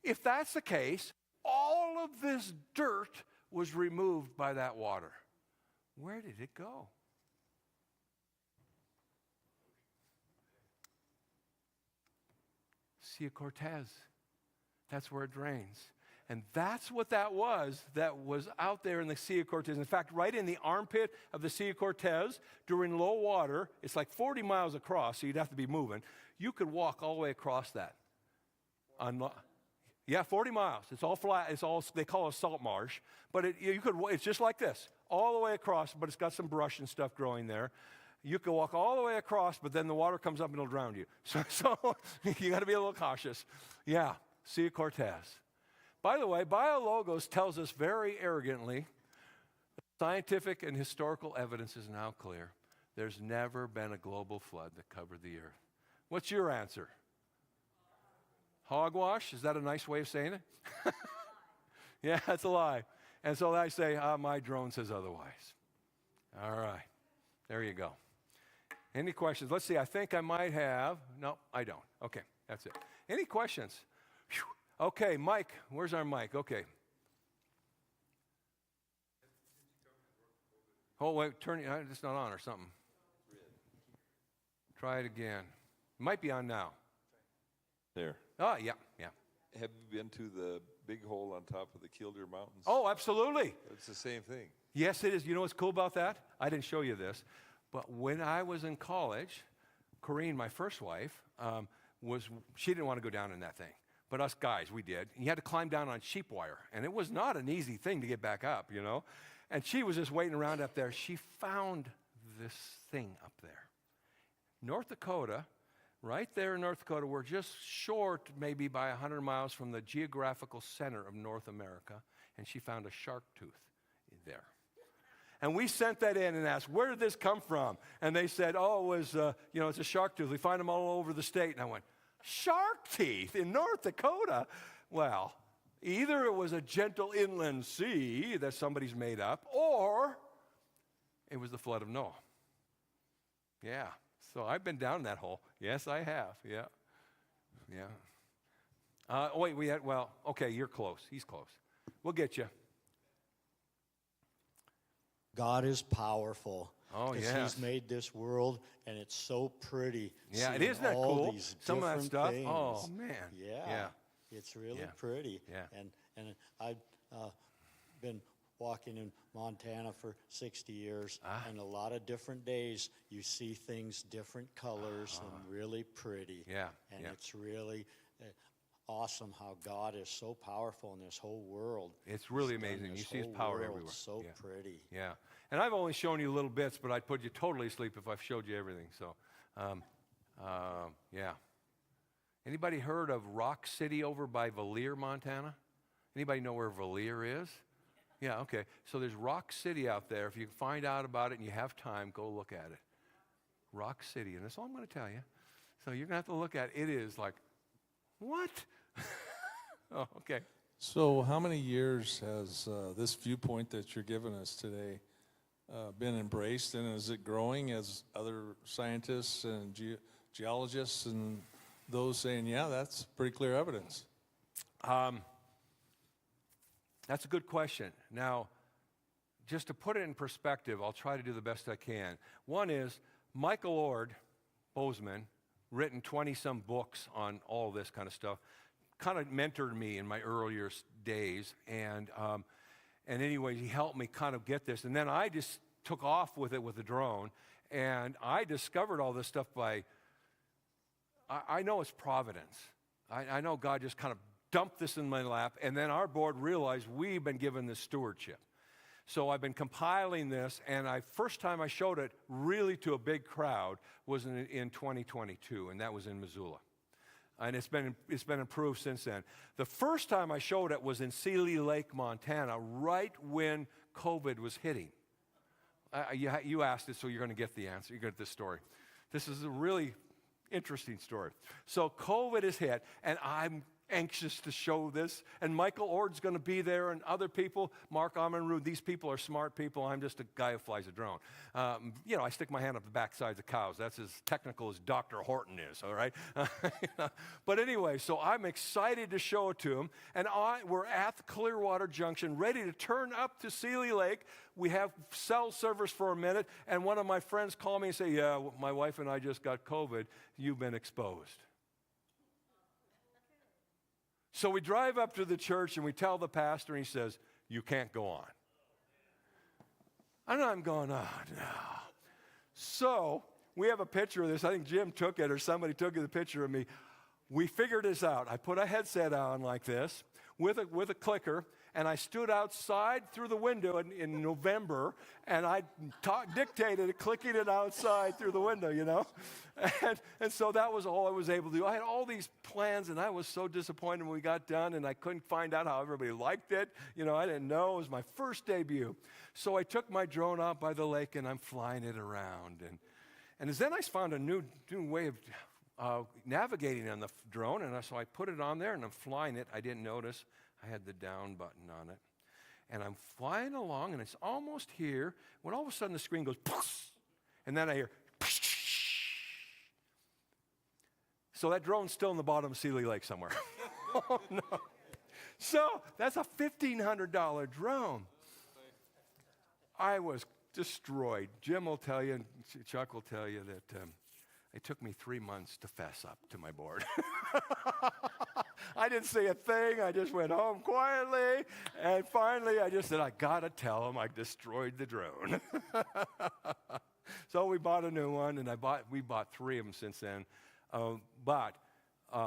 If that's the case, all of this dirt was removed by that water. Where did it go? Sea of Cortez. That's where it drains. And that's what that was out there in the Sea of Cortez. In fact, right in the armpit of the Sea of Cortez, during low water, it's like 40 miles across, so you'd have to be moving. You could walk all the way across that. 40 miles. It's all flat. They call it a salt marsh. But it's just like this, all the way across, but it's got some brush and stuff growing there. You can walk all the way across, but then the water comes up and it'll drown you. So you got to be a little cautious. Yeah, Sea of Cortez. By the way, BioLogos tells us very arrogantly, scientific and historical evidence is now clear. There's never been a global flood that covered the earth. What's your answer? Hogwash? Is that a nice way of saying it? Yeah, that's a lie. And so I say, my drone says otherwise. All right. There you go. Any questions? Let's see. I think I might have. No, I don't. Okay, that's it. Any questions? Whew. Okay, Mike. Where's our mic? Okay. Oh, wait. Turn it. It's not on or something. Try it again. It might be on now. There. Oh, yeah, yeah. Have you been to the big hole on top of the Killdeer Mountains? Oh, absolutely. It's the same thing. Yes, it is. You know what's cool about that? I didn't show you this, but when I was in college, Corrine, my first wife, she didn't want to go down in that thing. But us guys, we did. And you had to climb down on sheep wire. And it was not an easy thing to get back up, you know. And she was just waiting around up there. She found this thing up there. North Dakota, right there in North Dakota, we're just short maybe by 100 miles from the geographical center of North America. And she found a shark tooth there. And we sent that in and asked, where did this come from? And they said, oh, it was, it's a shark tooth. We find them all over the state. And I went, shark teeth in North Dakota? Well, either it was a gentle inland sea that somebody's made up, or it was the flood of Noah. Yeah. So I've been down that hole. Yes, I have. Yeah. Yeah. Okay, you're close. He's close. We'll get you. God is powerful. Oh, 'cause yes. He's made this world, and it's so pretty. Yeah, it seeing isn't that all cool? These Some of that different stuff. things. Oh, man. Yeah. It's really Yeah. pretty. Yeah. And I've been walking in Montana for 60 years, and a lot of different days you see things different colors and really pretty. Yeah, And yeah. it's really awesome how God is so powerful in this whole world. It's really He's done amazing. You this see His whole power world everywhere. So Yeah. pretty. Yeah. And I've only shown you little bits, but I'd put you totally asleep if I've showed you everything. So, yeah. Anybody heard of Rock City over by Valier, Montana? Anybody know where Valier is? Yeah, okay. So there's Rock City out there. If you can find out about it and you have time, go look at it. Rock City, and that's all I'm going to tell you. So you're going to have to look at it. It is like, what? Oh, okay. So how many years has this viewpoint that you're giving us today been embraced, and is it growing as other scientists and geologists and those saying, yeah, that's pretty clear evidence? That's a good question. Now, just to put it in perspective, I'll try to do the best I can. One is Michael Ord, Bozeman, written 20-some books on all this kind of stuff, kind of mentored me in my earlier days. And anyway, he helped me kind of get this. And then I just took off with it with the drone. And I discovered all this stuff I know it's providence. I know God just kind of dumped this in my lap, and then our board realized we've been given this stewardship. So I've been compiling this, and first time I showed it really to a big crowd was in 2022, and that was in Missoula. And it's been improved since then. The first time I showed it was in Seeley Lake, Montana, right when COVID was hitting. You asked it, so you're going to get the answer. You're going to get this story. This is a really interesting story. So COVID is hit, and I'm anxious to show this, and Michael Ord's going to be there, and other people, Mark Amonrood. These people are smart people. I'm just a guy who flies a drone. I stick my hand up the backsides of cows. That's as technical as Dr. Horton is, all right? But anyway, so I'm excited to show it to him, and we're at the Clearwater Junction, ready to turn up to Seeley Lake. We have cell service for a minute, and one of my friends called me and said, yeah, my wife and I just got COVID. You've been exposed. So we drive up to the church and we tell the pastor, and he says, you can't go on. And I'm going, oh, no. So we have a picture of this. I think Jim took it, or somebody took the picture of me. We figured this out. I put a headset on like this with a clicker, and I stood outside through the window in November, and I dictated it, clicking it outside through the window, you know? And so that was all I was able to do. I had all these plans, and I was so disappointed when we got done, and I couldn't find out how everybody liked it. You know, I didn't know. It was my first debut. So I took my drone out by the lake, and I'm flying it around. And then I found a new way of navigating on the drone, and so I put it on there, and I'm flying it. I didn't notice I had the down button on it. And I'm flying along, and it's almost here, when all of a sudden the screen goes, and then I hear, so that drone's still in the bottom of Sealy Lake somewhere. Oh, no. So that's a $1,500 drone. I was destroyed. Jim will tell you, and Chuck will tell you that it took me 3 months to fess up to my board. I didn't say a thing. I just went home quietly. And finally, I just said, I got to tell them I destroyed the drone. So we bought a new one, and we bought 3 of them since then. But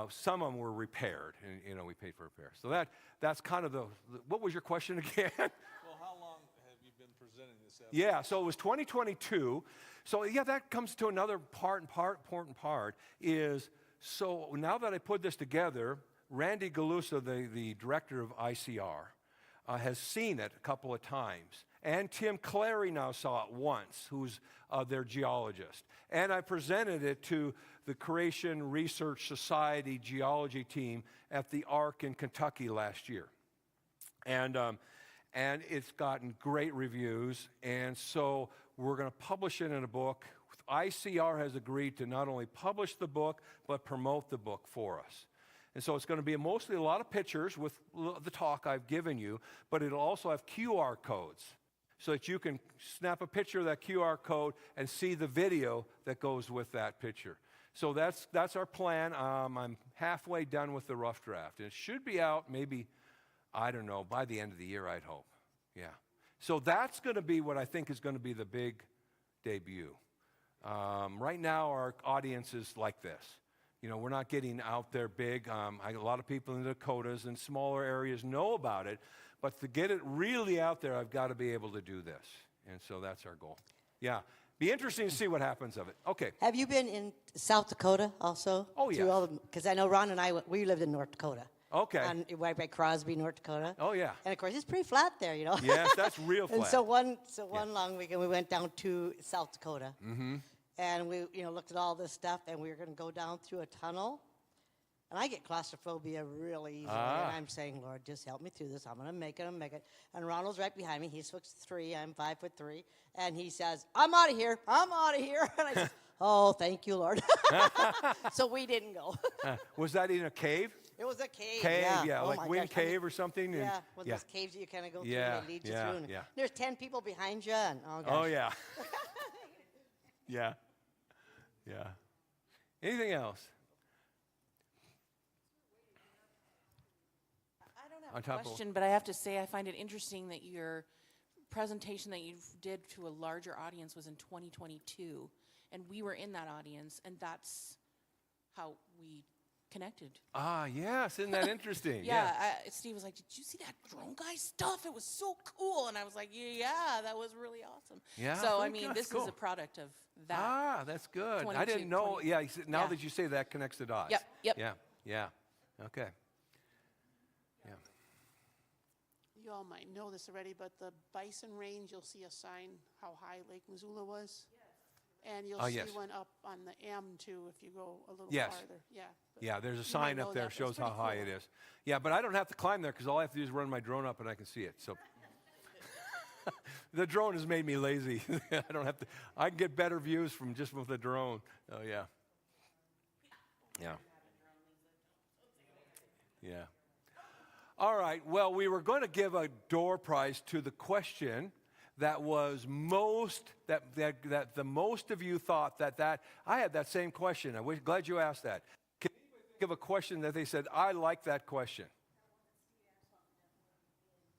some of them were repaired, and we paid for repairs. So that's kind of what was your question again? Well, how long have you been presenting this evidence? Yeah, so it was 2022. So yeah, that comes to another important part is, so now that I put this together, Randy Galusa, the director of ICR, has seen it a couple of times. And Tim Clary now saw it once, who's their geologist. And I presented it to the Creation Research Society geology team at the Ark in Kentucky last year. And it's gotten great reviews. And so we're going to publish it in a book. ICR has agreed to not only publish the book, but promote the book for us. And so it's going to be mostly a lot of pictures with the talk I've given you, but it'll also have QR codes so that you can snap a picture of that QR code and see the video that goes with that picture. So that's our plan. I'm halfway done with the rough draft. And it should be out maybe, I don't know, by the end of the year, I'd hope. Yeah. So that's going to be what I think is going to be the big debut. Right now, our audience is like this. We're not getting out there big. A lot of people in the Dakotas and smaller areas know about it. But to get it really out there, I've got to be able to do this. And so that's our goal. Yeah. Be interesting to see what happens of it. Okay. Have you been in South Dakota also? Oh, yes. Because I know Ron and I, we lived in North Dakota. Okay. Right by Crosby, North Dakota. Oh, yeah. And, of course, it's pretty flat there, Yes, that's real flat. And so one long weekend, we went down to South Dakota. Mm-hmm. And we, looked at all this stuff, and we were going to go down through a tunnel. And I get claustrophobia really easily. And I'm saying, Lord, just help me through this. I'm going to make it. And Ronald's right behind me. He's 6'3". I'm 5'3". And he says, I'm out of here. And I said, oh, thank you, Lord. So we didn't go. Was that in a cave? It was a cave. Yeah. Oh like Wind Cave or something? Yeah, those caves that you kind of go through and they lead you through. And Yeah. There's 10 people behind you. And, oh, gosh. Oh, yeah. Yeah. Anything else? I don't have a question, but I have to say I find it interesting that your presentation that you did to a larger audience was in 2022, and we were in that audience, and that's how we connected. Yes, isn't that interesting? Yeah. Steve was like, did you see that drone guy stuff? It was so cool. And I was like, yeah, that was really awesome. Yeah, so, I I think mean, that's this cool. is a product of that. That's good. I didn't know. Yeah, now that you say that connects the dots. Yep. Yeah. Okay. Yeah. You all might know this already, but the Bison Range, you'll see a sign how high Lake Missoula was. Yes. And you'll see one up on the M, too, if you go a little farther. Yeah, there's a sign up there that shows how high it is. Yeah, but I don't have to climb there because all I have to do is run my drone up and I can see it. So the drone has made me lazy. I don't have to. I can get better views from just with the drone. Oh, yeah. All right, well, we were going to give a door prize to the question that was that the most of you thought that I had that same question. I'm glad you asked that. Can anybody think of a question that they said, I like that question?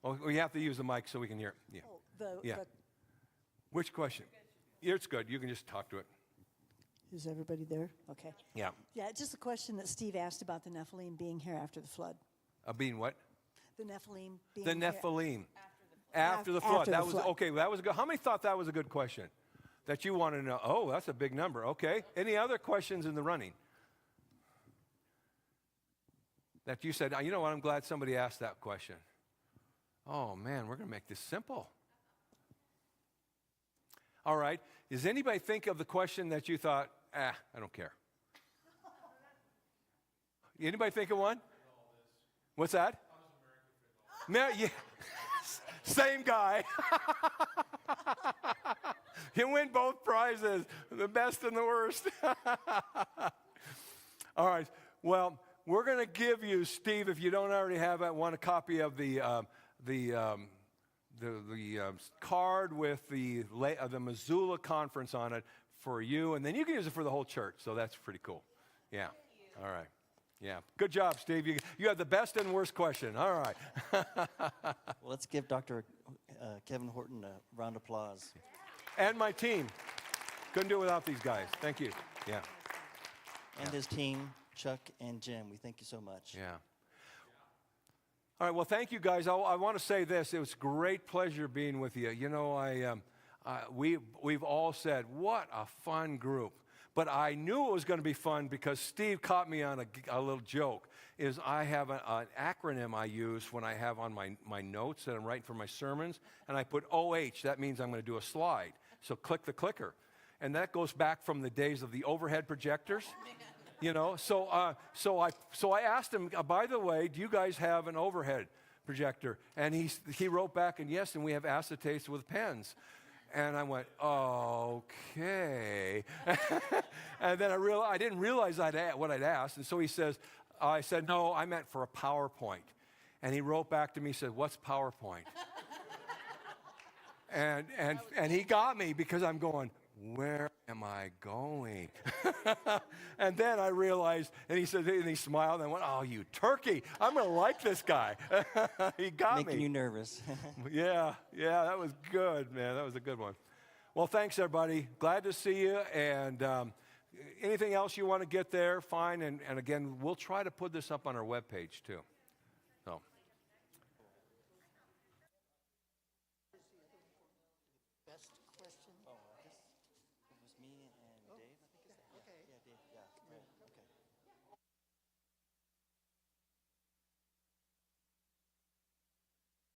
Oh, you have to use the mic so we can hear it. Yeah. Which question? It's good. You can just talk to it. Is everybody there? Okay. Yeah. Yeah, it's just a question that Steve asked about the Nephilim being here after the flood. Being what? The Nephilim being The Nephilim. After the flood. That was okay. That was good. How many thought that was a good question? That you want to know? Oh, that's a big number. Okay. Any other questions in the running? That you said, you know what? I'm glad somebody asked that question. Oh man, we're going to make this simple. All right. Does anybody think of the question that you thought, I don't care? Anybody think of one? What's that? Yeah. Same guy. You win both prizes, the best and the worst. All right. Well, we're going to give you, Steve, if you don't already have it, want a copy of the card with the Missoula conference on it for you, and then you can use it for the whole church. So that's pretty cool. Yeah. All right. Yeah. Good job, Steve. You have the best and worst question. All right. Well, let's give Dr. Kevin Horton a round of applause. And my team. Couldn't do it without these guys. Thank you. Yeah. And his team, Chuck and Jim. We thank you so much. Yeah. All right. Well, thank you, guys. I want to say this. It was a great pleasure being with you. You know, we've all said, what a fun group. But I knew it was going to be fun because Steve caught me on a little joke. Is I have an acronym I use when I have on my notes that I'm writing for my sermons, and I put OH. That means I'm going to do a slide. So click the clicker. And that goes back from the days of the overhead projectors. You know, so I asked him, by the way, do you guys have an overhead projector? And he wrote back, and yes, and we have acetates with pens. And I went, okay. And then I didn't realize what I'd asked. And so I said, no, I meant for a PowerPoint. And he wrote back to me, said, what's PowerPoint? and he got me because I'm going, where am I going? And then I realized, and he said, and he smiled, and I went, oh, you turkey, I'm going to like this guy. He got me. Making you nervous. Yeah, that was good, man. That was a good one. Well, thanks, everybody. Glad to see you. And anything else you want to get there, fine. And again, we'll try to put this up on our webpage, too. So.